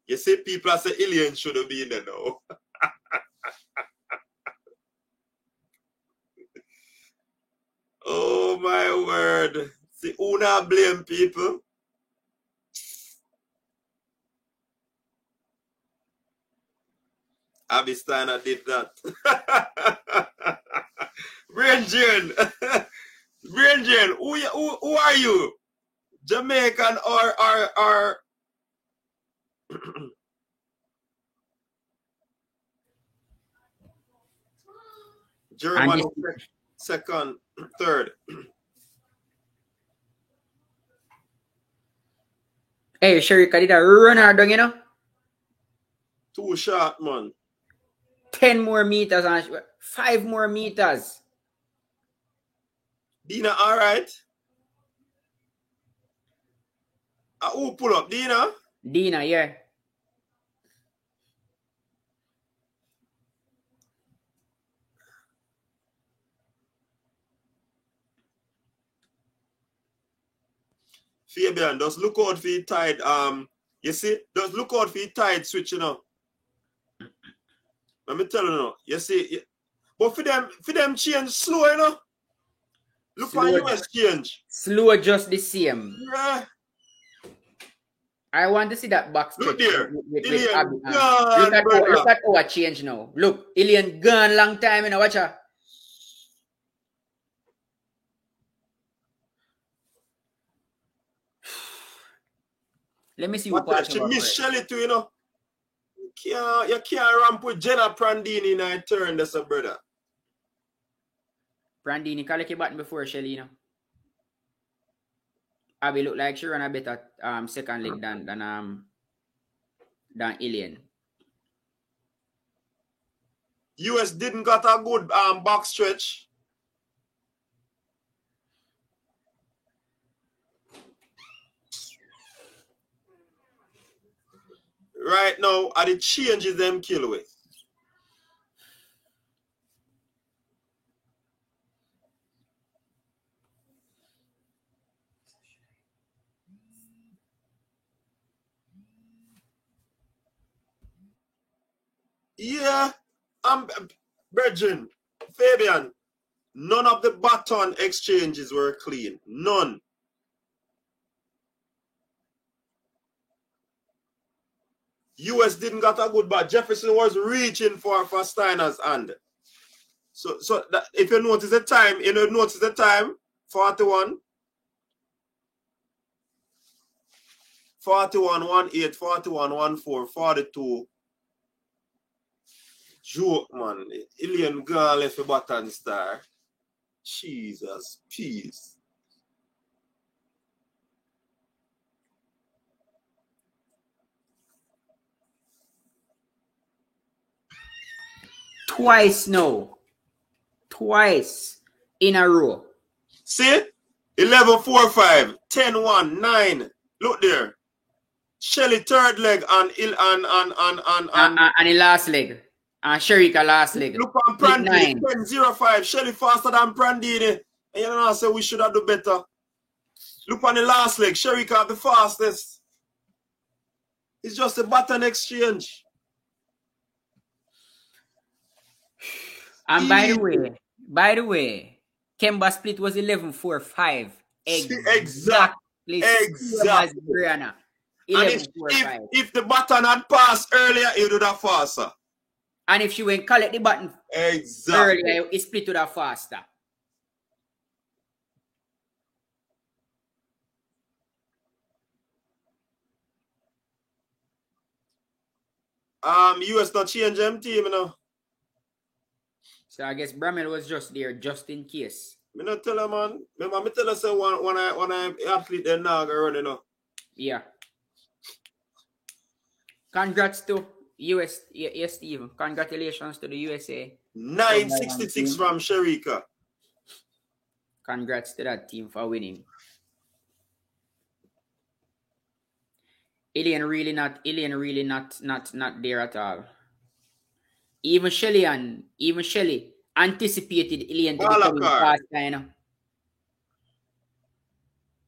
You see, people are saying Alien should have been there now. Oh my word. See, who not blame people? Abby Steiner did that. Brain Jane. Brain Jane, who are you? Jamaican or German second, third. Hey, Sherika did a runner down, you know? Too short, man. 10 more meters and 5 more meters. Dina, all right? Who pull up? Dina? Dina, yeah. Fabian, just look out for the tide. You see, just look out for the tide switch, you know. Let me tell you now. You see, but for them change slow, you know. Look for US change. Slow just the same. Yeah. I want to see that box. Look there. With Abby. Look at our change now. Look, Ilian gone long time, you know. Watch her. Let me see what part. She missed Shelly too, you know. You can't ramp with Jenna Prandini in a turn, that's a brother. Prandini collect a button before Shelly, you know. Abby look like she run a better second leg than Ilian. US didn't got a good box stretch. right now are the changes them kill with. Yeah, Virgin, Fabian, none of the baton exchanges were clean. None. US didn't got a good bat. Jefferson was reaching for Steiner's hand. So that, if you notice the time, 41, 18, 41, 14, 42. Joke, man. Ilian girl left a button star. Jesus, peace. Twice now. Twice in a row. See? 11-4-5, 10-1, 9. Look there. Shelly third leg and the last leg. And Sherika last leg. Look on Prandini, 10-0-5. Shelly faster than Prandini. And you know, say we should have do better. Look on the last leg. Sherika the fastest. It's just a button exchange. And by the way, Kemba split was 11-4-5. Exactly. Brianna. And if the button had passed earlier, it would have faster. And if she went collect the button earlier, it split would have faster. US not change them team, you know. So I guess Bramel was just there just in case. Me not tell her, man. Remember, me tell her say when I athlete then now go run, you know. Yeah. Congrats to US. Yes, Steve. Congratulations to the USA. 966 from Sherika. Congrats to that team for winning. Ilian really not there at all. Even Shelly anticipated Ilian to become fast, you know.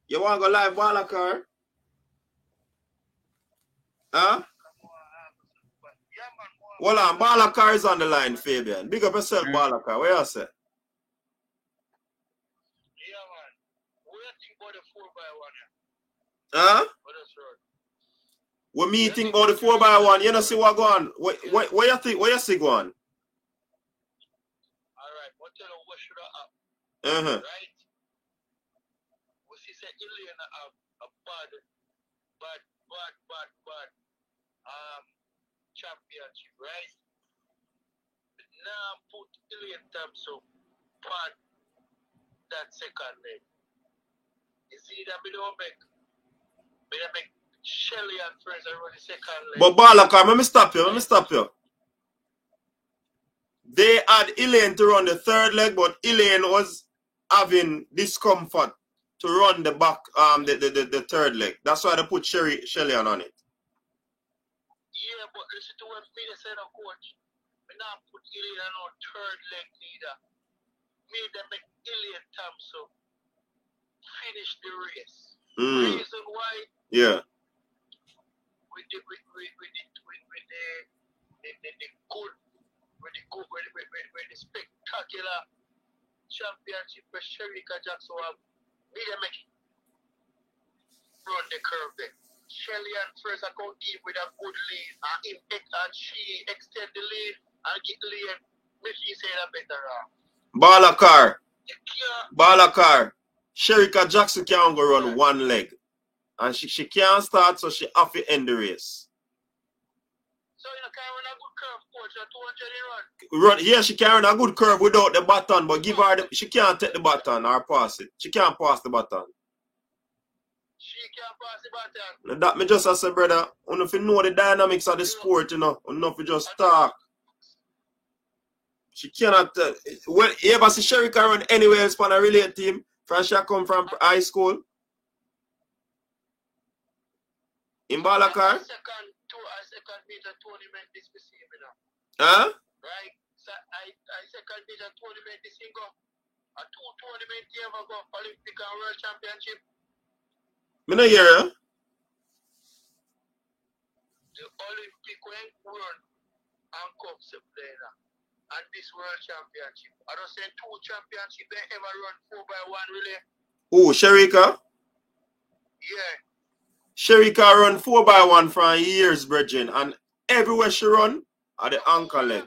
You want to go live Balakar? Huh? Hold on, Balakar is on the line, Fabian. Big up yourself, Balakar. Where you say? Yeah, man. We're thinking about the 4x1. Huh? We're meeting about the 4x1. You know, see what going on? What you think? What you see going on? Alright, what tell you what should I have? Right? We see say Ilian have a bad championship, right? But now put Ilian Thompson part that second leg. You see that we don't make Shelly and Fraser run the second leg. But Balakar, let me stop you. They had Elaine to run the third leg, but Elaine was having discomfort to run the back the third leg. That's why they put Shelly on it. Yeah, but listen to what me said, coach. We now put Elaine on third leg leader. Made them make Elaine Thompson finish the race. Reason why? Yeah. With the spectacular championship for Sherika Jackson, made them make run the curve there. Shelly and Fraser come deep with a good lead, and she extend the lead and get lead. Make you say that better. Balakar. Sherika Jackson can't go run one leg. And she can't start, so she have to end the race. So you can't run a good curve, coach, at 200 run? Yeah, she can run a good curve without the baton, but give her she can't take the baton or pass it. She can't pass the baton. She can't pass the baton. Now that me just as a brother, if you know the dynamics of the sport, you know, enough to just talk. She cannot. Well, you ever see Sherika run anywhere else on a relay team? From she come from high school. In Balakar? Second to I second meter tournament this season now. Huh? Right? So I second meter tournament this thing go. A 2 tournament you ever go Olympic and World Championship. Me no hear you. The Olympic when World and Cups play now. And this World Championship. I don't say 2 championships they ever run 4x1 relay. Who, Sherika? Yeah. Sherika run 4x1 for years, brethren, and everywhere she run are the anchor leg.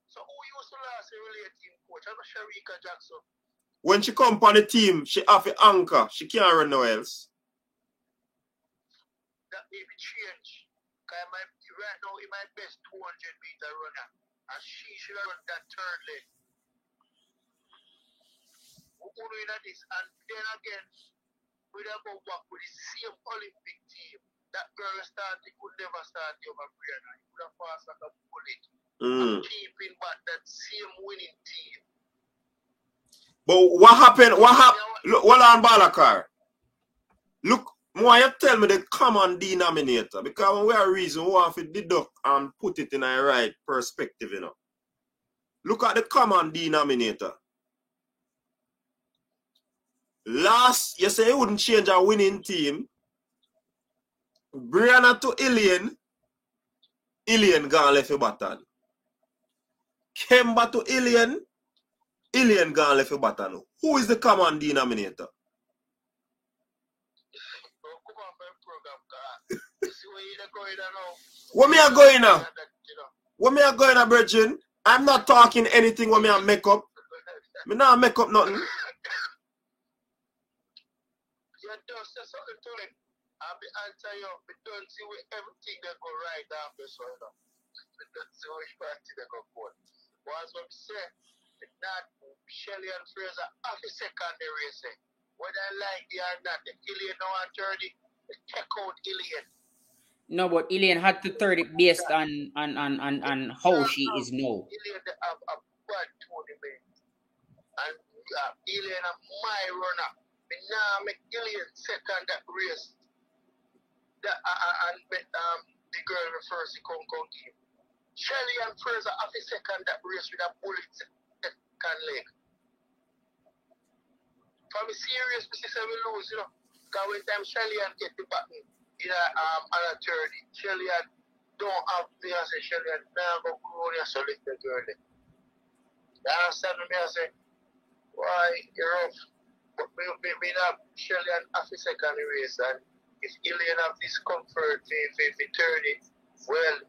So who used to last a relay team coach? I'm Sherika Jackson. When she come on the team, she have an anchor. She can't run nowhere else. That may be changed. Because right now, in my best 200-meter runner. And she should have run that third leg. Who doing this? And then again, we don't go back with the same Olympic team. That girl started, could never start over Brianna. He could have passed like a bullet. And keeping back that same winning team. But what happened? Look, hold on, Balakar. Look, why you tell me the common denominator? Because when we are reason, we have to deduct and put it in a right perspective, you know. Look at the common denominator. Last, you say you wouldn't change a winning team. Brianna to Ilian gone left a button. Kemba to Ilian gone left a button. Who is the common denominator? What me are going now? What me are going now, Virgin? I'm not talking anything what me are make up. Me not make up nothing. You don't say something to me. I'll be answering you. We don't see everything that go right after so you know. We don't see which party that go good. What's what I'm saying? Not Shelly and Fraser off the secondary race. Whether I like it or not, if Ilian now on 30, they take out Ilian. No, but Ilian had to third it based on how she is now. Ilian have a bad tournament. And Ilian is my runner. But now make Ilian second that race. And the girl refers to Kong game. Shelly and Fraser have the second that race with a bullet second leg. From a serious position we lose, you know. Because when time Shelly and get the button in a 30, Shelly and don't have me as a Shelly and now go grow and select the girl. You understand me? I say, why you're rough? But we have Shelly and half a second race, and if Ilian have discomfort for 30, well,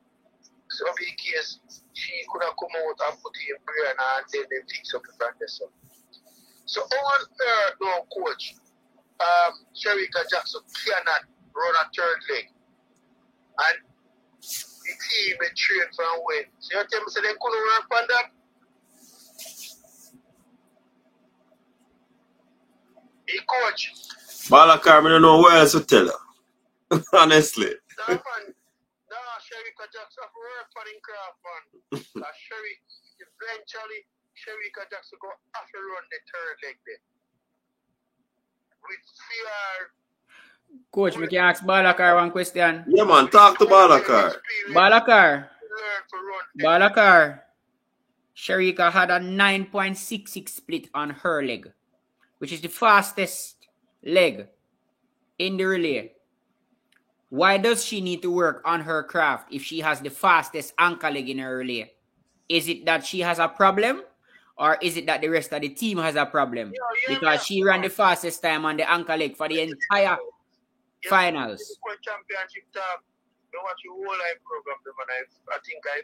so in case she could have come out and put in Brianna and then they fix up the practice. So on her no coach, Sherika Jackson cannot run a third leg. And the team is trained from when. So you tell me so they couldn't work on that? The coach. Balakar, I don't know what else to tell her. Honestly. No, man. No, Sherika Jackson work for the craft, man. Eventually, Sherika Jackson go have to run the third leg there. With fear. Coach, we can ask Balakar one question. Yeah, man, talk to Balakar. Balakar. Sherika had a 9.66 split on her leg, which is the fastest leg in the relay. Why does she need to work on her craft if she has the fastest anchor leg in her relay? Is it that she has a problem, or is it that the rest of the team has a problem? Because she ran the fastest time on the anchor leg for the entire finals. Championship time, I watch the whole live program, and I think I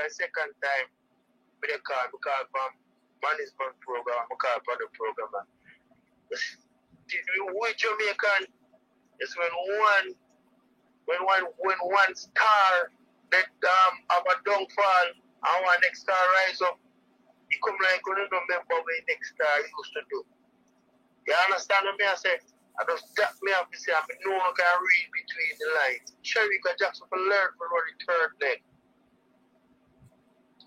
second time with the card because from management program, I call for the program. With Jamaican, it's when one star that have a downfall and one next star rise up, he come like you don't remember what the next star used to do. You understand what I say? I just that me have to say I no one can read between the lines. Sherika Jackson for learn for run the third leg.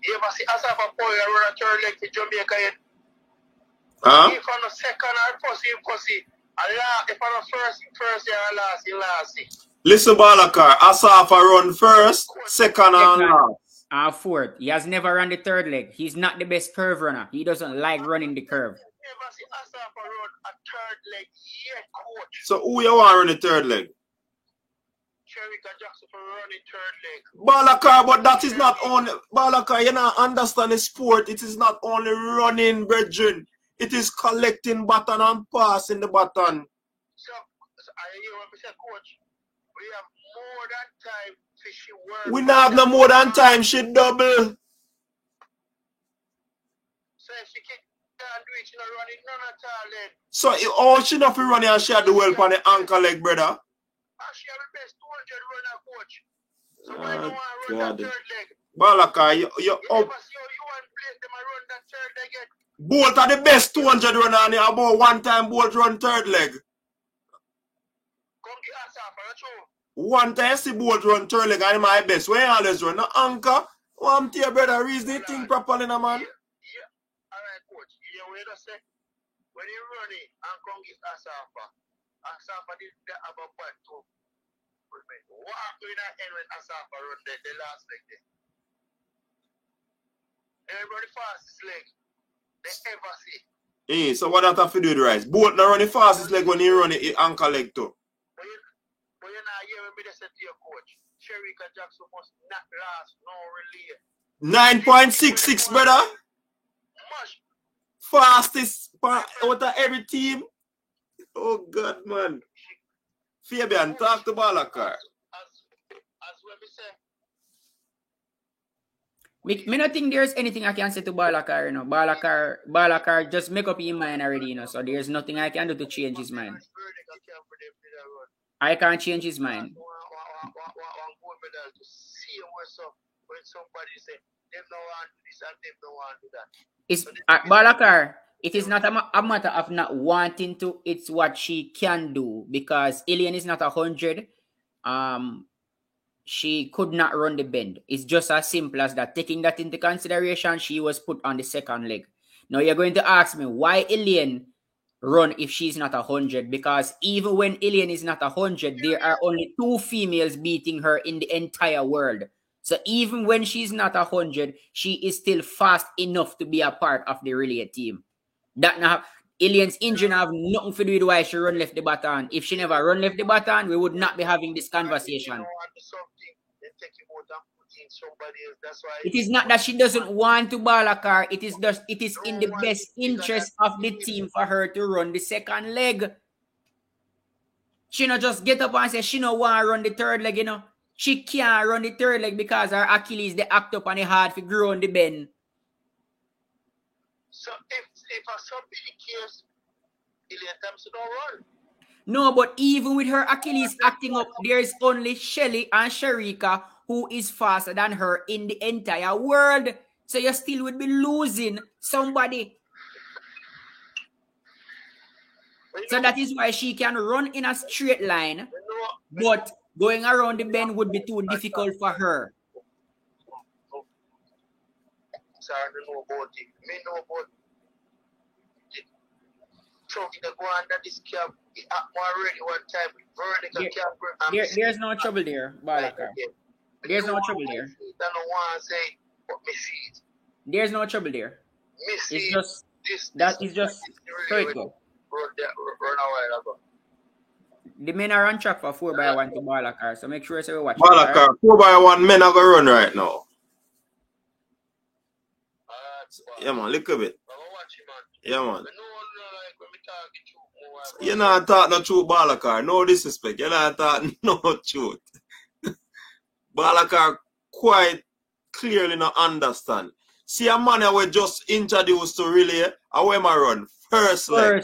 You ever see as a boy run a third leg for Jamaica yet? If on the second or first, if on the first, or last, you last. Listen, Balakar, Asafa run first, second and last. Fourth. He has never run the third leg. He's not the best curve runner. He doesn't like running the curve. Never see Asafa run a third leg yet, coach. So who you want to run the third leg? Sherika Jackson for running third leg. Balakar, but that is not only Balakar, you not understand the sport. It is not only running, brethren. It is collecting baton and passing the baton. So I hear what we say, coach. We have more than time for she work. We not have no more than time, she double. So if she can't do it, she not running none at all then. So all she not fi running and she had the well on the ankle leg, brother. And she have the best 200 runner, coach. So why don't want to run that third leg? Balakar, you up. Never see how you want to play them and run that third leg yet. Bolt are the best 200 runner and about one time Bolt run third leg. Come get Asafa, that's true. One time see Bolt run third leg and my best. Where you always run? No anchor. One to your brother, reason the thing properly, no man. Yeah. Alright, coach. You know what I say? When you run it and come get Asafa, Asafa did have a part too. What happened in that end when Asafa run the last leg there? Everybody fastest leg they ever see. So what that have to do with the rice? Bolt not run the fastest leg when he run the ankle leg too. But you're not hearing me say to your coach. Sherika Jackson must not last no relay. 9.66, brother. Much. Fastest out of every team. Oh God, man. Fabian, talk to Balakar. As when we say. Me not think there's anything I can say to Balakar, you know. Balakar just make up his mind already, you know. So there's nothing I can do to change his mind. I can't change his mind. It's Balakar. It is not a matter of not wanting to. It's what she can do because Alien is not 100. She could not run the bend. It's just as simple as that. Taking that into consideration, she was put on the second leg. Now you're going to ask me why Alien run if she's not 100? Because even when Alien is not 100, there are only 2 females beating her in the entire world. So even when she's not 100, she is still fast enough to be a part of the relay team. That now Alien's injury have nothing to do with why she run left the baton. If she never run left the baton, we would not be having this conversation. It is not that she doesn't want to Balakar. It is in the best interest of the team for her to run the second leg. She not just get up and say she don't want to run the third leg, you know. She can't run the third leg because her Achilles they act up and it hard to grow on the bend. So if a sub in the case, Alien Thompson don't run. No, but even with her Achilles acting up, there's only Shelly and Sherika who is faster than her in the entire world. So you still would be losing somebody. So that is why she can run in a straight line, but going around the bend would be too difficult for her. Sorry, I don't know about it. Me know about it. Trouble to go under this cab. It happened already one time with vertical cab. There's no trouble there, Balakar. There's no trouble there. I don't want to say what me see it. There's no trouble there. It's just critical. Run away, the men are on track for 4x1 to Balakar, so make sure you watch. Balakar, 4x1 men are going to run right now. Yeah, man, look at it. Yeah, man. You're not talking no truth, Balakar. No disrespect. You're not talking no truth. Balakar quite clearly not understand. See a man who was just introduced to relay, and when I run first leg.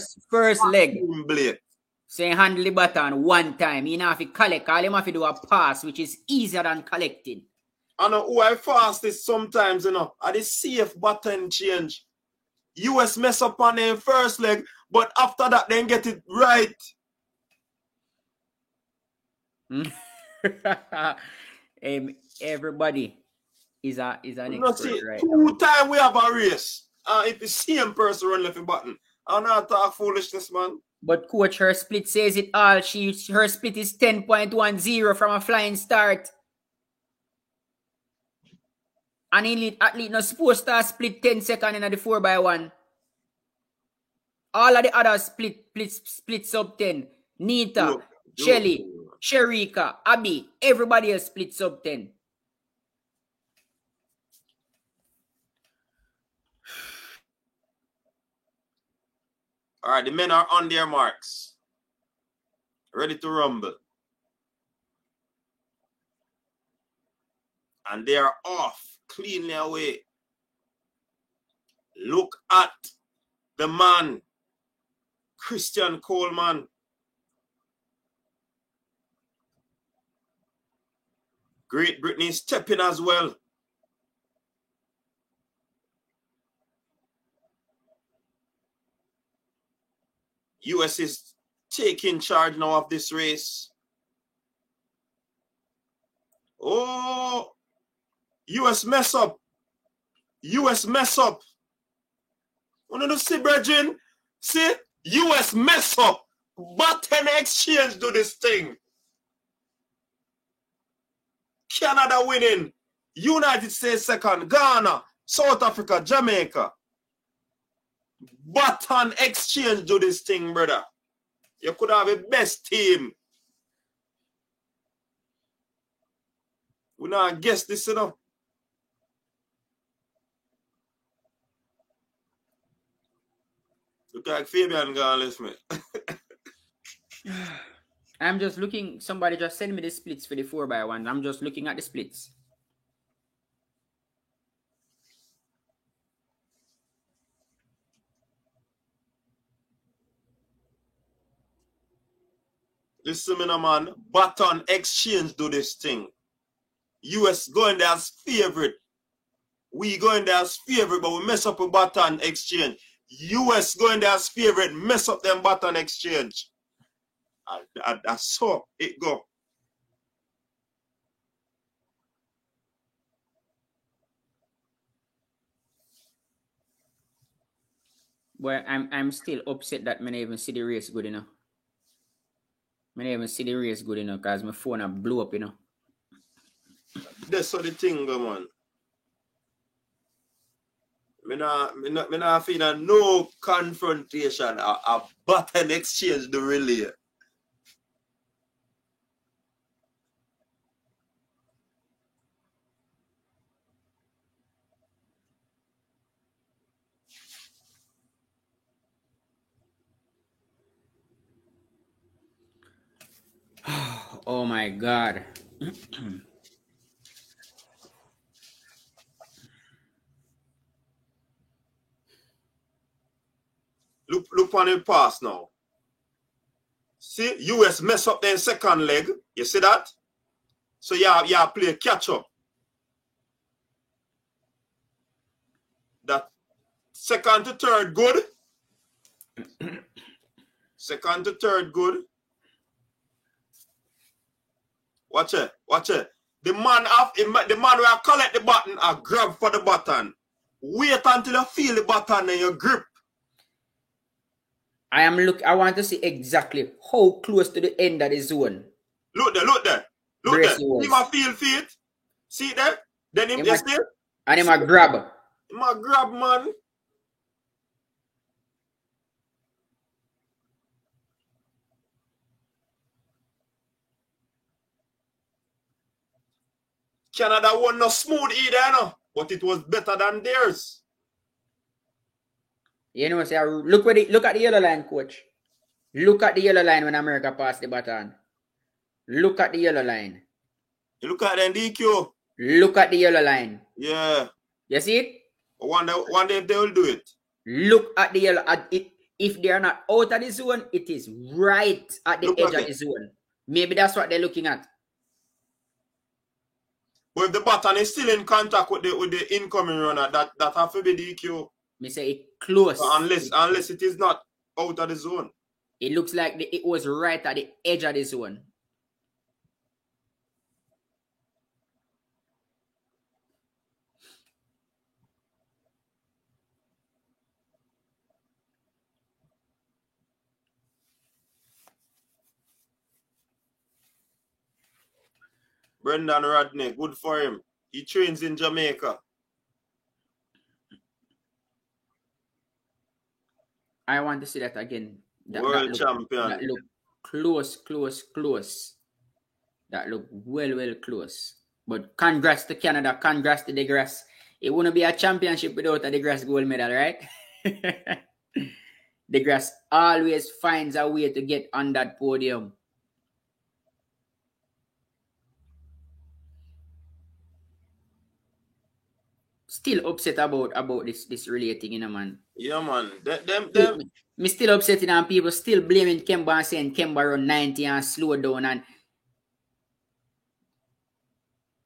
Blake. Say handle the baton one time. You know if you collect, all you have to do a pass, which is easier than collecting. I know who I fastest sometimes, you know. I the safe button change. US mess up on the first leg, but after that, then get it right. Everybody is an expert, right? 2 times we have a race. If the same person run left the button, I'm not talk foolishness, man. But coach, her split says it all. Her split is 10.10 from a flying start. An elite athlete not supposed to split 10 seconds in the 4x1. All of the others split sub 10. Nita, Shelly, Sherika, Abby, everybody else split sub 10. All right, the men are on their marks. Ready to rumble. And they are off cleanly away. Look at the man, Christian Coleman. Great Britain is stepping as well. US is taking charge now of this race. Oh, US mess up. US mess up. Want to see, brethren? See? US mess up. Button exchange do this thing. Canada winning. United States second. Ghana, South Africa, Jamaica. Button exchange do this thing, brother. You could have a best team. We not guess this, you know. Look like Fabian gone left me. I'm just looking. Somebody just send me the splits for the 4x1. I'm just looking at the splits. Listen, man. Button exchange do this thing. US going there as favorite. We going there as favorite, but we mess up a button exchange. US going there as favorite, mess up them button exchange. I saw it go. Well, I'm still upset that I didn't even see the race good enough. I didn't even see the race good enough because my phone blew up, you know. That's how the thing go, man. Me not feel no confrontation. A button exchange the relay. Oh my God. Look on the pass now. See, US mess up their second leg. You see that? So yeah, play catch up. That second to third good. Second to third good. Watch it. The man will collect the button and grab for the button. Wait until you feel the button and you grip. I want to see exactly how close to the end of the zone. Look there. He might feel feet. See there? Then him just there. And he might grab. He might grab, man. Canada won no smooth either, no, but it was better than theirs. You know, say, look at the yellow line, coach. Look at the yellow line when America passed the baton. Look at the yellow line. You look at the DQ. Look at the yellow line. Yeah. You see it? I wonder if they will do it. Look at the yellow. If they are not out of the zone, it is right at the edge of the zone. Maybe that's what they're looking at. But if the button is still in contact with the incoming runner, that have to be DQ. Me say it close. Unless it is not out of the zone. It looks like it was right at the edge of the zone. Brendan Rodney, good for him. He trains in Jamaica. I want to see that again. World champion. That look close. That look well close. But congrats to Canada. Congrats to DeGrasse. It wouldn't be a championship without a DeGrasse gold medal, right? DeGrasse always finds a way to get on that podium. Still upset about this relating, you know, man. Yeah, man. Me still upsetting and people still blaming Kemba and saying Kemba run 90 and slow down. And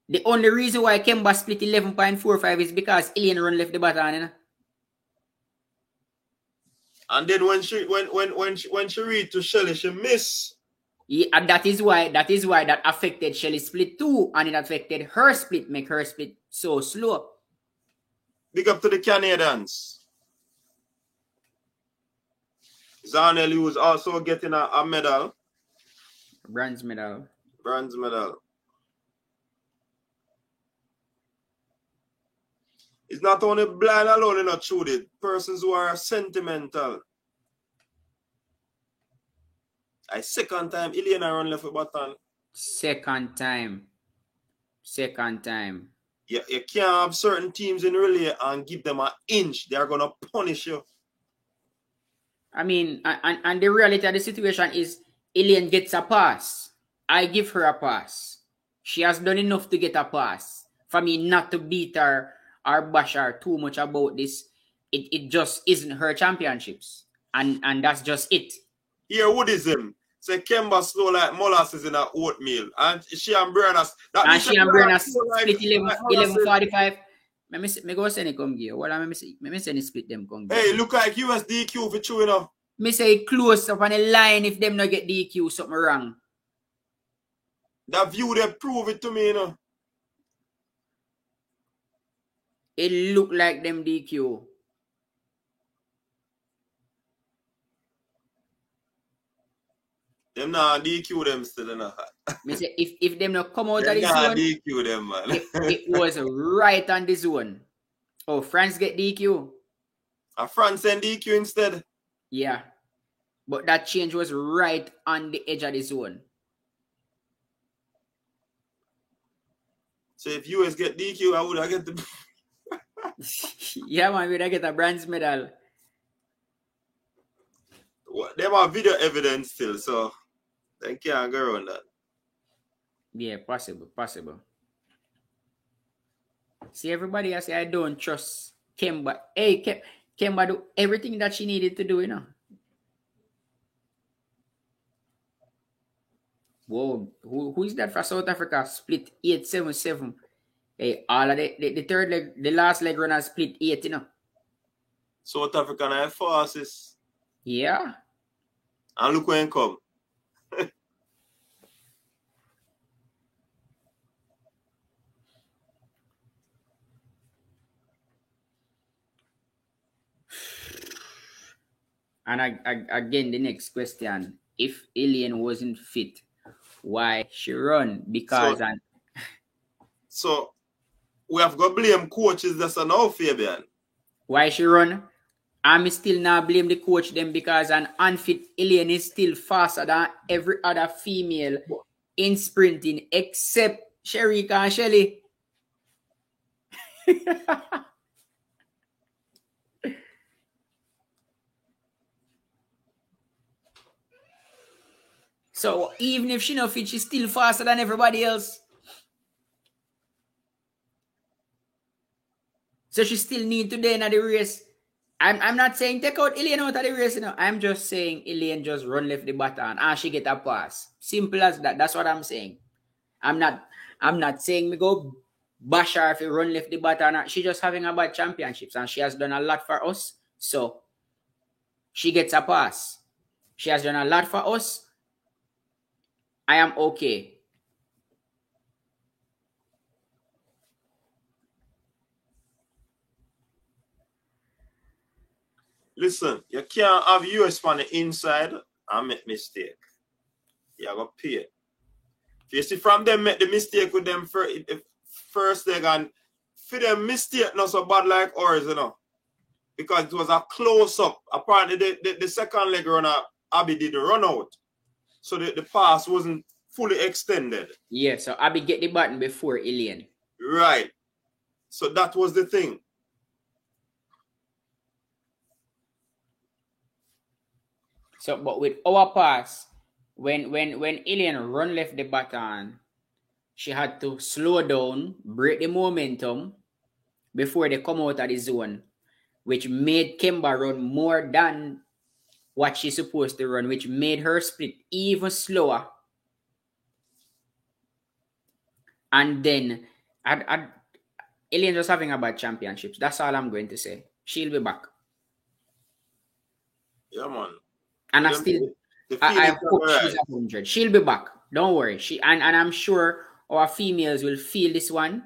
the only reason why Kemba split 11.45 is because Ilian run left the baton, you know? And then when she read to Shelly, she miss. Yeah, and that is why that affected Shelly's split too, and it affected her split, make her split so slow. Big up to the Canadians. Zanelli was also getting a medal. Bronze medal. Bronze medal. It's not only blind alone, you know, Trudy. Persons who are sentimental. I second time, Iliana run left a button. Second time. You can't have certain teams in relay and give them an inch. They are going to punish you. I mean, and the reality of the situation is Ilian gets a pass. I give her a pass. She has done enough to get a pass. For me not to beat her or bash her too much about this, it just isn't her championships. And that's just it. Here, Woodism. Say Kemba slow like molasses in a oatmeal. And she and Brenna. And she and Brenna split 11:45. Me go send it come here. What I me send it split them come here. Hey, look like USDQ for true enough. Me say close up on the line if them not get DQ, something wrong. That view, they prove it to me, you know. It look like them DQ. Them not DQ them still, you know. Me say if them not come out of the zone, DQ them, man. it was right on the zone. Oh, France get DQ. France send DQ instead. Yeah. But that change was right on the edge of the zone. So if US get DQ, I would have get the yeah, man, we'd get a bronze medal. Them have video evidence still, so they can't go around that. Yeah, possible. See, everybody I say I don't trust Kemba. Hey, Kemba do everything that she needed to do, you know. Whoa, who is that for South Africa? Split 8-7-7. Hey, all of the third leg, the last leg runner split 8, you know. South African are fastest. Yeah. And look when come. And again, the next question: if Ilian wasn't fit, why she run? Because so we have got to blame coaches. That's a no, Fabian. Why she run? I'm still not blame the coach them because an unfit Ilian is still faster than every other female in sprinting except Sherika and Shelly. So even if she not fit, she's still faster than everybody else. So she still need to then at the race. I'm not saying take out Ilian out of the race, you know. I'm just saying Ilian just run left the baton and she get a pass. Simple as that. That's what I'm saying. I'm not saying me go bash her if you run left the baton. She just having a bad championships and she has done a lot for us. So she gets a pass. She has done a lot for us. I am okay. Listen, you can't have US on the inside and make mistake. You got to pay. You see, from them make the mistake with them first leg, and for them mistake not so bad like ours, you know. Because it was a close-up. Apparently, the second leg runner, Abby didn't run out. So the pass wasn't fully extended. Yeah, so Abby get the button before Ilian. Right. So that was the thing. So, but with our pass, when Ilian run left the baton, she had to slow down, break the momentum before they come out of the zone, which made Kemba run more than what she's supposed to run, which made her split even slower. And then, Ilian just having a bad championships. That's all I'm going to say. She'll be back. Yeah, man. And I hope she's 100. She'll be back. Don't worry. And I'm sure our females will feel this one,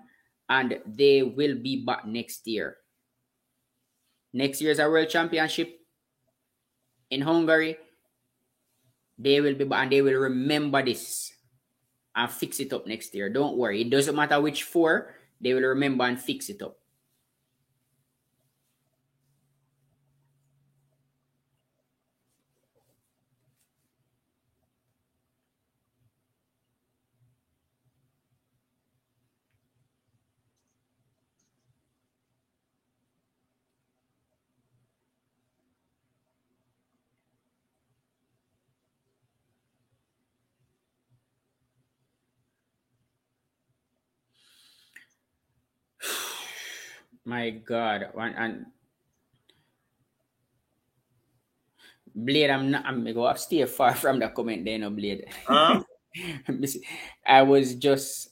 and they will be back next year. Next year's a World Championship in Hungary. They will be back, and they will remember this and fix it up next year. Don't worry. It doesn't matter which four. They will remember and fix it up. My God. And Blade, I'm going to stay far from the comment there, no, Blade. Huh? I was just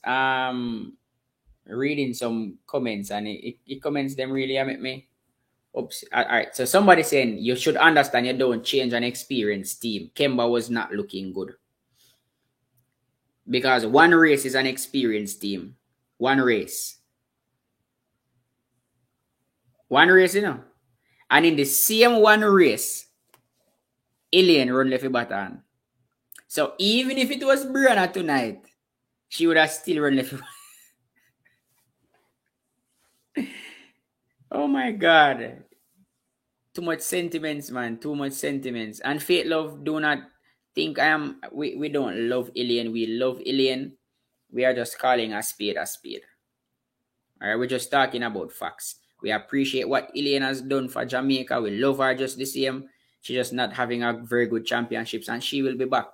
reading some comments, and it comments them really make me. Oops. All right. So somebody saying you should understand you don't change an experienced team. Kemba was not looking good. Because one race is an experienced team. One race. One race, you know. And in the same one race, Ilian run left baton. So even if it was Brianna tonight, she would have still run left. Oh my God. Too much sentiments, man. Too much sentiments. And Faith Love, do not think we don't love Ilian. We love Ilian. We are just calling a spade a spade. All right, we're just talking about facts. We appreciate what Ilian has done for Jamaica. We love her just the same. She's just not having a very good championships, and she will be back.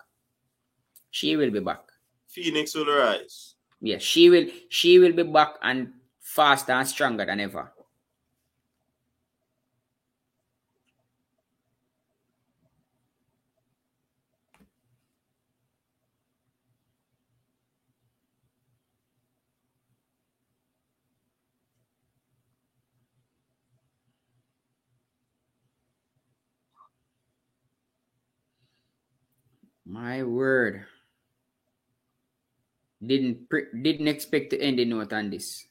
She will be back. Phoenix will rise. Yes, she will be back, and faster and stronger than ever. My word. Didn't expect to end the note on this.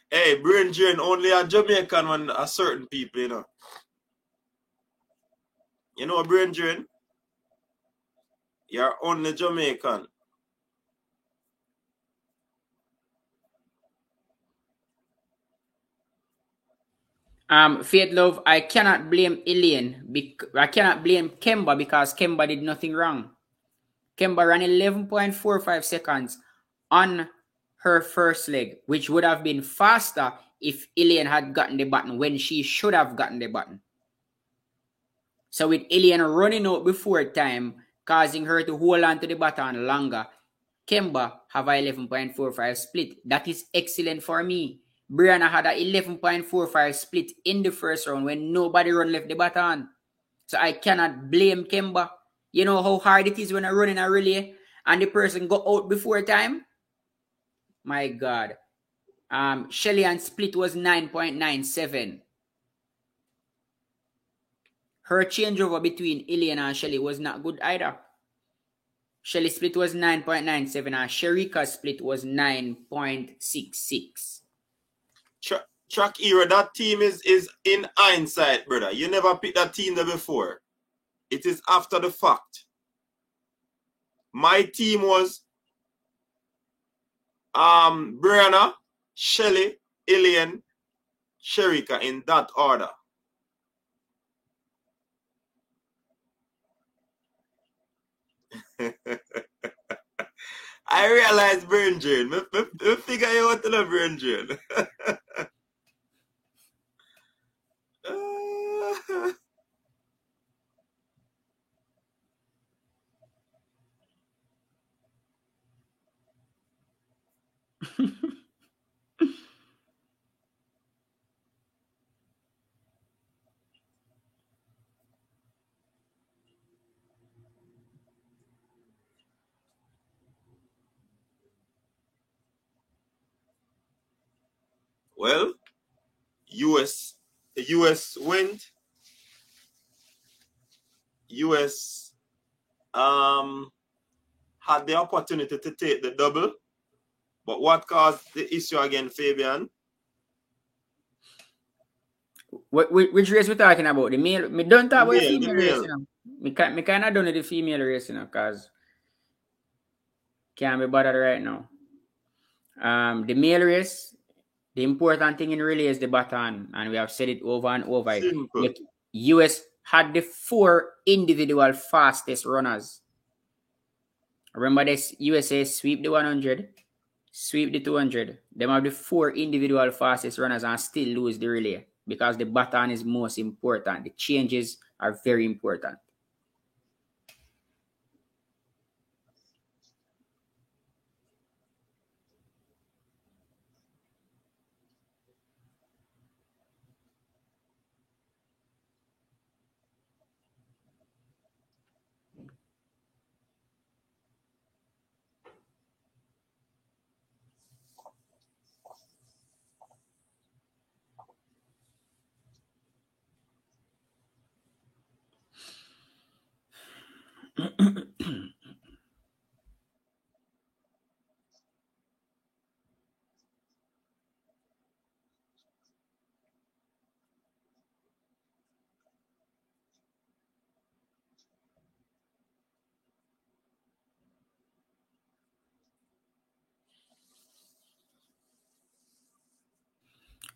Hey, brain drain only a Jamaican when a certain people, you know. You know brain drain? You're only Jamaican. Faith Love, I cannot blame Ilian. I cannot blame Kemba because Kemba did nothing wrong. Kemba ran 11.45 seconds on her first leg, which would have been faster if Ilian had gotten the button when she should have gotten the button. So with Ilian running out before time, causing her to hold on to the baton longer, Kemba have a 11.45 split. That is excellent for me. Brianna had a 11.45 split in the first round when nobody run left the baton. So I cannot blame Kemba. You know how hard it is when I run in a relay and the person go out before time? My God. Shelly-Ann's split was 9.97. Her changeover between Ilian and Shelly was not good either. Shelly's split was 9.97 and Sherika's split was 9.66. Track era, that team is in hindsight, brother. You never picked that team there before. It is after the fact. My team was Brianna, Shelly, Ilian, Sherika in that order. I realized brain drain. I figure you want to know brain drain. Well, US went. US had the opportunity to take the double, but what caused the issue again, Fabian? Which race we talking about? The male? Me don't talk about the The female race, male. you know. Me kind of done with the female race, you know, cause can't be bothered right now. The male race, the important thing in relay is the baton, and we have said it over and over. Simple. US had the 4 individual fastest runners. Remember this, USA sweep the 100, sweep the 200. Them have the 4 individual fastest runners and still lose the relay because the baton is most important. The changes are very important.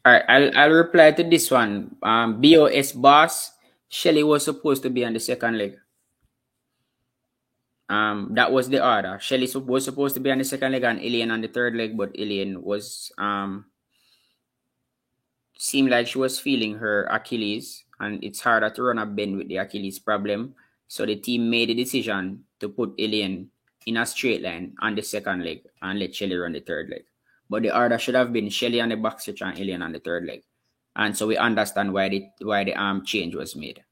All right, I'll reply to this one. BOS boss, Shelly was supposed to be on the second leg. That was the order. Shelly was supposed to be on the second leg and Ilian on the third leg, but Ilian was seemed like she was feeling her Achilles, and it's harder to run a bend with the Achilles problem. So the team made a decision to put Ilian in a straight line on the second leg and let Shelly run the third leg. But the order should have been Shelly on the back stretch and Ilian on the third leg. And so we understand why the arm change was made.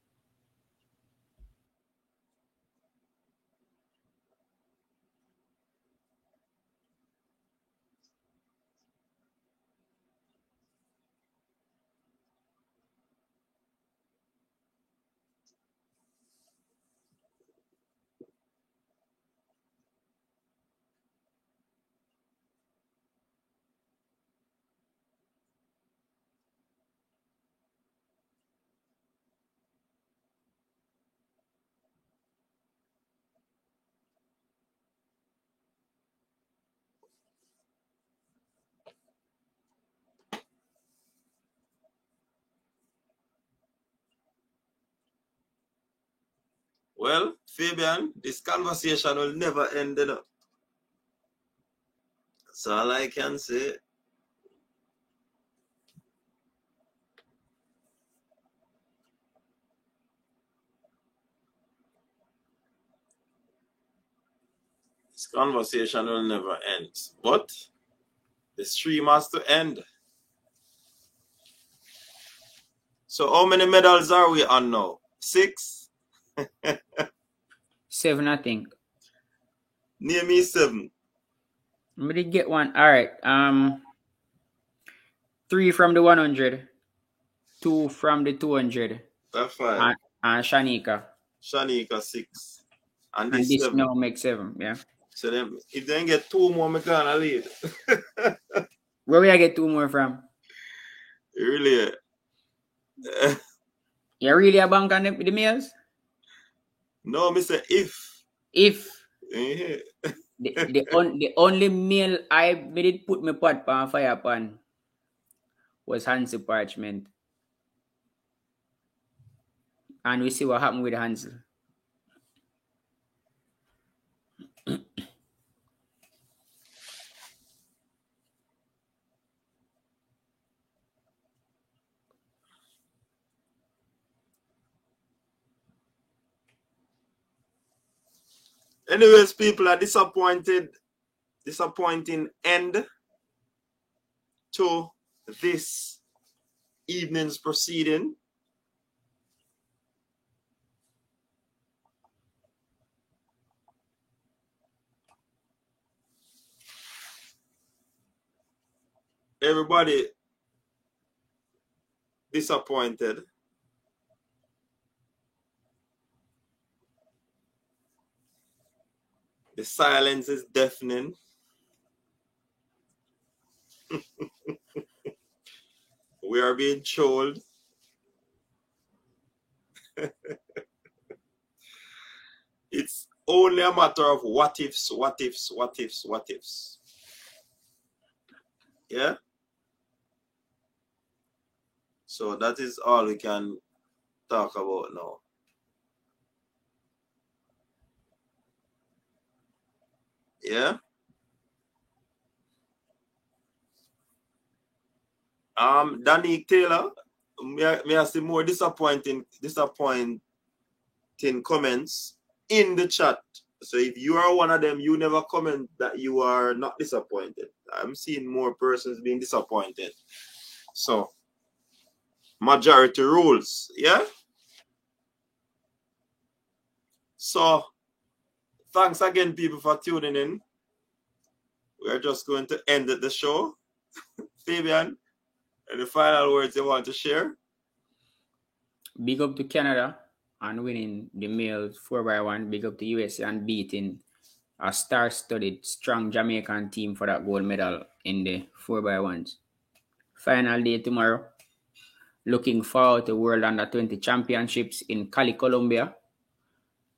Well, Fabian, this conversation will never end, you know. That's all I can say. This conversation will never end. But the stream has to end. So how many medals are we on now? 6? 7, I think. Name me 7. We did get one. All right. 3 from the 100, 2 from the 200. That's fine. And Shanika. Shanika 6. And And this this 7. now makes 7, yeah. So then, if they get 2 more, I can't lead. Where will I get 2 more from? Really? You really a bank on the males? No, Mr. If. If Yeah. the only meal I did put my pot on fire pan was Hansel Parchment. And we see what happened with Hansel. Anyways, people are disappointing end to this evening's proceeding. Everybody disappointed. The silence is deafening. We are being trolled. It's only a matter of what ifs. Yeah? So that is all we can talk about now. Yeah? Danny Taylor, may I see more disappointing comments in the chat. So if you are one of them, you never comment that you are not disappointed. I'm seeing more persons being disappointed. So majority rules, yeah? So thanks again, people, for tuning in. We're just going to end the show. Fabian, any final words you want to share? Big up to Canada and winning the males 4x1. Big up to USA and beating a star-studded, strong Jamaican team for that gold medal in the 4x1s. Final day tomorrow. Looking forward to World Under-20 Championships in Cali, Colombia,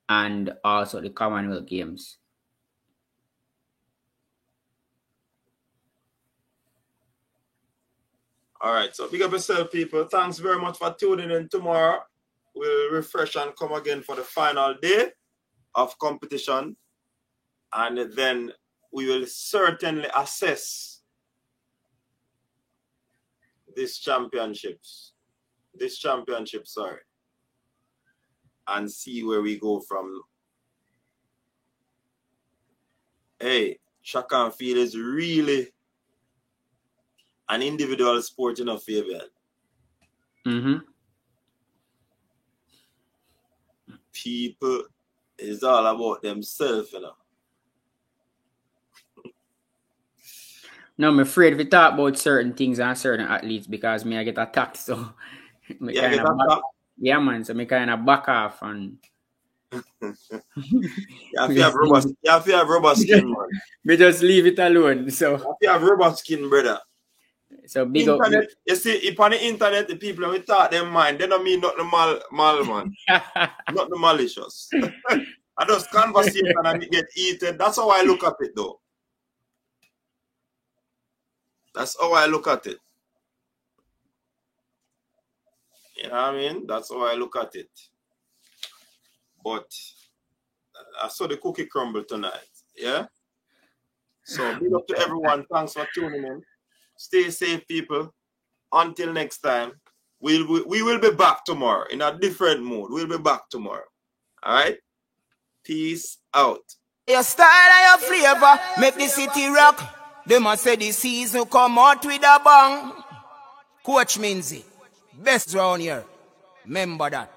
and also the Commonwealth Games. All right, so big up yourself, people. Thanks very much for tuning in. Tomorrow we'll refresh and come again for the final day of competition, and then we will certainly assess this championship, and see where we go from. Hey, track and field is really an individual sport, you know, Fabian. Mm-hmm. People is all about themselves, you know. No, I'm afraid if we talk about certain things and certain athletes because I get attacked, so yeah, man. So I kind of back off and you have to have rubber skin, man. We just leave it alone. So you have to have rubber skin, brother. So big internet, up. You see, if on the internet, the people we talk their mind, they don't mean not the mal man, not the malicious. I just conversation and it get eaten. That's how I look at it, though. That's how I look at it. You know what I mean? That's how I look at it. But I saw the cookie crumble tonight. Yeah? So big up to everyone. Thanks for tuning in. Stay safe, people. Until next time, we will be back tomorrow in a different mood. We'll be back tomorrow. All right? Peace out. Your style and your flavor make the city rock. They must say the season come out with a bang. Coach Minzy, best round here. Remember that.